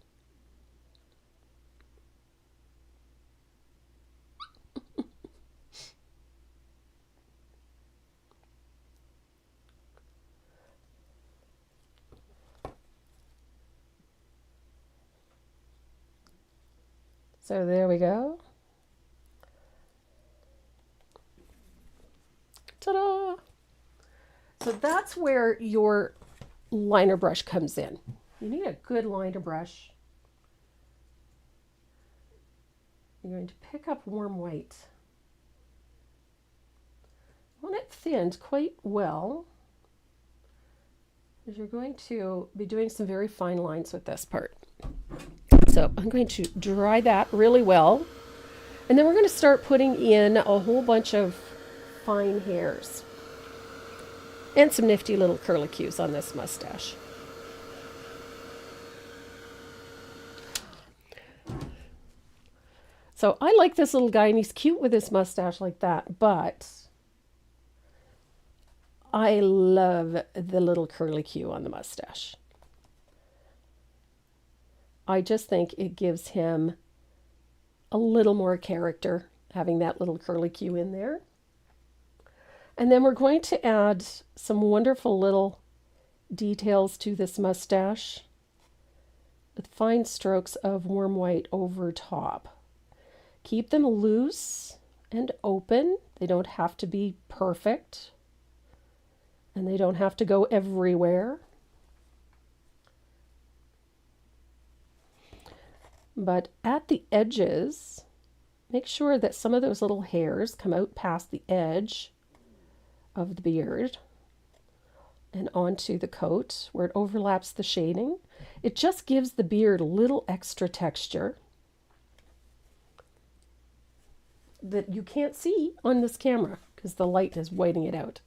[SPEAKER 2] So there we go. Ta-da! So that's where your liner brush comes in. You need a good liner brush. You're going to pick up warm white. I want it thinned quite well, because you're going to be doing some very fine lines with this part. So I'm going to dry that really well. And then we're going to start putting in a whole bunch of fine hairs. And some nifty little curlicues on this mustache. So I like this little guy, and he's cute with his mustache like that, but I love the little curlicue on the mustache. I just think it gives him a little more character, having that little curlicue in there. And then we're going to add some wonderful little details to this mustache with fine strokes of warm white over top. Keep them loose and open. They don't have to be perfect, and they don't have to go everywhere. But at the edges, make sure that some of those little hairs come out past the edge of the beard and onto the coat where it overlaps the shading. It just gives the beard a little extra texture that you can't see on this camera because the light is whiting it out.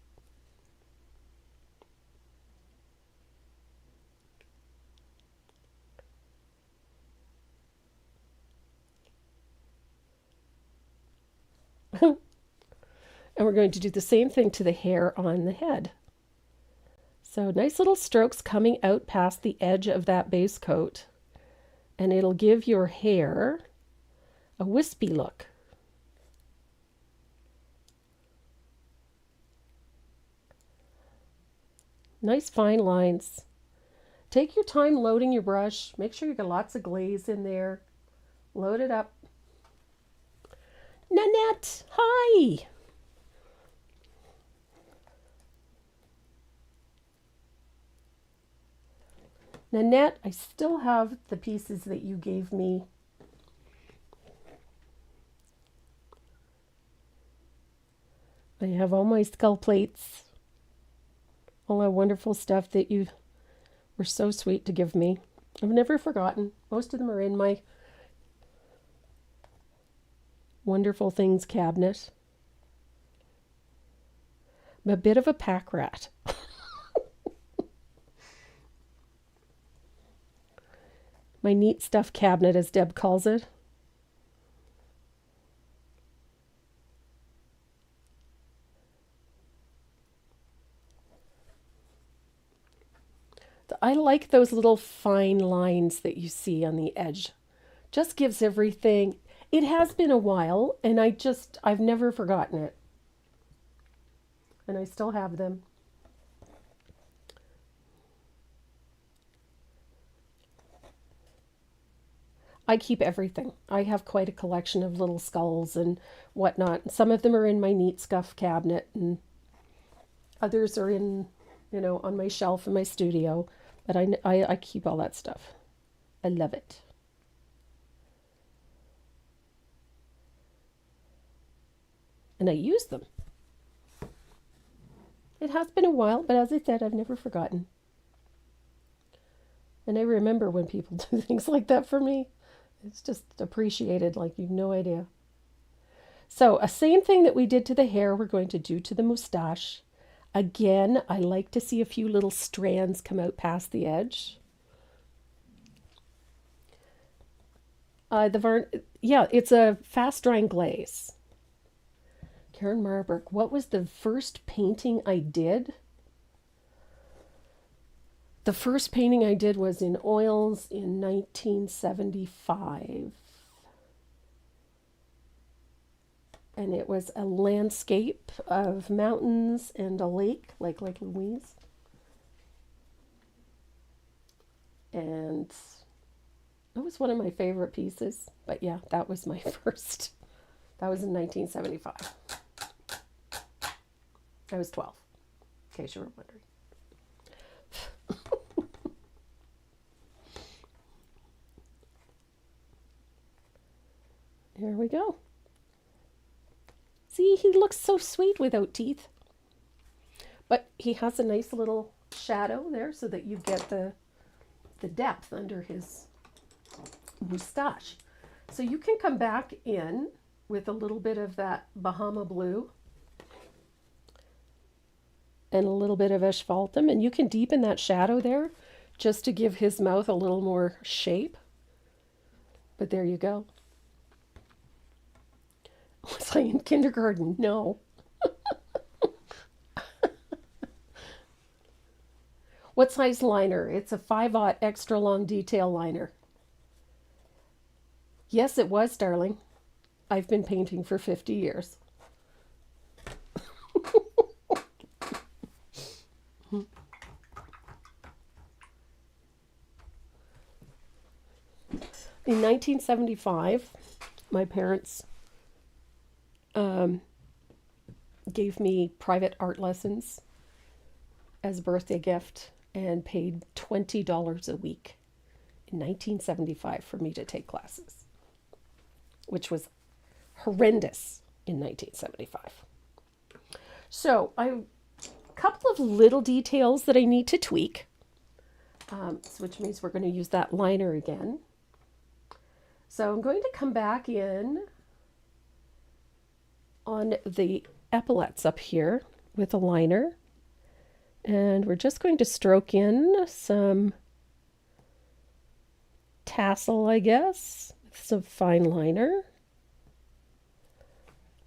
[SPEAKER 2] And we're going to do the same thing to the hair on the head. So nice little strokes coming out past the edge of that base coat, and it'll give your hair a wispy look. Nice fine lines. Take your time loading your brush. Make sure you got lots of glaze in there. Load it up. Nanette, hi! Nanette, I still have the pieces that you gave me. I have all my skull plates, all that wonderful stuff that you were so sweet to give me. I've never forgotten. Most of them are in my wonderful things cabinet. I'm a bit of a pack rat. My neat stuff cabinet, as Deb calls it. I like those little fine lines that you see on the edge. Just gives everything. It has been a while, and I've never forgotten it. And I still have them. I keep everything. I have quite a collection of little skulls and whatnot. Some of them are in my neat stuff cabinet, and others are in, on my shelf in my studio. But I keep all that stuff. I love it. And I use them. It has been a while, but as I said, I've never forgotten. And I remember when people do things like that for me. It's just appreciated like you've no idea. So, a same thing that we did to the hair, we're going to do to the moustache. Again, I like to see a few little strands come out past the edge. Yeah, it's a fast drying glaze. Karen Marburg, what was the first painting I did? The first painting I did was in oils in 1975. And it was a landscape of mountains and a lake, like Lake Louise. And it was one of my favorite pieces. But yeah, that was my first. That was in 1975. I was 12, in case you were wondering. Here we go. See, he looks so sweet without teeth. But he has a nice little shadow there so that you get the depth under his moustache. So you can come back in with a little bit of that Bahama blue and a little bit of asphaltum, and you can deepen that shadow there just to give his mouth a little more shape. But there you go. Was I in kindergarten? No. What size liner? It's a 5/0 extra long detail liner. Yes, it was, darling. I've been painting for 50 years. In 1975, my parents gave me private art lessons as a birthday gift and paid $20 a week in 1975 for me to take classes, which was horrendous in 1975. So a couple of little details that I need to tweak, which means we're going to use that liner again. So I'm going to come back in on the epaulets up here with a liner, and we're just going to stroke in some tassel, I guess, with some fine liner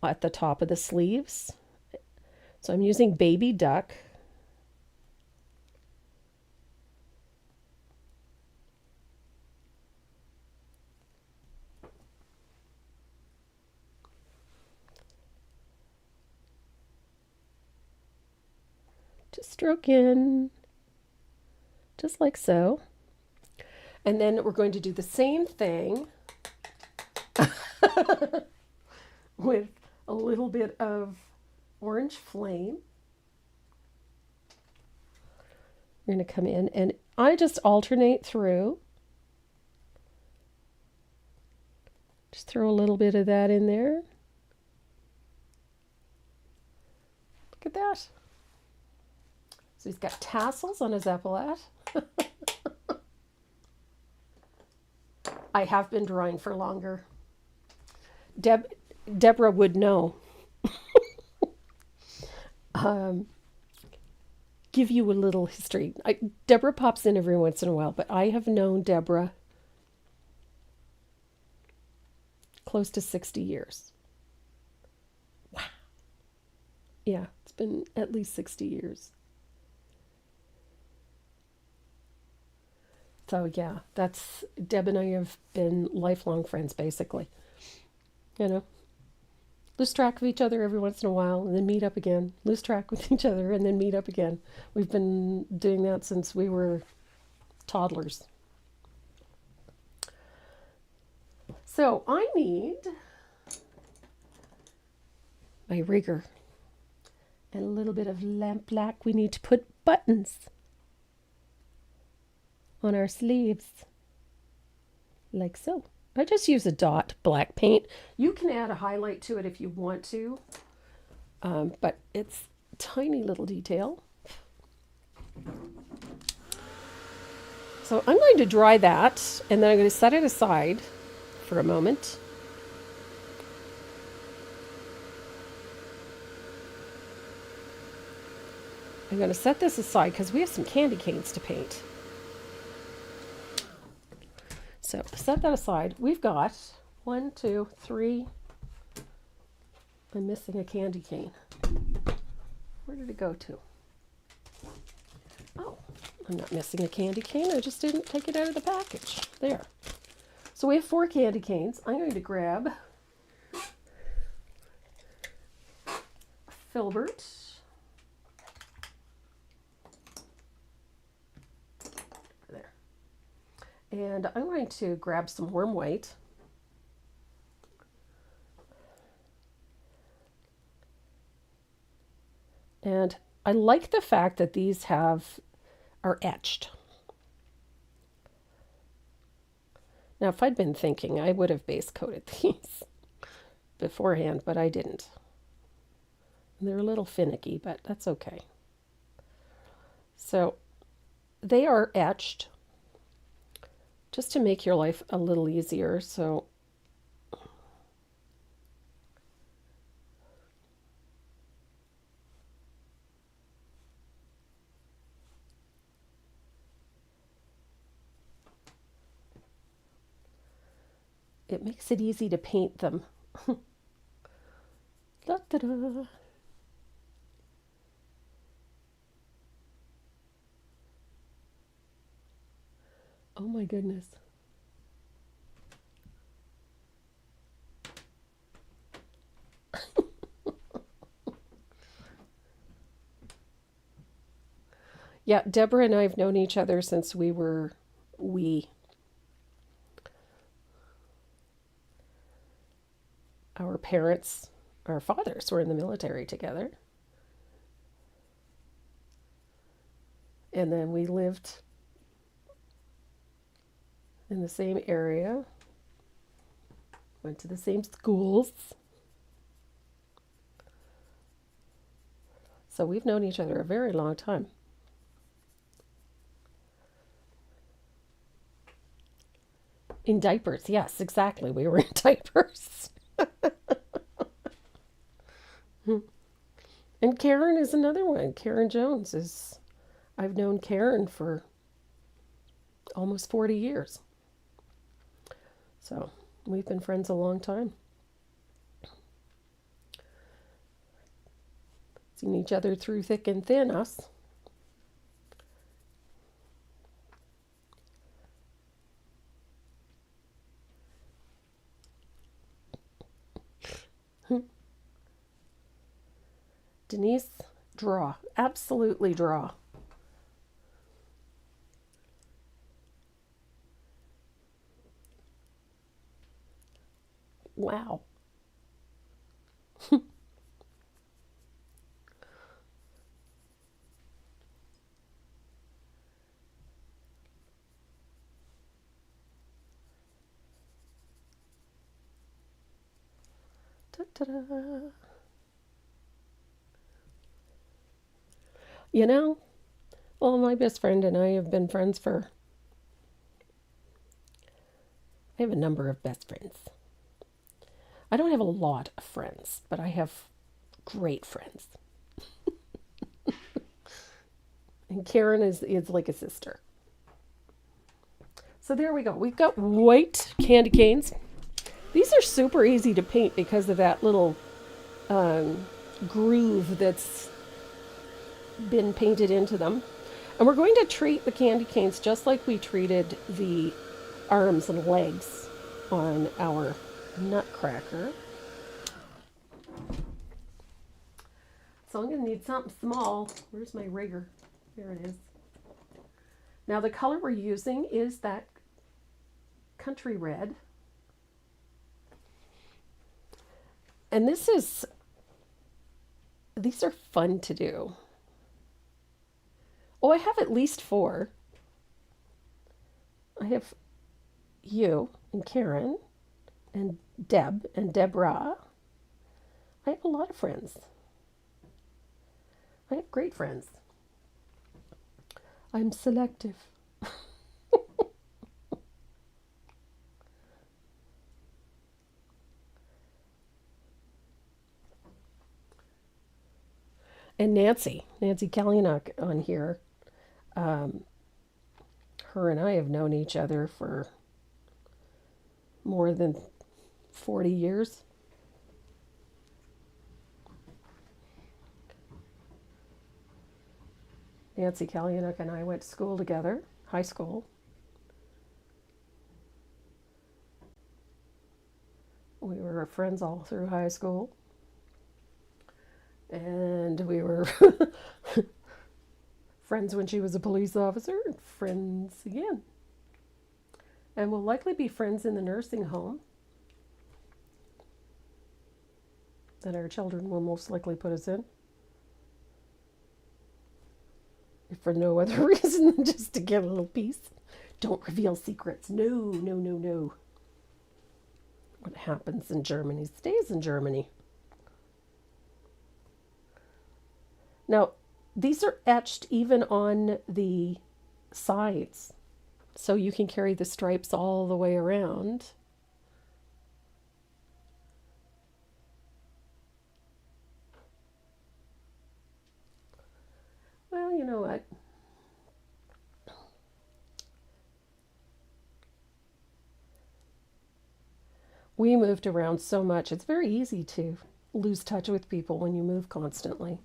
[SPEAKER 2] at the top of the sleeves. So I'm using Baby Duck. Just stroke in, just like so. And then we're going to do the same thing with a little bit of orange flame. We're going to come in and I just alternate through. Just throw a little bit of that in there. Look at that. So he's got tassels on his epaulette. I have been drawing for longer. Deborah would know. Give you a little history. Deborah pops in every once in a while, but I have known Deborah close to 60 years. Wow. Yeah, it's been at least 60 years. So yeah, Deb and I have been lifelong friends, basically. You know, lose track of each other every once in a while and then meet up again. Lose track with each other and then meet up again. We've been doing that since we were toddlers. So I need my rigger and a little bit of lamp black. We need to put buttons on our sleeves, like so. I just use a dot black paint. You can add a highlight to it if you want to, but it's tiny little detail. So I'm going to dry that, and then I'm going to set it aside for a moment. I'm going to set this aside because we have some candy canes to paint. So set that aside. We've got 1, 2, 3. I'm missing a candy cane. Where did it go to? Oh, I'm not missing a candy cane. I just didn't take it out of the package. There. So we have 4 candy canes. I'm going to grab filbert. There. And I'm going to grab some warm white. And I like the fact that these are etched. Now, if I'd been thinking, I would have base coated these beforehand, but I didn't. They're a little finicky, but that's okay. So they are etched just to make your life a little easier. So it makes it easy to paint them. Da-da-da. Oh my goodness. Yeah, Deborah and I have known each other since we were wee. Our parents, our fathers were in the military together. And then we lived in the same area, went to the same schools. So we've known each other a very long time. In diapers, yes, exactly. We were in diapers. And Karen is another one. Karen Jones is, I've known Karen for almost 40 years. So we've been friends a long time. Seen each other through thick and thin, us. Denise, draw. Absolutely draw. Wow. Ta-da. You know, well, my best friend and I have been friends I have a number of best friends. I don't have a lot of friends, but I have great friends. And Karen is like a sister. So there we go. We've got white candy canes. These are super easy to paint because of that little groove that's been painted into them. And we're going to treat the candy canes just like we treated the arms and legs on our Nutcracker. So I'm going to need something small. Where's my rigger? There it is. Now the color we're using is that country red. And these are fun to do. Oh, I have at least 4. I have you and Karen and Deb and Deborah. I have a lot of friends. I have great friends. I'm selective. And Nancy Kalinuk on here. Um, Her and I have known each other for more than 40 years. Nancy Kalinuk and I went to school together, high school. We were friends all through high school. And we were friends when she was a police officer, and friends again. And we'll likely be friends in the nursing home that our children will most likely put us in. If for no other reason than just to get a little peace. Don't reveal secrets. No, no, no, no. What happens in Germany stays in Germany. Now, these are etched even on the sides, so you can carry the stripes all the way around. Well, you know what? We moved around so much, it's very easy to lose touch with people when you move constantly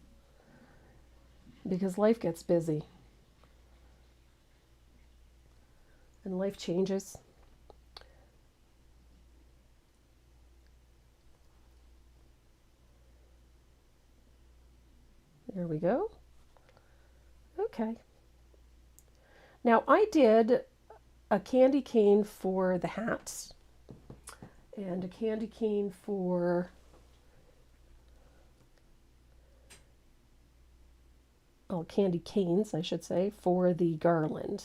[SPEAKER 2] because life gets busy and life changes. There we go. Okay. Now I did a candy cane for the hats and a candy cane for candy canes, I should say, for the garland.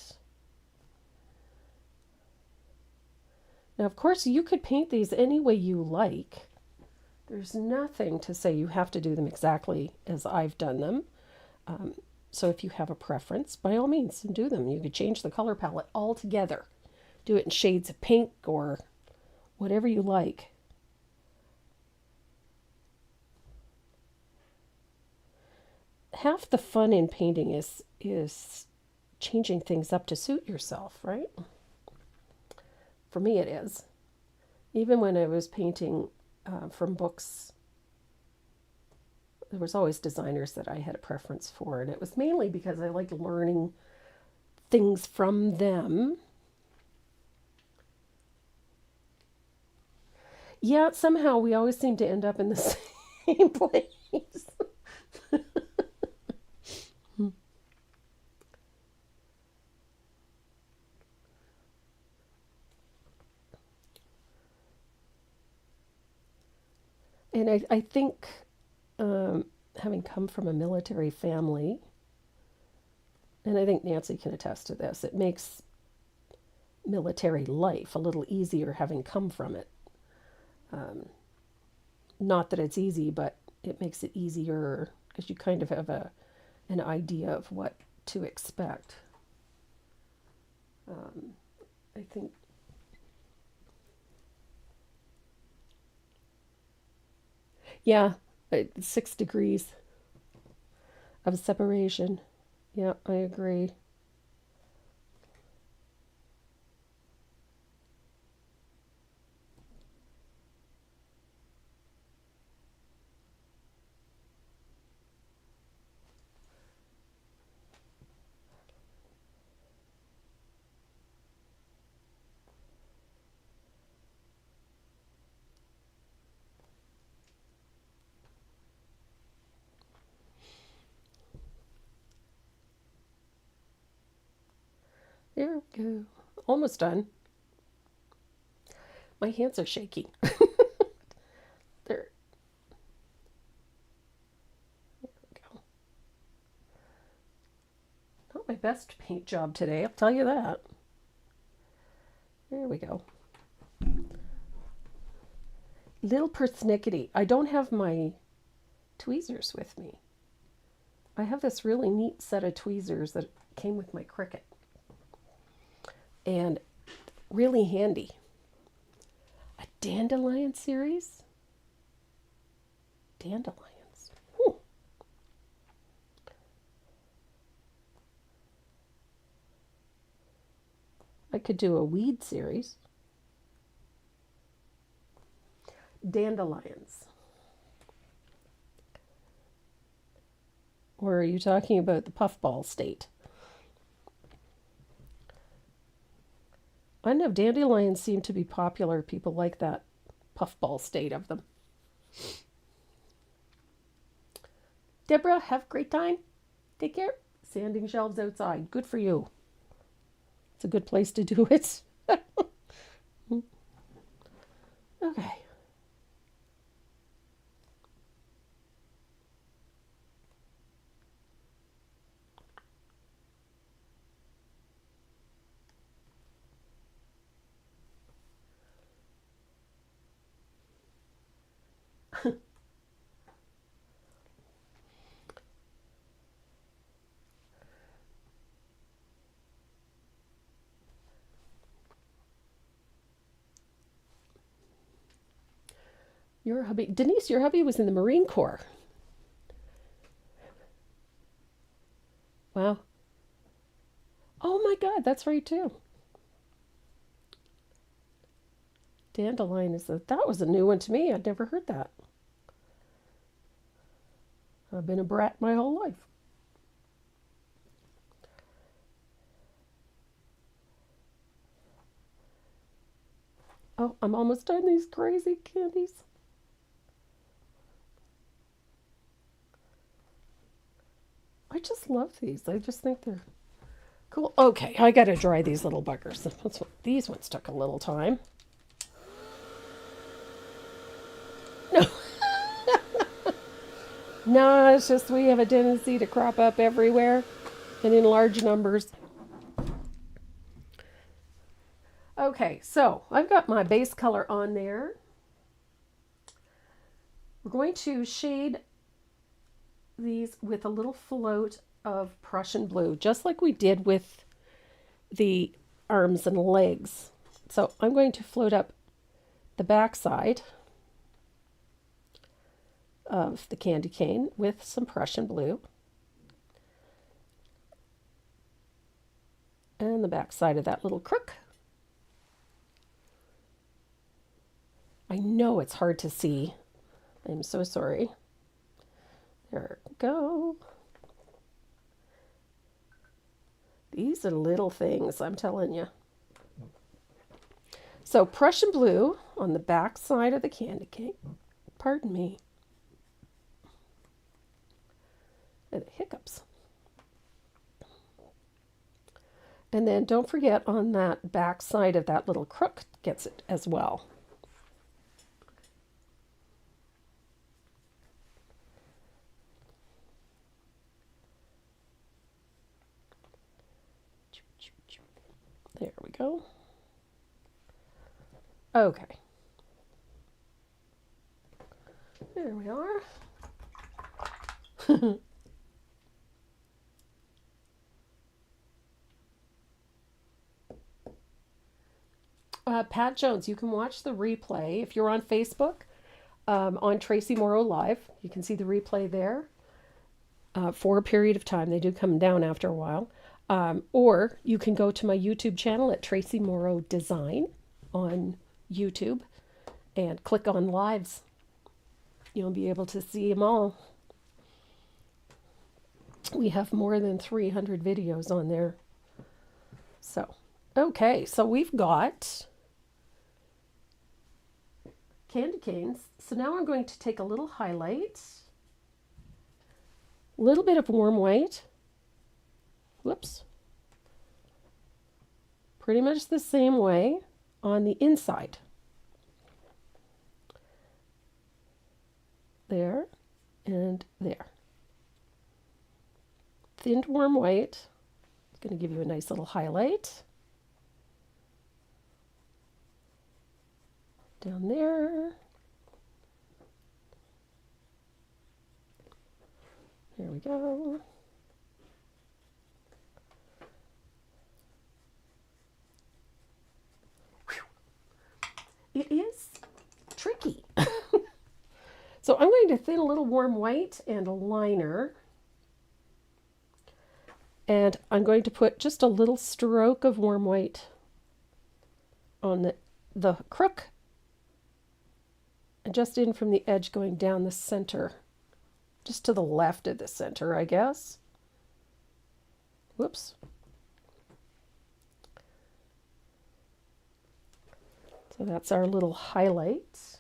[SPEAKER 2] Now, of course, you could paint these any way you like. There's nothing to say you have to do them exactly as I've done them. So if you have a preference, by all means, do them. You could change the color palette altogether. Do it in shades of pink or whatever you like. Half the fun in painting is changing things up to suit yourself, right? For me, it is. Even when I was painting from books, there was always designers that I had a preference for, and it was mainly because I liked learning things from them. Yeah, somehow we always seem to end up in the same place. And I think, having come from a military family, and I think Nancy can attest to this, it makes military life a little easier having come from it. Not that it's easy, but it makes it easier because you kind of have an idea of what to expect. I think yeah, 6 degrees of separation. Yeah, I agree. There we go. Almost done. My hands are shaking. There we go. Not my best paint job today, I'll tell you that. There we go. Little persnickety. I don't have my tweezers with me. I have this really neat set of tweezers that came with my Cricut. And really handy. A dandelion series? Dandelions. Whew. I could do a weed series. Dandelions. Or are you talking about the puffball state? I don't know, dandelions seem to be popular. People like that puffball state of them. Deborah, have a great time. Take care. Sanding shelves outside. Good for you. It's a good place to do it. Okay. Your hubby, Denise, your hubby was in the Marine Corps. Wow. Oh my God, that's right too. Dandelion that was a new one to me. I'd never heard that. I've been a brat my whole life. Oh, I'm almost done these crazy candies. I just love these. I just think they're cool. Okay, I gotta dry these little buggers. These ones took a little time. No. No, it's just we have a tendency to crop up everywhere and in large numbers. Okay, so I've got my base color on there. We're going to shade these with a little float of Prussian blue, just like we did with the arms and legs. So I'm going to float up the back side of the candy cane with some Prussian blue. And the back side of that little crook. I know it's hard to see. I'm so sorry. There we go. These are little things, I'm telling you. So Prussian blue on the back side of the candy cane. Pardon me. And hiccups. And then don't forget on that back side of that little crook gets it as well. There we go. Okay. There we are. Pat Jones, you can watch the replay if you're on Facebook on Tracy Morrow Live. You can see the replay there for a period of time. They do come down after a while. Or you can go to my YouTube channel at Tracy Morrow Design on YouTube and click on lives. You'll be able to see them all. We have more than 300 videos on there. So, okay, so we've got candy canes. So now I'm going to take a little highlight, a little bit of warm white. Whoops. Pretty much the same way on the inside. There and there. Thinned warm white. It's going to give you a nice little highlight. Down there. There we go. It is tricky. So I'm going to thin a little warm white and a liner. And I'm going to put just a little stroke of warm white on the crook and just in from the edge going down the center. Just to the left of the center, I guess. Whoops. So that's our little highlight.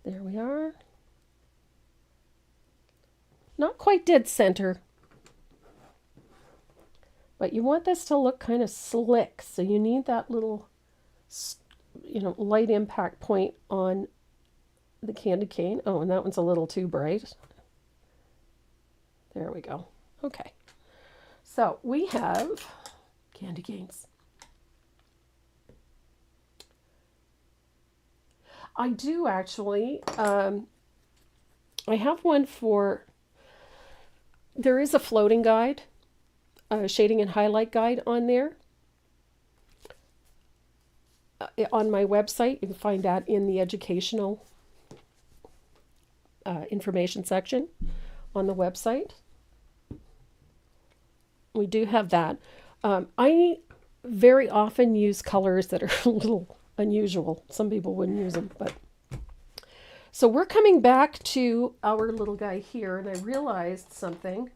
[SPEAKER 2] There we are. Not quite dead center. But you want this to look kind of slick, so you need that little, light impact point on the candy cane. Oh, and that one's a little too bright. There we go. Okay. So we have candy canes. I do actually. I have one for, there is a floating guide, a shading and highlight guide on there. On my website, you can find that in the educational information section on the website. We do have that. I very often use colors that are a little unusual. Some people wouldn't use them, but so we're coming back to our little guy here, and I realized something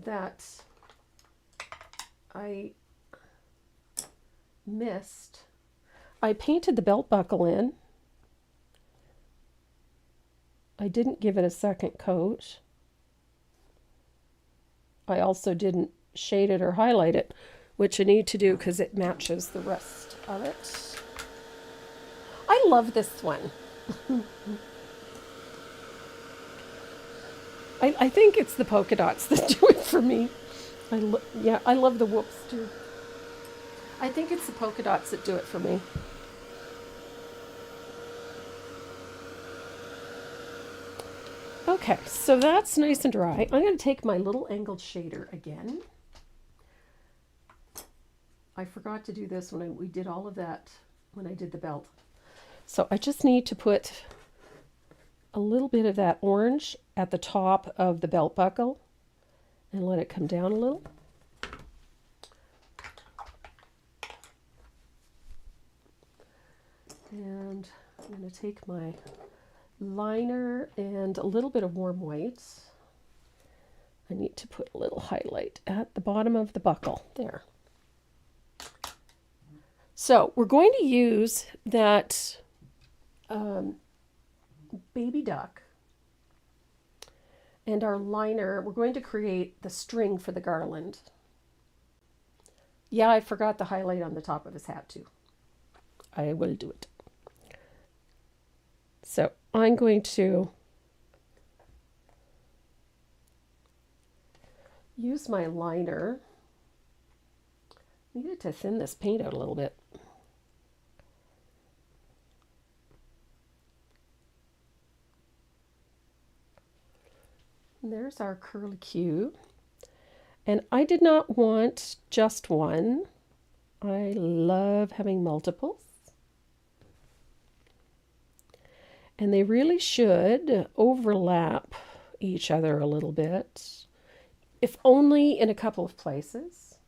[SPEAKER 2] that I missed. I painted the belt buckle in. I didn't give it a second coat. I also didn't shade it or highlight it, which I need to do because it matches the rest of it. I love this one. I think it's the polka dots that do it for me. I love the whoops too. I think it's the polka dots that do it for me. Okay, so that's nice and dry. I'm going to take my little angled shader again. I forgot to do this when we did all of that when I did the belt. So I just need to put a little bit of that orange at the top of the belt buckle and let it come down a little. And I'm going to take my liner and a little bit of warm white. I need to put a little highlight at the bottom of the buckle there. So we're going to use that baby duck and our liner. We're going to create the string for the garland. Yeah, I forgot the highlight on the top of his hat too. I will do it. So I'm going to use my liner. I needed to thin this paint out a little bit. And there's our curlicue. And I did not want just one. I love having multiples. And they really should overlap each other a little bit, if only in a couple of places.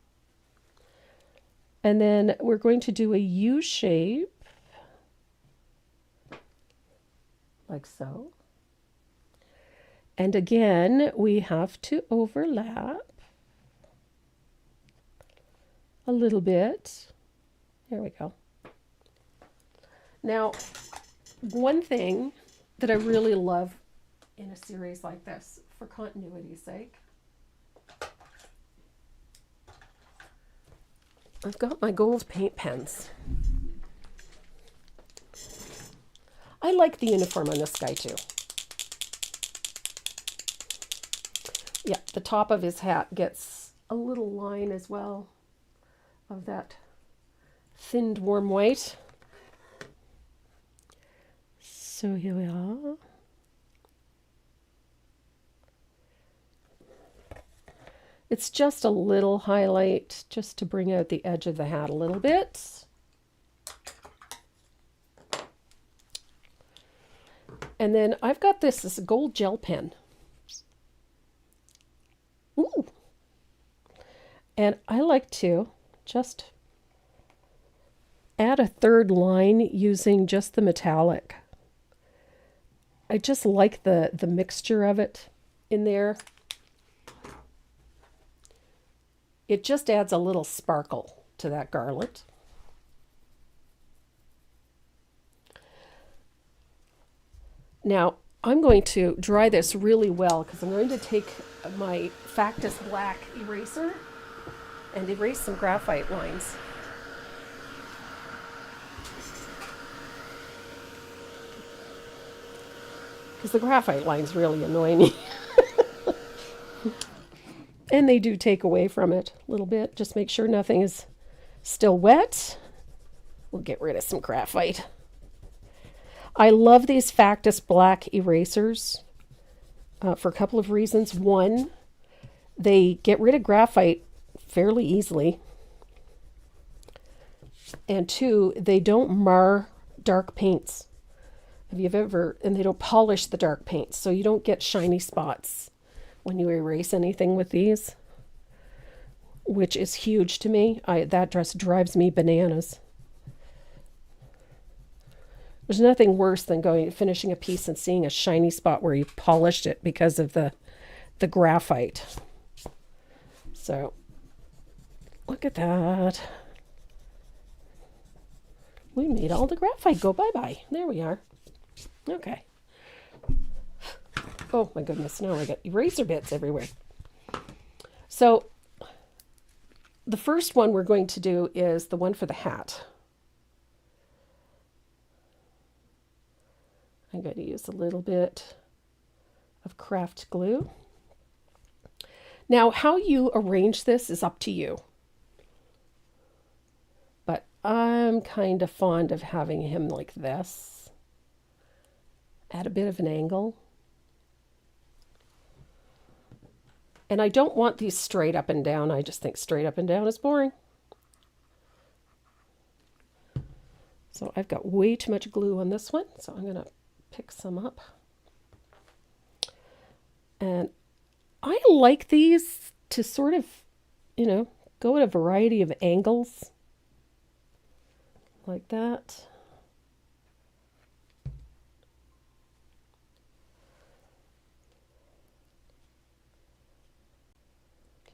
[SPEAKER 2] And then we're going to do a U shape, like so. And again, we have to overlap a little bit. There we go. Now, one thing that I really love in a series like this, for continuity's sake, I've got my gold paint pens. I like the uniform on this guy too. Yeah, the top of his hat gets a little line as well of that thinned warm white. So here we are. It's just a little highlight just to bring out the edge of the hat a little bit. And then I've got this gold gel pen. Ooh. And I like to just add a third line using just the metallic. I just like the mixture of it in there. It just adds a little sparkle to that garland. Now, I'm going to dry this really well because I'm going to take my Factus Black eraser and erase some graphite lines. Because the graphite lines really annoy me. And they do take away from it a little bit. Just make sure nothing is still wet. We'll get rid of some graphite. I love these Factus Black erasers for a couple of reasons. One, they get rid of graphite fairly easily. And two, they don't mar dark paints. Have you ever, and they don't polish the dark paints, so you don't get shiny spots when you erase anything with these, which is huge to me. That just drives me bananas. There's nothing worse than finishing a piece and seeing a shiny spot where you polished it because of the graphite. So, look at that. We made all the graphite go bye-bye. There we are. Okay. Oh my goodness, now I got eraser bits everywhere. So the first one we're going to do is the one for the hat. I'm going to use a little bit of craft glue. Now, how you arrange this is up to you. But I'm kind of fond of having him like this, at a bit of an angle. And I don't want these straight up and down. I just think straight up and down is boring. So I've got way too much glue on this one, so I'm going to pick some up. And I like these to sort of, go at a variety of angles. Like that.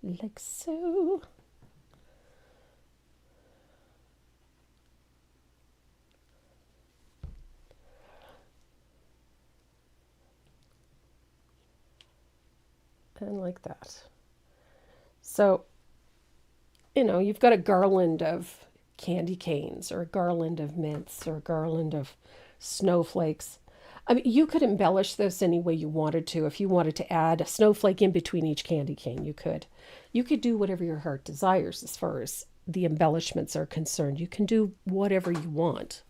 [SPEAKER 2] Like so. And like that. So, you've got a garland of candy canes, or a garland of mints, or a garland of snowflakes. I mean, you could embellish this any way you wanted to. If you wanted to add a snowflake in between each candy cane, you could. You could do whatever your heart desires as far as the embellishments are concerned. You can do whatever you want.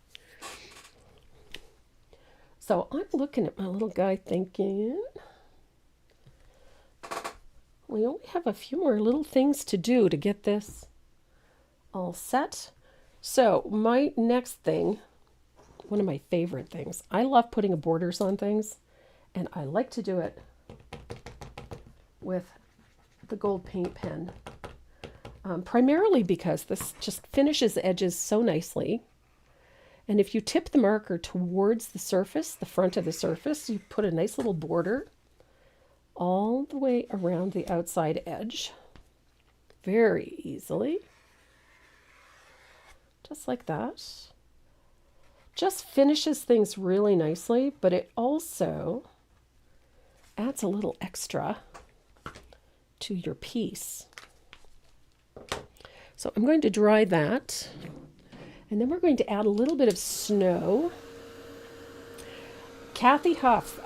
[SPEAKER 2] So I'm looking at my little guy thinking, we only have a few more little things to do to get this all set. So my next thing, one of my favorite things, I love putting borders on things, and I like to do it with the gold paint pen, primarily because this just finishes edges so nicely. And if you tip the marker towards the surface, the front of the surface, you put a nice little border all the way around the outside edge very easily, just like that. Just finishes things really nicely, but it also adds a little extra to your piece. So I'm going to dry that, and then we're going to add a little bit of snow. Kathy Huff,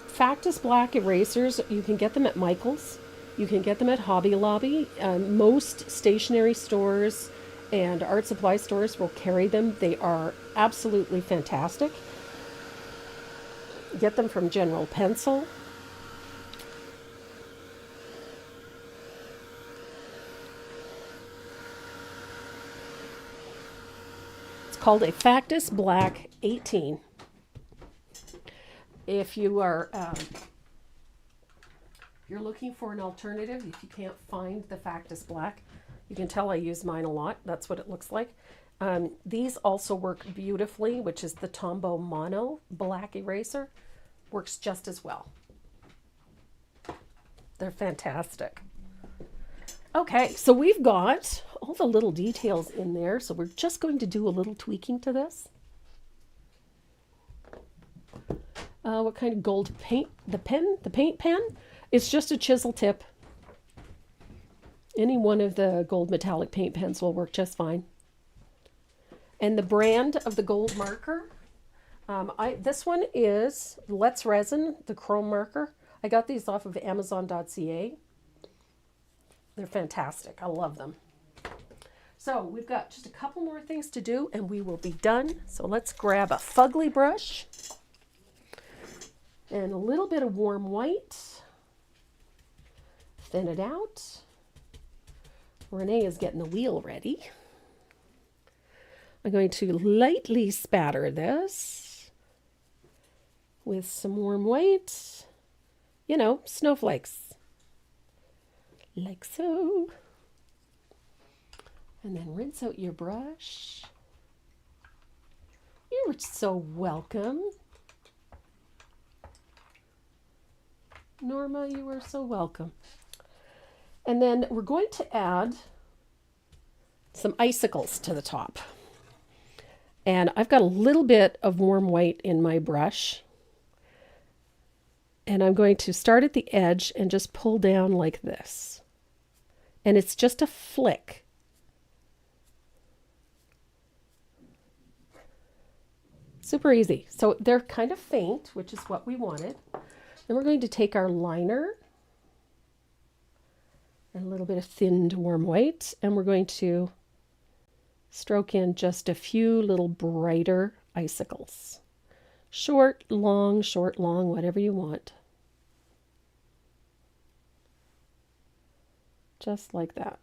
[SPEAKER 2] Factus Black erasers, you can get them at Michael's. You can get them at Hobby Lobby. Most stationery stores and art supply stores will carry them. They are absolutely fantastic. Get them from General Pencil. It's called a Factus Black 18. If you are you're looking for an alternative, if you can't find the Factus Black, you can tell I use mine a lot. That's what it looks like. These also work beautifully, which is the Tombow Mono Black Eraser. Works just as well. They're fantastic. Okay, so we've got all the little details in there, so we're just going to do a little tweaking to this. What kind of gold paint? The paint pen? It's just a chisel tip. Any one of the gold metallic paint pens will work just fine. And the brand of the gold marker, this one is Let's Resin, the chrome marker. I got these off of Amazon.ca. They're fantastic. I love them. So we've got just a couple more things to do and we will be done. So let's grab a fugly brush and a little bit of warm white. Thin it out. Renee is getting the wheel ready. I'm going to lightly spatter this with some warm white, you know, snowflakes, like so. And then rinse out your brush. You're so welcome. Norma, you are so welcome. And then we're going to add some icicles to the top. And I've got a little bit of warm white in my brush. And I'm going to start at the edge and just pull down like this. And it's just a flick. Super easy. So they're kind of faint, which is what we wanted. Then we're going to take our liner and a little bit of thinned warm white, and we're going to stroke in just a few little brighter icicles. Short, long, whatever you want. Just like that.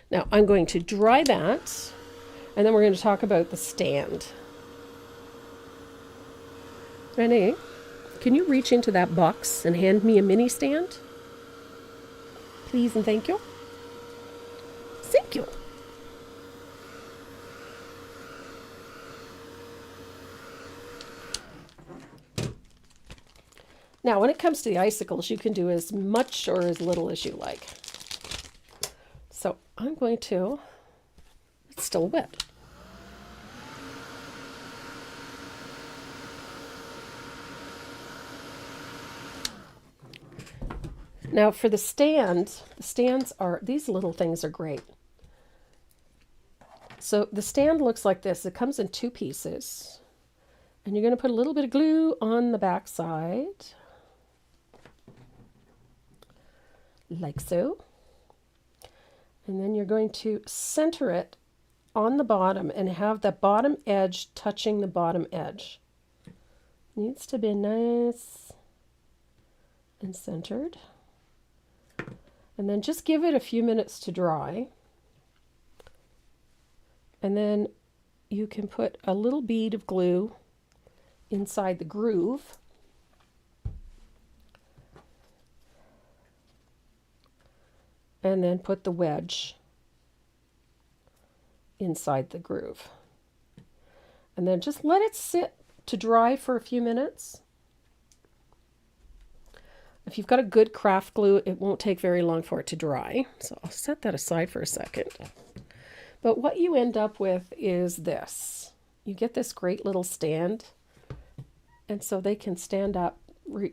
[SPEAKER 2] Now I'm going to dry that, and then we're going to talk about the stand. Renee, can you reach into that box and hand me a mini stand? Please and thank you. Thank you. Now, when it comes to the icicles, you can do as much or as little as you like. So I'm going to, it's still wet. Now for the stands are, these little things are great. So the stand looks like this. It comes in two pieces. And you're going to put a little bit of glue on the back side. Like so. And then you're going to center it on the bottom and have the bottom edge touching the bottom edge. Needs to be nice and centered. And then just give it a few minutes to dry. And then you can put a little bead of glue inside the groove. And then put the wedge inside the groove. And then just let it sit to dry for a few minutes. If you've got a good craft glue, it won't take very long for it to dry. So I'll set that aside for a second. But what you end up with is this. You get this great little stand. And so they can stand up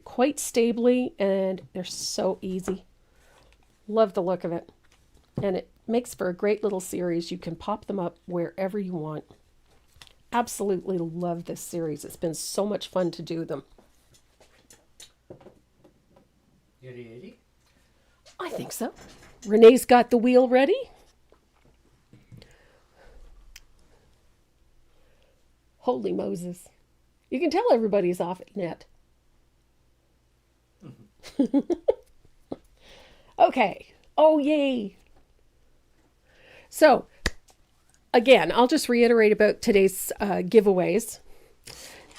[SPEAKER 2] quite stably, and they're so easy. Love the look of it. And it makes for a great little series. You can pop them up wherever you want. Absolutely love this series. It's been so much fun to do them.
[SPEAKER 1] You ready?
[SPEAKER 2] I think so. Renee's got the wheel ready. Holy Moses. You can tell everybody's off net. Okay. Oh, yay. So, again, I'll just reiterate about today's giveaways.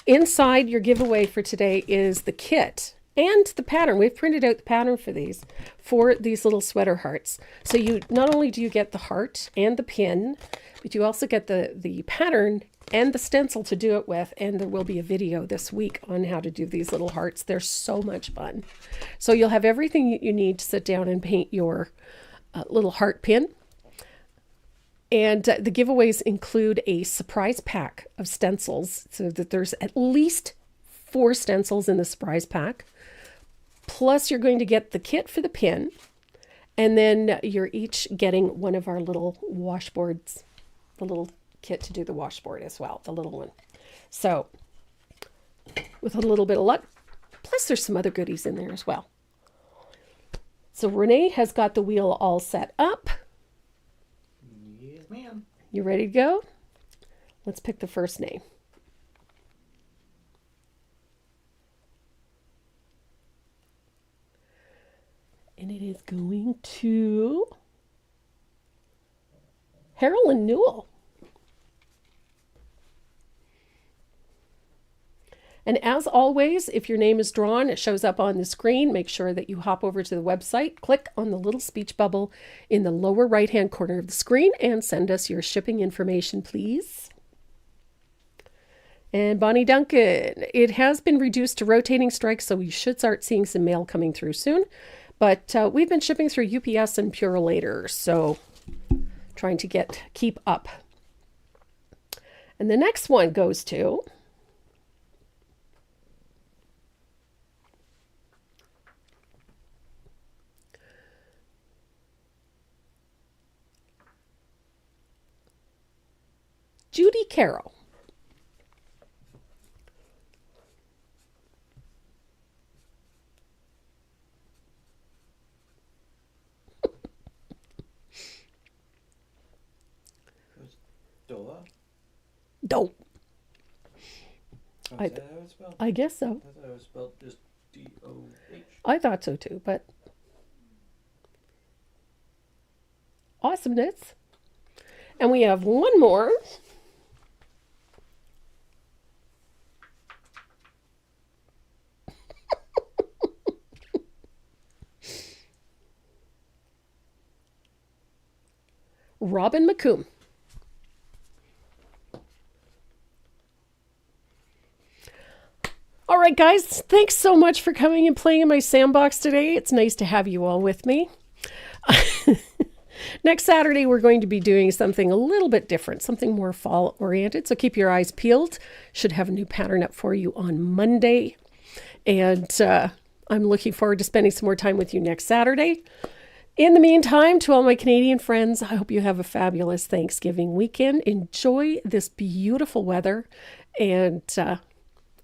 [SPEAKER 2] Inside your giveaway for today is the kit and the pattern. We've printed out the pattern for these little sweater hearts. So you not only do you get the heart and the pin, but you also get the pattern and the stencil to do it with. And there will be a video this week on how to do these little hearts. They're so much fun. So you'll have everything you need to sit down and paint your little heart pin. And the giveaways include a surprise pack of stencils, so that there's at least 4 stencils in the surprise pack. Plus, you're going to get the kit for the pin, and then you're each getting one of our little washboards, the little kit to do the washboard as well, the little one. So, with a little bit of luck, plus there's some other goodies in there as well. So Renee has got the wheel all set up.
[SPEAKER 1] Yes, ma'am.
[SPEAKER 2] You ready to go? Let's pick the first name. And it is going to Harolyn Newell. And as always, if your name is drawn, it shows up on the screen. Make sure that you hop over to the website, click on the little speech bubble in the lower right-hand corner of the screen, and send us your shipping information, please. And Bonnie Duncan, it has been reduced to rotating strikes, so we should start seeing some mail coming through soon. But we've been shipping through UPS and Purolator, so trying to keep up. And the next one goes to Judy Carroll.
[SPEAKER 1] Doa?
[SPEAKER 2] Dope.
[SPEAKER 1] Oh, is that how it's spelled?
[SPEAKER 2] I guess so.
[SPEAKER 1] I thought it was spelled just D-O-H.
[SPEAKER 2] I thought so too, but awesomeness. And we have one more. Robin McComb. All right, guys, thanks so much for coming and playing in my sandbox today. It's nice to have you all with me. Next Saturday, we're going to be doing something a little bit different, something more fall-oriented. So keep your eyes peeled. Should have a new pattern up for you on Monday. And I'm looking forward to spending some more time with you next Saturday. In the meantime, to all my Canadian friends, I hope you have a fabulous Thanksgiving weekend. Enjoy this beautiful weather and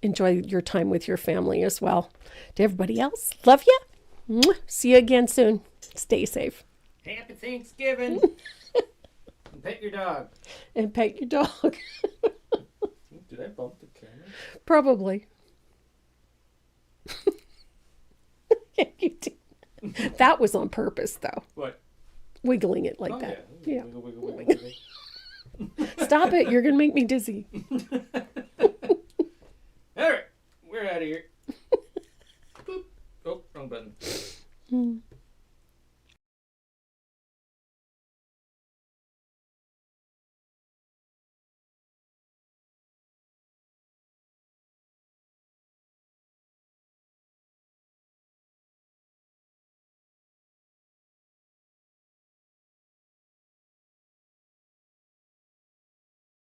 [SPEAKER 2] enjoy your time with your family as well. To everybody else, love you. See you again soon. Stay safe.
[SPEAKER 1] Happy Thanksgiving. And pet your dog.
[SPEAKER 2] And pet your dog.
[SPEAKER 1] Did I bump the camera?
[SPEAKER 2] Probably. You did. That was on purpose, though.
[SPEAKER 1] What?
[SPEAKER 2] Wiggling it like that. Yeah.
[SPEAKER 1] Wiggle, wiggle, wiggle, wiggle.
[SPEAKER 2] Stop it. You're going to make me dizzy.
[SPEAKER 1] All right. We're out of here.